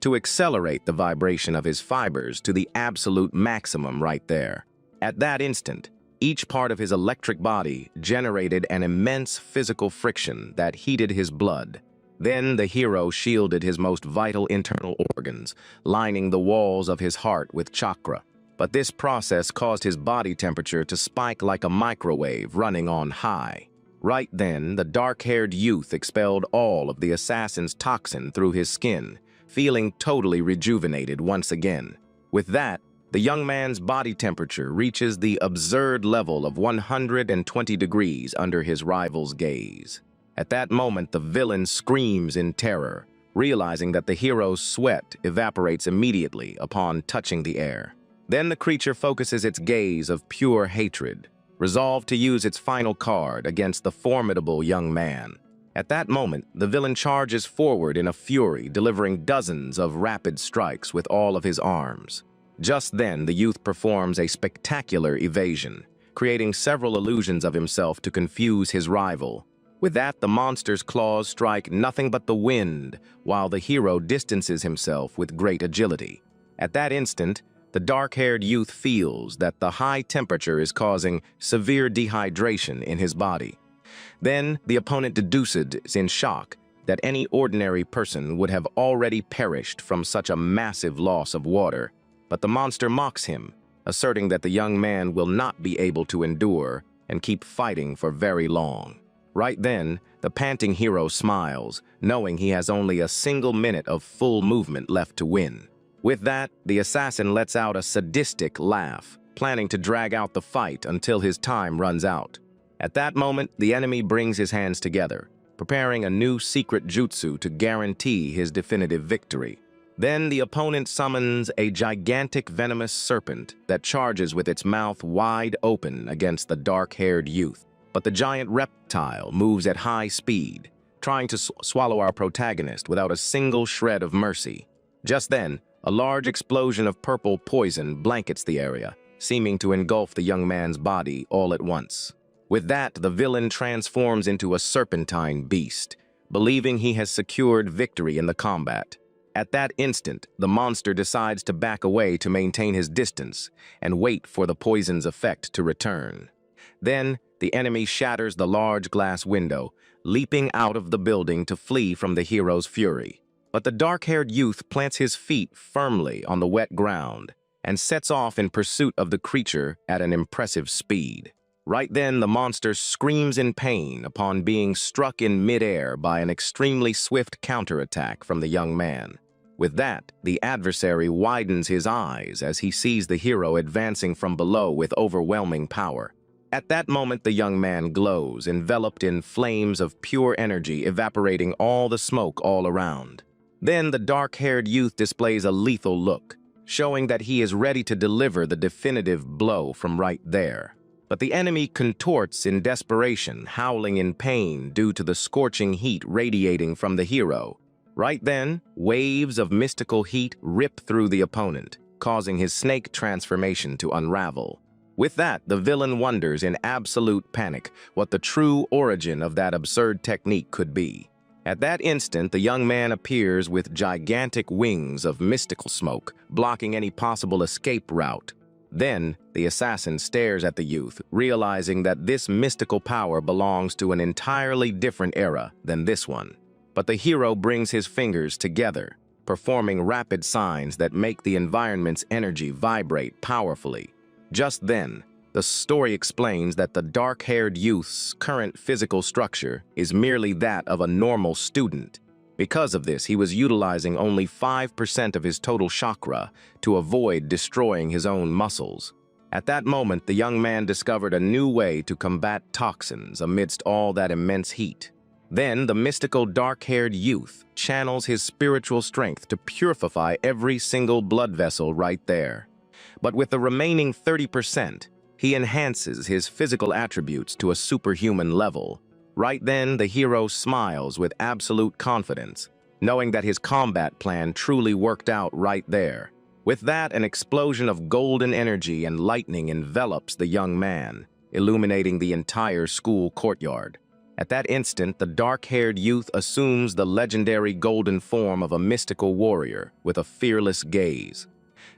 to accelerate the vibration of his fibers to the absolute maximum right there. At that instant, each part of his electric body generated an immense physical friction that heated his blood. Then the hero shielded his most vital internal organs, lining the walls of his heart with chakra. But this process caused his body temperature to spike like a microwave running on high. Right then, the dark-haired youth expelled all of the assassin's toxin through his skin, feeling totally rejuvenated once again. With that, the young man's body temperature reaches the absurd level of 120 degrees under his rival's gaze. At that moment, the villain screams in terror, realizing that the hero's sweat evaporates immediately upon touching the air. Then the creature focuses its gaze of pure hatred, resolved to use its final card against the formidable young man. At that moment, the villain charges forward in a fury, delivering dozens of rapid strikes with all of his arms. Just then, the youth performs a spectacular evasion, creating several illusions of himself to confuse his rival. With that, the monster's claws strike nothing but the wind, while the hero distances himself with great agility. At that instant, the dark-haired youth feels that the high temperature is causing severe dehydration in his body. Then, the opponent deduces in shock that any ordinary person would have already perished from such a massive loss of water. But the monster mocks him, asserting that the young man will not be able to endure and keep fighting for very long. Right then, the panting hero smiles, knowing he has only a single minute of full movement left to win. With that, the assassin lets out a sadistic laugh, planning to drag out the fight until his time runs out. At that moment, the enemy brings his hands together, preparing a new secret jutsu to guarantee his definitive victory. Then the opponent summons a gigantic venomous serpent that charges with its mouth wide open against the dark-haired youth. But the giant reptile moves at high speed, trying to swallow our protagonist without a single shred of mercy. Just then, a large explosion of purple poison blankets the area, seeming to engulf the young man's body all at once. With that, the villain transforms into a serpentine beast, believing he has secured victory in the combat. At that instant, the monster decides to back away to maintain his distance and wait for the poison's effect to return. Then, the enemy shatters the large glass window, leaping out of the building to flee from the hero's fury. But the dark-haired youth plants his feet firmly on the wet ground and sets off in pursuit of the creature at an impressive speed. Right then, the monster screams in pain upon being struck in midair by an extremely swift counterattack from the young man. With that, the adversary widens his eyes as he sees the hero advancing from below with overwhelming power. At that moment, the young man glows, enveloped in flames of pure energy, evaporating all the smoke all around. Then the dark-haired youth displays a lethal look, showing that he is ready to deliver the definitive blow from right there. But the enemy contorts in desperation, howling in pain due to the scorching heat radiating from the hero. Right then, waves of mystical heat rip through the opponent, causing his snake transformation to unravel. With that, the villain wonders in absolute panic what the true origin of that absurd technique could be. At that instant, the young man appears with gigantic wings of mystical smoke, blocking any possible escape route. Then, the assassin stares at the youth, realizing that this mystical power belongs to an entirely different era than this one. But the hero brings his fingers together, performing rapid signs that make the environment's energy vibrate powerfully. Just then, the story explains that the dark-haired youth's current physical structure is merely that of a normal student. Because of this, he was utilizing only 5% of his total chakra to avoid destroying his own muscles. At that moment, the young man discovered a new way to combat toxins amidst all that immense heat. Then, the mystical dark-haired youth channels his spiritual strength to purify every single blood vessel right there. But with the remaining 30%, he enhances his physical attributes to a superhuman level. Right then, the hero smiles with absolute confidence, knowing that his combat plan truly worked out right there. With that, an explosion of golden energy and lightning envelops the young man, illuminating the entire school courtyard. At that instant, the dark-haired youth assumes the legendary golden form of a mystical warrior with a fearless gaze.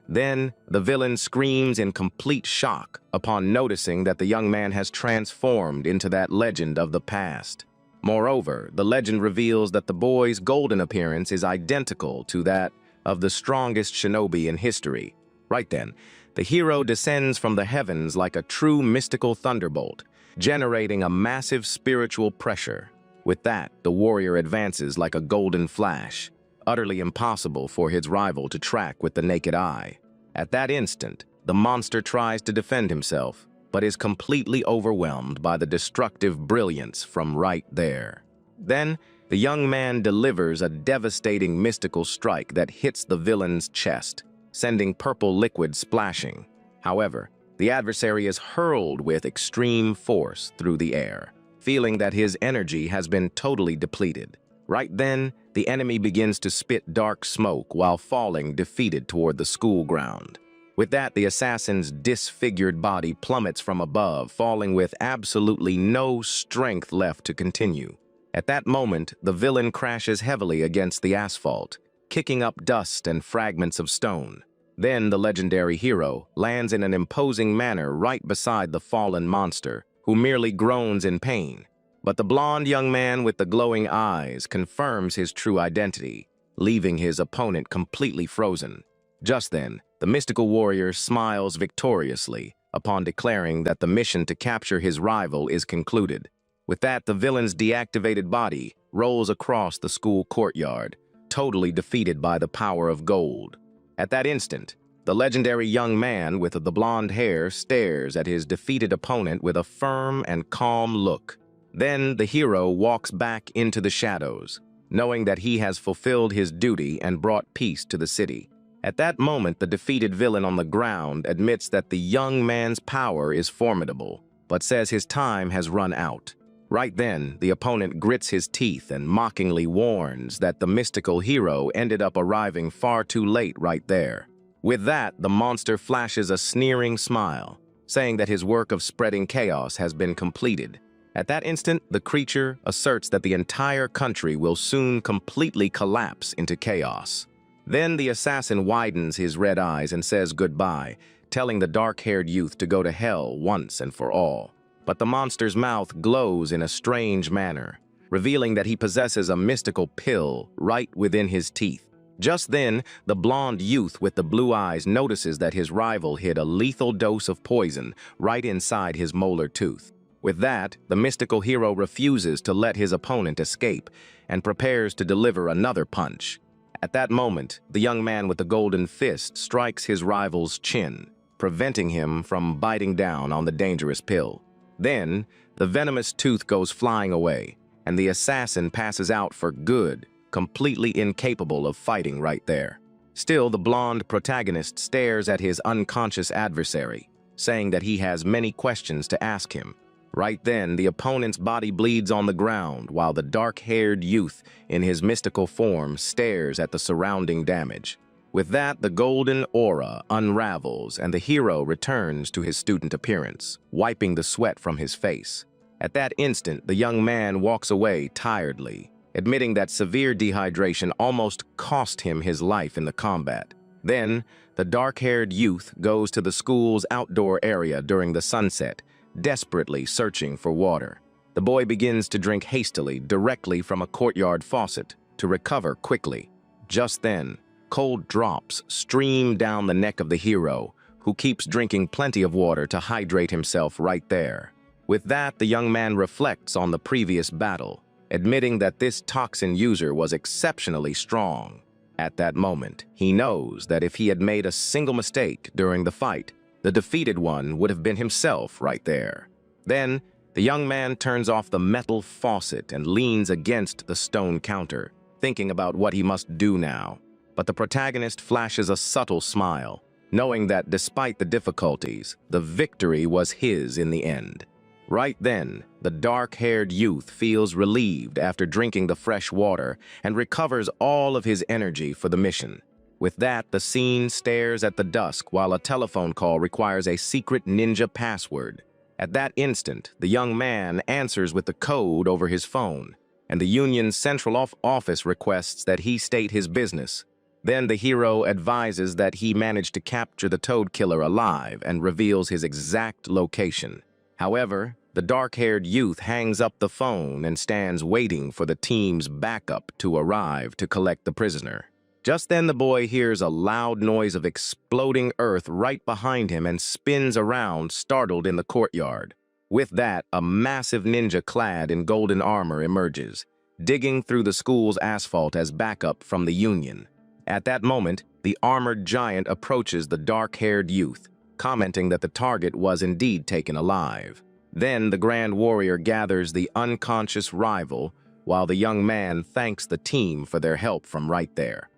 Then, the villain screams in complete shock upon noticing that the young man has transformed into that legend of the past. Moreover, the legend reveals that the boy's golden appearance is identical to that of the strongest shinobi in history. Right then, the hero descends from the heavens like a true mystical thunderbolt, generating a massive spiritual pressure. With that, the warrior advances like a golden flash, utterly impossible for his rival to track with the naked eye. At that instant, the monster tries to defend himself, but is completely overwhelmed by the destructive brilliance from right there. Then, the young man delivers a devastating mystical strike that hits the villain's chest, sending purple liquid splashing. However, the adversary is hurled with extreme force through the air, feeling that his energy has been totally depleted. Right then, the enemy begins to spit dark smoke while falling defeated toward the school ground. With that, the assassin's disfigured body plummets from above, falling with absolutely no strength left to continue. At that moment, the villain crashes heavily against the asphalt, kicking up dust and fragments of stone. Then the legendary hero lands in an imposing manner right beside the fallen monster, who merely groans in pain. But the blonde young man with the glowing eyes confirms his true identity, leaving his opponent completely frozen. Just then, the mystical warrior smiles victoriously upon declaring that the mission to capture his rival is concluded. With that, the villain's deactivated body rolls across the school courtyard, totally defeated by the power of gold. At that instant, the legendary young man with the blonde hair stares at his defeated opponent with a firm and calm look. Then the hero walks back into the shadows, knowing that he has fulfilled his duty and brought peace to the city. At that moment, the defeated villain on the ground admits that the young man's power is formidable, but says his time has run out. Right then, the opponent grits his teeth and mockingly warns that the mystical hero ended up arriving far too late right there. With that, the monster flashes a sneering smile, saying that his work of spreading chaos has been completed. At that instant, the creature asserts that the entire country will soon completely collapse into chaos. Then the assassin widens his red eyes and says goodbye, telling the dark-haired youth to go to hell once and for all. But the monster's mouth glows in a strange manner, revealing that he possesses a mystical pill right within his teeth. Just then, the blonde youth with the blue eyes notices that his rival hid a lethal dose of poison right inside his molar tooth. With that, the mystical hero refuses to let his opponent escape and prepares to deliver another punch. At that moment, the young man with the golden fist strikes his rival's chin, preventing him from biting down on the dangerous pill. Then, the venomous tooth goes flying away, and the assassin passes out for good, completely incapable of fighting right there. Still, the blonde protagonist stares at his unconscious adversary, saying that he has many questions to ask him. Right then, the opponent's body bleeds on the ground, while the dark-haired youth in his mystical form stares at the surrounding damage. With that, the golden aura unravels and the hero returns to his student appearance, wiping the sweat from his face. At that instant, the young man walks away tiredly, admitting that severe dehydration almost cost him his life in the combat. Then, the dark-haired youth goes to the school's outdoor area during the sunset, desperately searching for water. The boy begins to drink hastily directly from a courtyard faucet to recover quickly. Just then, cold drops stream down the neck of the hero, who keeps drinking plenty of water to hydrate himself right there. With that, the young man reflects on the previous battle, admitting that this toxin user was exceptionally strong. At that moment, he knows that if he had made a single mistake during the fight, the defeated one would have been himself right there. Then, the young man turns off the metal faucet and leans against the stone counter, thinking about what he must do now. But the protagonist flashes a subtle smile, knowing that despite the difficulties, the victory was his in the end. Right then, the dark-haired youth feels relieved after drinking the fresh water and recovers all of his energy for the mission. With that, the scene stares at the dusk while a telephone call requires a secret ninja password. At that instant, the young man answers with the code over his phone, and the union's central office requests that he state his business. Then the hero advises that he managed to capture the Toad Killer alive and reveals his exact location. However, the dark-haired youth hangs up the phone and stands waiting for the team's backup to arrive to collect the prisoner. Just then the boy hears a loud noise of exploding earth right behind him and spins around, startled in the courtyard. With that, a massive ninja clad in golden armor emerges, digging through the school's asphalt as backup from the Union. At that moment, the armored giant approaches the dark-haired youth, commenting that the target was indeed taken alive. Then the Grand Warrior gathers the unconscious rival, while the young man thanks the team for their help from right there.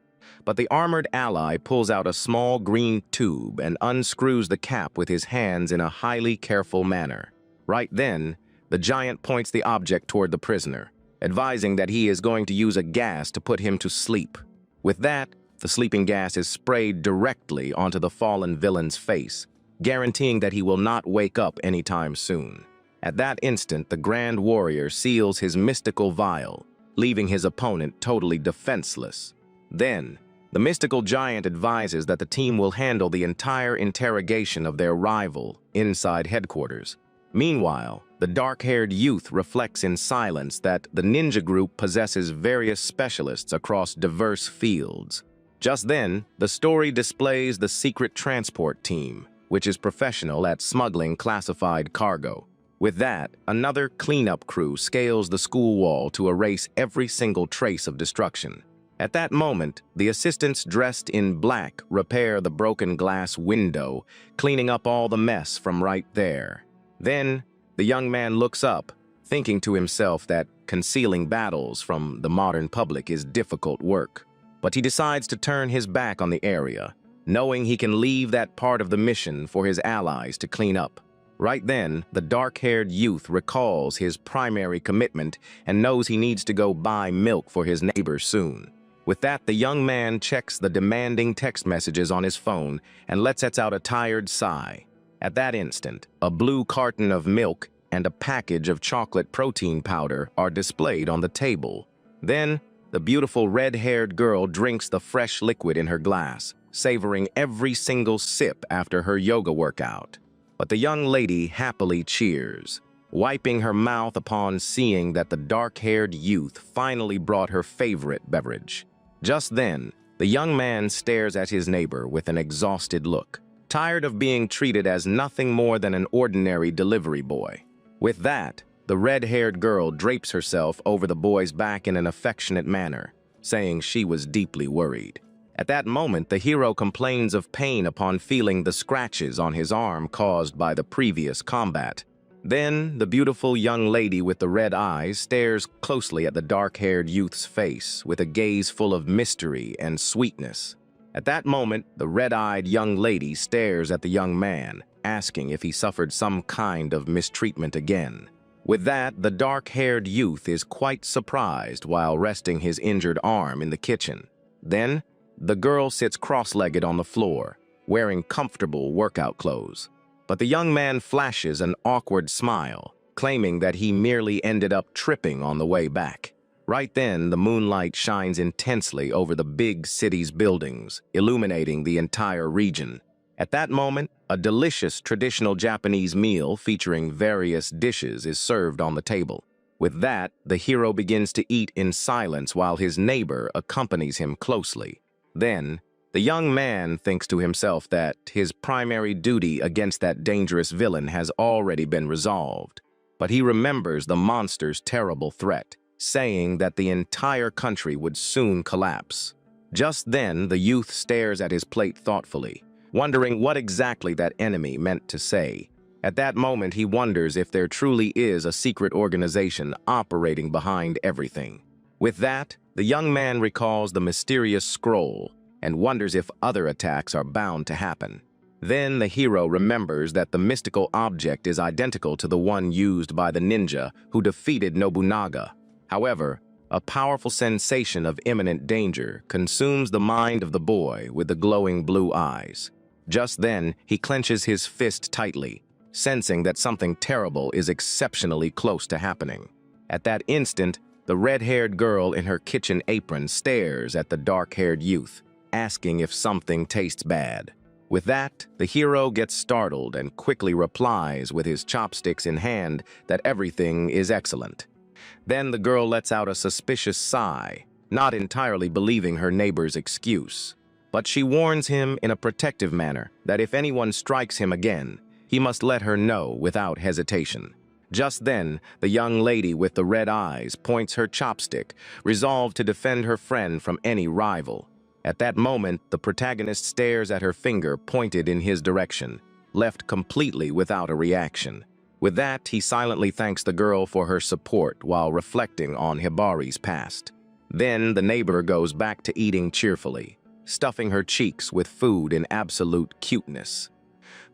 But the armored ally pulls out a small green tube and unscrews the cap with his hands in a highly careful manner. Right then, the giant points the object toward the prisoner, advising that he is going to use a gas to put him to sleep. With that, the sleeping gas is sprayed directly onto the fallen villain's face, guaranteeing that he will not wake up anytime soon. At that instant, the Grand Warrior seals his mystical vial, leaving his opponent totally defenseless. Then, the mystical giant advises that the team will handle the entire interrogation of their rival inside headquarters. Meanwhile, the dark-haired youth reflects in silence that the ninja group possesses various specialists across diverse fields. Just then, the story displays the secret transport team, which is professional at smuggling classified cargo. With that, another cleanup crew scales the school wall to erase every single trace of destruction. At that moment, the assistants dressed in black repair the broken glass window, cleaning up all the mess from right there. Then, the young man looks up, thinking to himself that concealing battles from the modern public is difficult work. But he decides to turn his back on the area, knowing he can leave that part of the mission for his allies to clean up. Right then, the dark-haired youth recalls his primary commitment and knows he needs to go buy milk for his neighbor soon. With that, the young man checks the demanding text messages on his phone and lets out a tired sigh. At that instant, a blue carton of milk and a package of chocolate protein powder are displayed on the table. Then, the beautiful red-haired girl drinks the fresh liquid in her glass, savoring every single sip after her yoga workout. But the young lady happily cheers, wiping her mouth upon seeing that the dark-haired youth finally brought her favorite beverage. Just then, the young man stares at his neighbor with an exhausted look, tired of being treated as nothing more than an ordinary delivery boy. With that, the red-haired girl drapes herself over the boy's back in an affectionate manner, saying she was deeply worried. At that moment, the hero complains of pain upon feeling the scratches on his arm caused by the previous combat. Then, the beautiful young lady with the red eyes stares closely at the dark-haired youth's face with a gaze full of mystery and sweetness. At that moment, the red-eyed young lady stares at the young man, asking if he suffered some kind of mistreatment again. With that, the dark-haired youth is quite surprised while resting his injured arm in the kitchen. Then, the girl sits cross-legged on the floor, wearing comfortable workout clothes. But the young man flashes an awkward smile, claiming that he merely ended up tripping on the way back. Right then, the moonlight shines intensely over the big city's buildings, illuminating the entire region. At that moment, a delicious traditional Japanese meal featuring various dishes is served on the table. With that, the hero begins to eat in silence while his neighbor accompanies him closely. Then, the young man thinks to himself that his primary duty against that dangerous villain has already been resolved. But he remembers the monster's terrible threat, saying that the entire country would soon collapse. Just then, the youth stares at his plate thoughtfully, wondering what exactly that enemy meant to say. At that moment, he wonders if there truly is a secret organization operating behind everything. With that, the young man recalls the mysterious scroll and wonders if other attacks are bound to happen. Then the hero remembers that the mystical object is identical to the one used by the ninja who defeated Nobunaga. However, a powerful sensation of imminent danger consumes the mind of the boy with the glowing blue eyes. Just then, he clenches his fist tightly, sensing that something terrible is exceptionally close to happening. At that instant, the red-haired girl in her kitchen apron stares at the dark-haired youth, asking if something tastes bad. With that, the hero gets startled and quickly replies with his chopsticks in hand that everything is excellent. Then the girl lets out a suspicious sigh, not entirely believing her neighbor's excuse. But she warns him in a protective manner that if anyone strikes him again, he must let her know without hesitation. Just then, the young lady with the red eyes points her chopstick, resolved to defend her friend from any rival. At that moment, the protagonist stares at her finger pointed in his direction, left completely without a reaction. With that, he silently thanks the girl for her support while reflecting on Hibari's past. Then the neighbor goes back to eating cheerfully, stuffing her cheeks with food in absolute cuteness.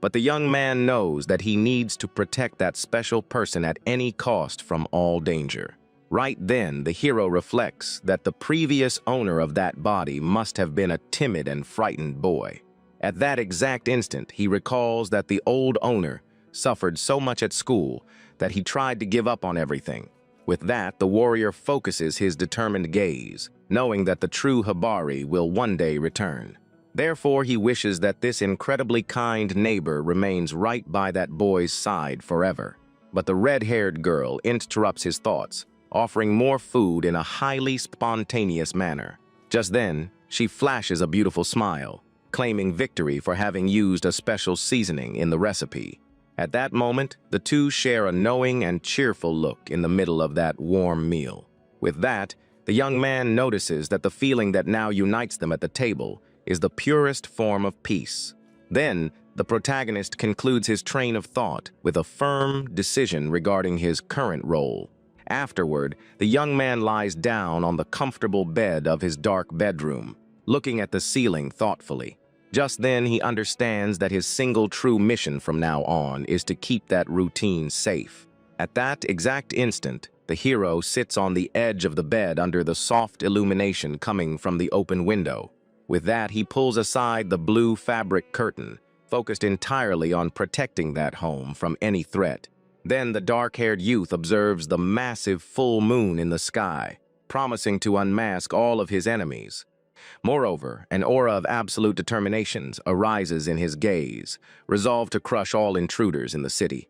But the young man knows that he needs to protect that special person at any cost from all danger. Right then, the hero reflects that the previous owner of that body must have been a timid and frightened boy. At that exact instant, he recalls that the old owner suffered so much at school that he tried to give up on everything. With that, the warrior focuses his determined gaze, knowing that the true Hibari will one day return. Therefore, he wishes that this incredibly kind neighbor remains right by that boy's side forever. But the red-haired girl interrupts his thoughts, offering more food in a highly spontaneous manner. Just then, she flashes a beautiful smile, claiming victory for having used a special seasoning in the recipe. At that moment, the two share a knowing and cheerful look in the middle of that warm meal. With that, the young man notices that the feeling that now unites them at the table is the purest form of peace. Then, the protagonist concludes his train of thought with a firm decision regarding his current role. Afterward, the young man lies down on the comfortable bed of his dark bedroom, looking at the ceiling thoughtfully. Just then, he understands that his single true mission from now on is to keep that routine safe. At that exact instant, the hero sits on the edge of the bed under the soft illumination coming from the open window. With that, he pulls aside the blue fabric curtain, focused entirely on protecting that home from any threat. Then the dark-haired youth observes the massive full moon in the sky, promising to unmask all of his enemies. Moreover, an aura of absolute determination arises in his gaze, resolved to crush all intruders in the city.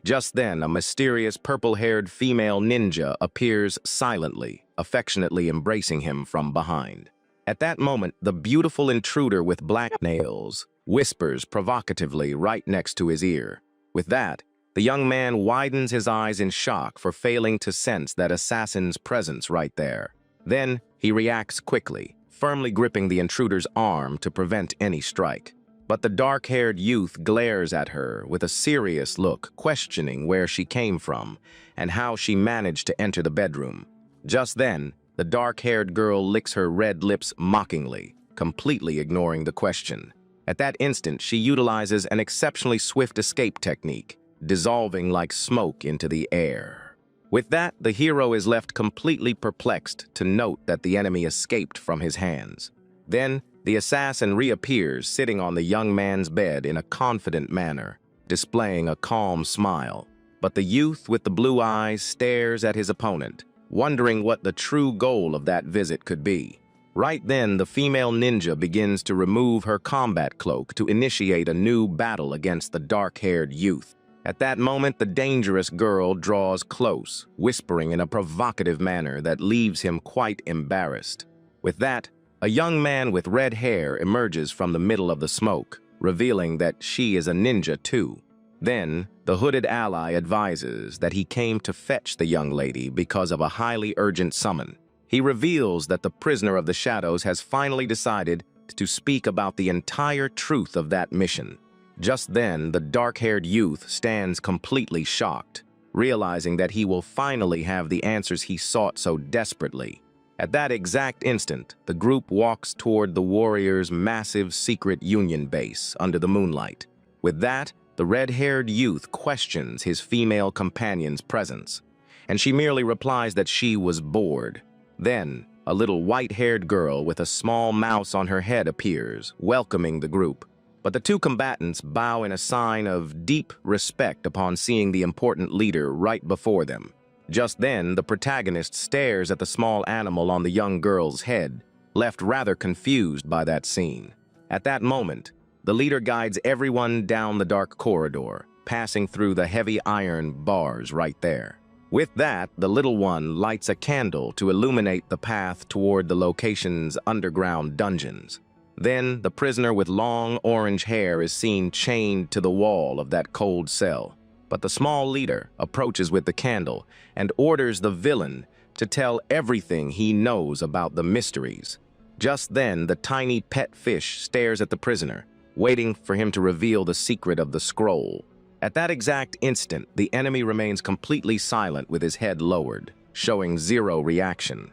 Just then, a mysterious purple-haired female ninja appears silently, affectionately embracing him from behind. At that moment, the beautiful intruder with black nails whispers provocatively right next to his ear. With that, the young man widens his eyes in shock for failing to sense that assassin's presence right there. Then, he reacts quickly, firmly gripping the intruder's arm to prevent any strike. But the dark-haired youth glares at her with a serious look, questioning where she came from and how she managed to enter the bedroom. Just then, the dark-haired girl licks her red lips mockingly, completely ignoring the question. At that instant, she utilizes an exceptionally swift escape technique, dissolving like smoke into the air. With that, the hero is left completely perplexed to note that the enemy escaped from his hands. Then, the assassin reappears sitting on the young man's bed in a confident manner, displaying a calm smile. But the youth with the blue eyes stares at his opponent, wondering what the true goal of that visit could be. Right then, the female ninja begins to remove her combat cloak to initiate a new battle against the dark-haired youth. At that moment, the dangerous girl draws close, whispering in a provocative manner that leaves him quite embarrassed. With that, a young man with red hair emerges from the middle of the smoke, revealing that she is a ninja too. Then, the hooded ally advises that he came to fetch the young lady because of a highly urgent summon. He reveals that the prisoner of the shadows has finally decided to speak about the entire truth of that mission. Just then, the dark-haired youth stands completely shocked, realizing that he will finally have the answers he sought so desperately. At that exact instant, the group walks toward the warrior's massive secret Union base under the moonlight. With that, the red-haired youth questions his female companion's presence, and she merely replies that she was bored. Then, a little white-haired girl with a small mouse on her head appears, welcoming the group. But the two combatants bow in a sign of deep respect upon seeing the important leader right before them. Just then, the protagonist stares at the small animal on the young girl's head, left rather confused by that scene. At that moment, the leader guides everyone down the dark corridor, passing through the heavy iron bars right there. With that, the little one lights a candle to illuminate the path toward the location's underground dungeons. Then, the prisoner with long orange hair is seen chained to the wall of that cold cell. But the small leader approaches with the candle and orders the villain to tell everything he knows about the mysteries. Just then, the tiny pet fish stares at the prisoner, waiting for him to reveal the secret of the scroll. At that exact instant, the enemy remains completely silent with his head lowered, showing zero reaction.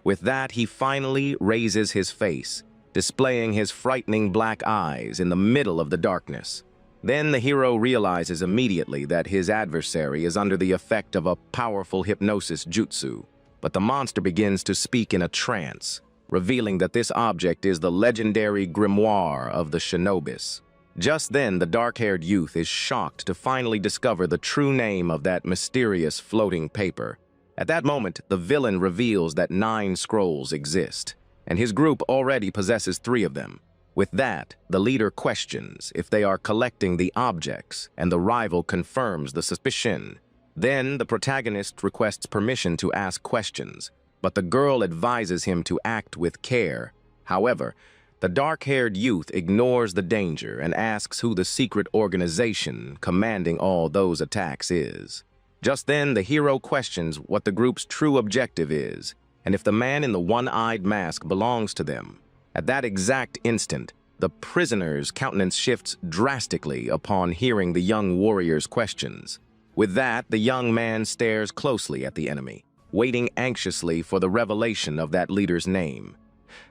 With that, he finally raises his face, displaying his frightening black eyes in the middle of the darkness. Then the hero realizes immediately that his adversary is under the effect of a powerful hypnosis jutsu, but the monster begins to speak in a trance, revealing that this object is the legendary grimoire of the shinobis. Just then, the dark-haired youth is shocked to finally discover the true name of that mysterious floating paper. At that moment, the villain reveals that 9 scrolls exist, and his group already possesses 3 of them. With that, the leader questions if they are collecting the objects, and the rival confirms the suspicion. Then, the protagonist requests permission to ask questions, but the girl advises him to act with care. However, the dark-haired youth ignores the danger and asks who the secret organization commanding all those attacks is. Just then, the hero questions what the group's true objective is, and if the man in the one-eyed mask belongs to them. At that exact instant, the prisoner's countenance shifts drastically upon hearing the young warrior's questions. With that, the young man stares closely at the enemy, waiting anxiously for the revelation of that leader's name.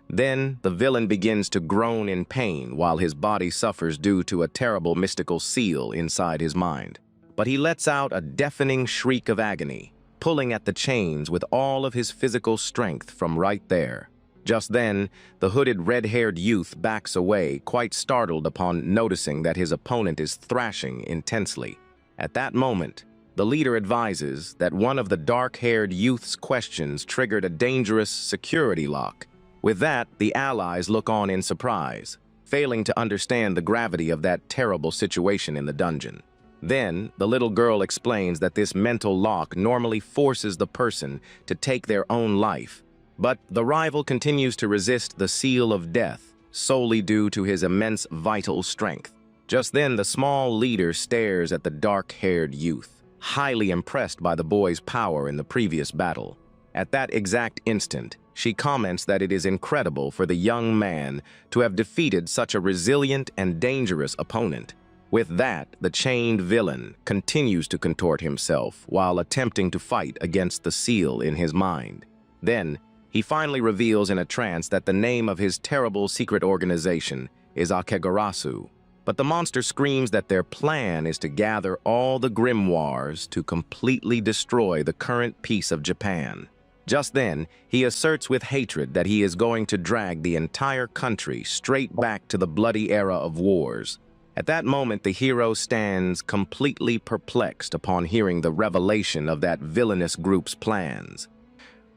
Then, the villain begins to groan in pain while his body suffers due to a terrible mystical seal inside his mind. But he lets out a deafening shriek of agony, pulling at the chains with all of his physical strength from right there. Just then, the hooded red-haired youth backs away, quite startled upon noticing that his opponent is thrashing intensely. At that moment, the leader advises that one of the dark-haired youth's questions triggered a dangerous security lock. With that, the allies look on in surprise, failing to understand the gravity of that terrible situation in the dungeon. Then, the little girl explains that this mental lock normally forces the person to take their own life, but the rival continues to resist the seal of death, solely due to his immense vital strength. Just then, the small leader stares at the dark-haired youth, highly impressed by the boy's power in the previous battle. At that exact instant, she comments that it is incredible for the young man to have defeated such a resilient and dangerous opponent. With that, the chained villain continues to contort himself while attempting to fight against the seal in his mind. Then, he finally reveals in a trance that the name of his terrible secret organization is Akegarasu. But the monster screams that their plan is to gather all the grimoires to completely destroy the current peace of Japan. Just then, he asserts with hatred that he is going to drag the entire country straight back to the bloody era of wars. At that moment, the hero stands completely perplexed upon hearing the revelation of that villainous group's plans.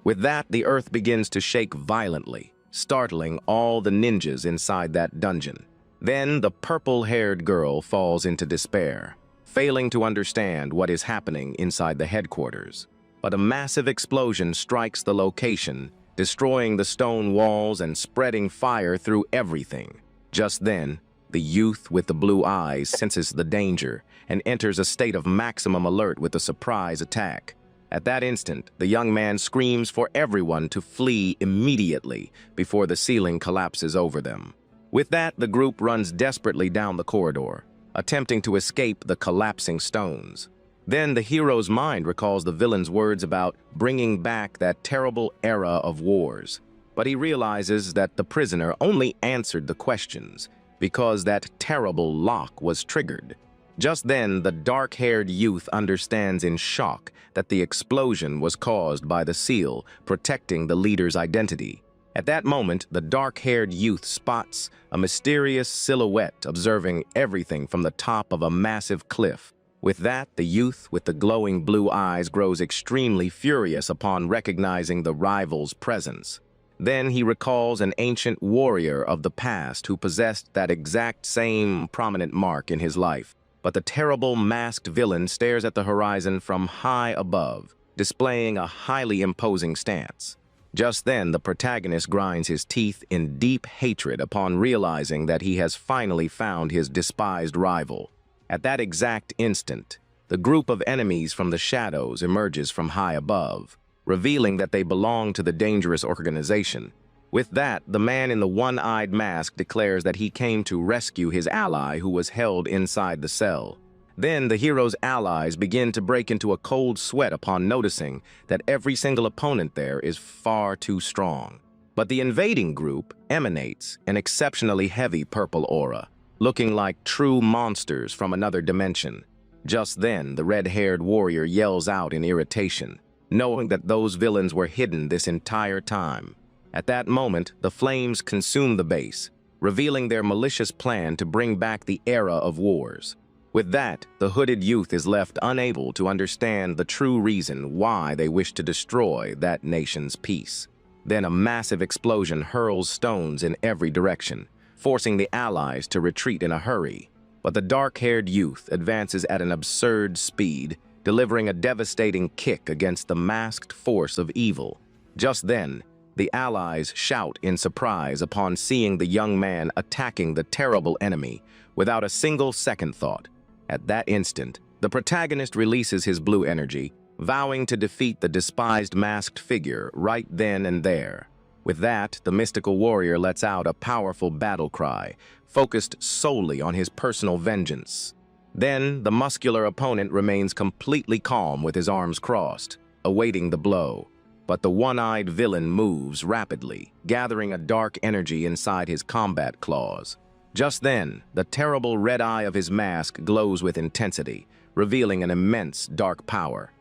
With that, the earth begins to shake violently, startling all the ninjas inside that dungeon. Then, the purple-haired girl falls into despair, failing to understand what is happening inside the headquarters. But a massive explosion strikes the location, destroying the stone walls and spreading fire through everything. Just then, the youth with the blue eyes senses the danger and enters a state of maximum alert with a surprise attack. At that instant, the young man screams for everyone to flee immediately before the ceiling collapses over them. With that, the group runs desperately down the corridor, attempting to escape the collapsing stones. Then the hero's mind recalls the villain's words about bringing back that terrible era of wars. But he realizes that the prisoner only answered the questions because that terrible lock was triggered. Just then, the dark-haired youth understands in shock that the explosion was caused by the seal protecting the leader's identity. At that moment, the dark-haired youth spots a mysterious silhouette observing everything from the top of a massive cliff. With that, the youth with the glowing blue eyes grows extremely furious upon recognizing the rival's presence. Then he recalls an ancient warrior of the past who possessed that exact same prominent mark in his life. But the terrible masked villain stares at the horizon from high above, displaying a highly imposing stance. Just then, the protagonist grinds his teeth in deep hatred upon realizing that he has finally found his despised rival. At that exact instant, the group of enemies from the shadows emerges from high above, revealing that they belong to the dangerous organization. With that, the man in the one-eyed mask declares that he came to rescue his ally who was held inside the cell. Then the hero's allies begin to break into a cold sweat upon noticing that every single opponent there is far too strong. But the invading group emanates an exceptionally heavy purple aura, looking like true monsters from another dimension. Just then, the red-haired warrior yells out in irritation, knowing that those villains were hidden this entire time. At that moment, the flames consume the base, revealing their malicious plan to bring back the era of wars. With that, the hooded youth is left unable to understand the true reason why they wish to destroy that nation's peace. Then a massive explosion hurls stones in every direction, forcing the allies to retreat in a hurry. But the dark-haired youth advances at an absurd speed, delivering a devastating kick against the masked force of evil. Just then, the allies shout in surprise upon seeing the young man attacking the terrible enemy without a single second thought. At that instant, the protagonist releases his blue energy, vowing to defeat the despised masked figure right then and there. With that, the mystical warrior lets out a powerful battle cry, focused solely on his personal vengeance. Then, the muscular opponent remains completely calm with his arms crossed, awaiting the blow. But the one-eyed villain moves rapidly, gathering a dark energy inside his combat claws. Just then, the terrible red eye of his mask glows with intensity, revealing an immense dark power.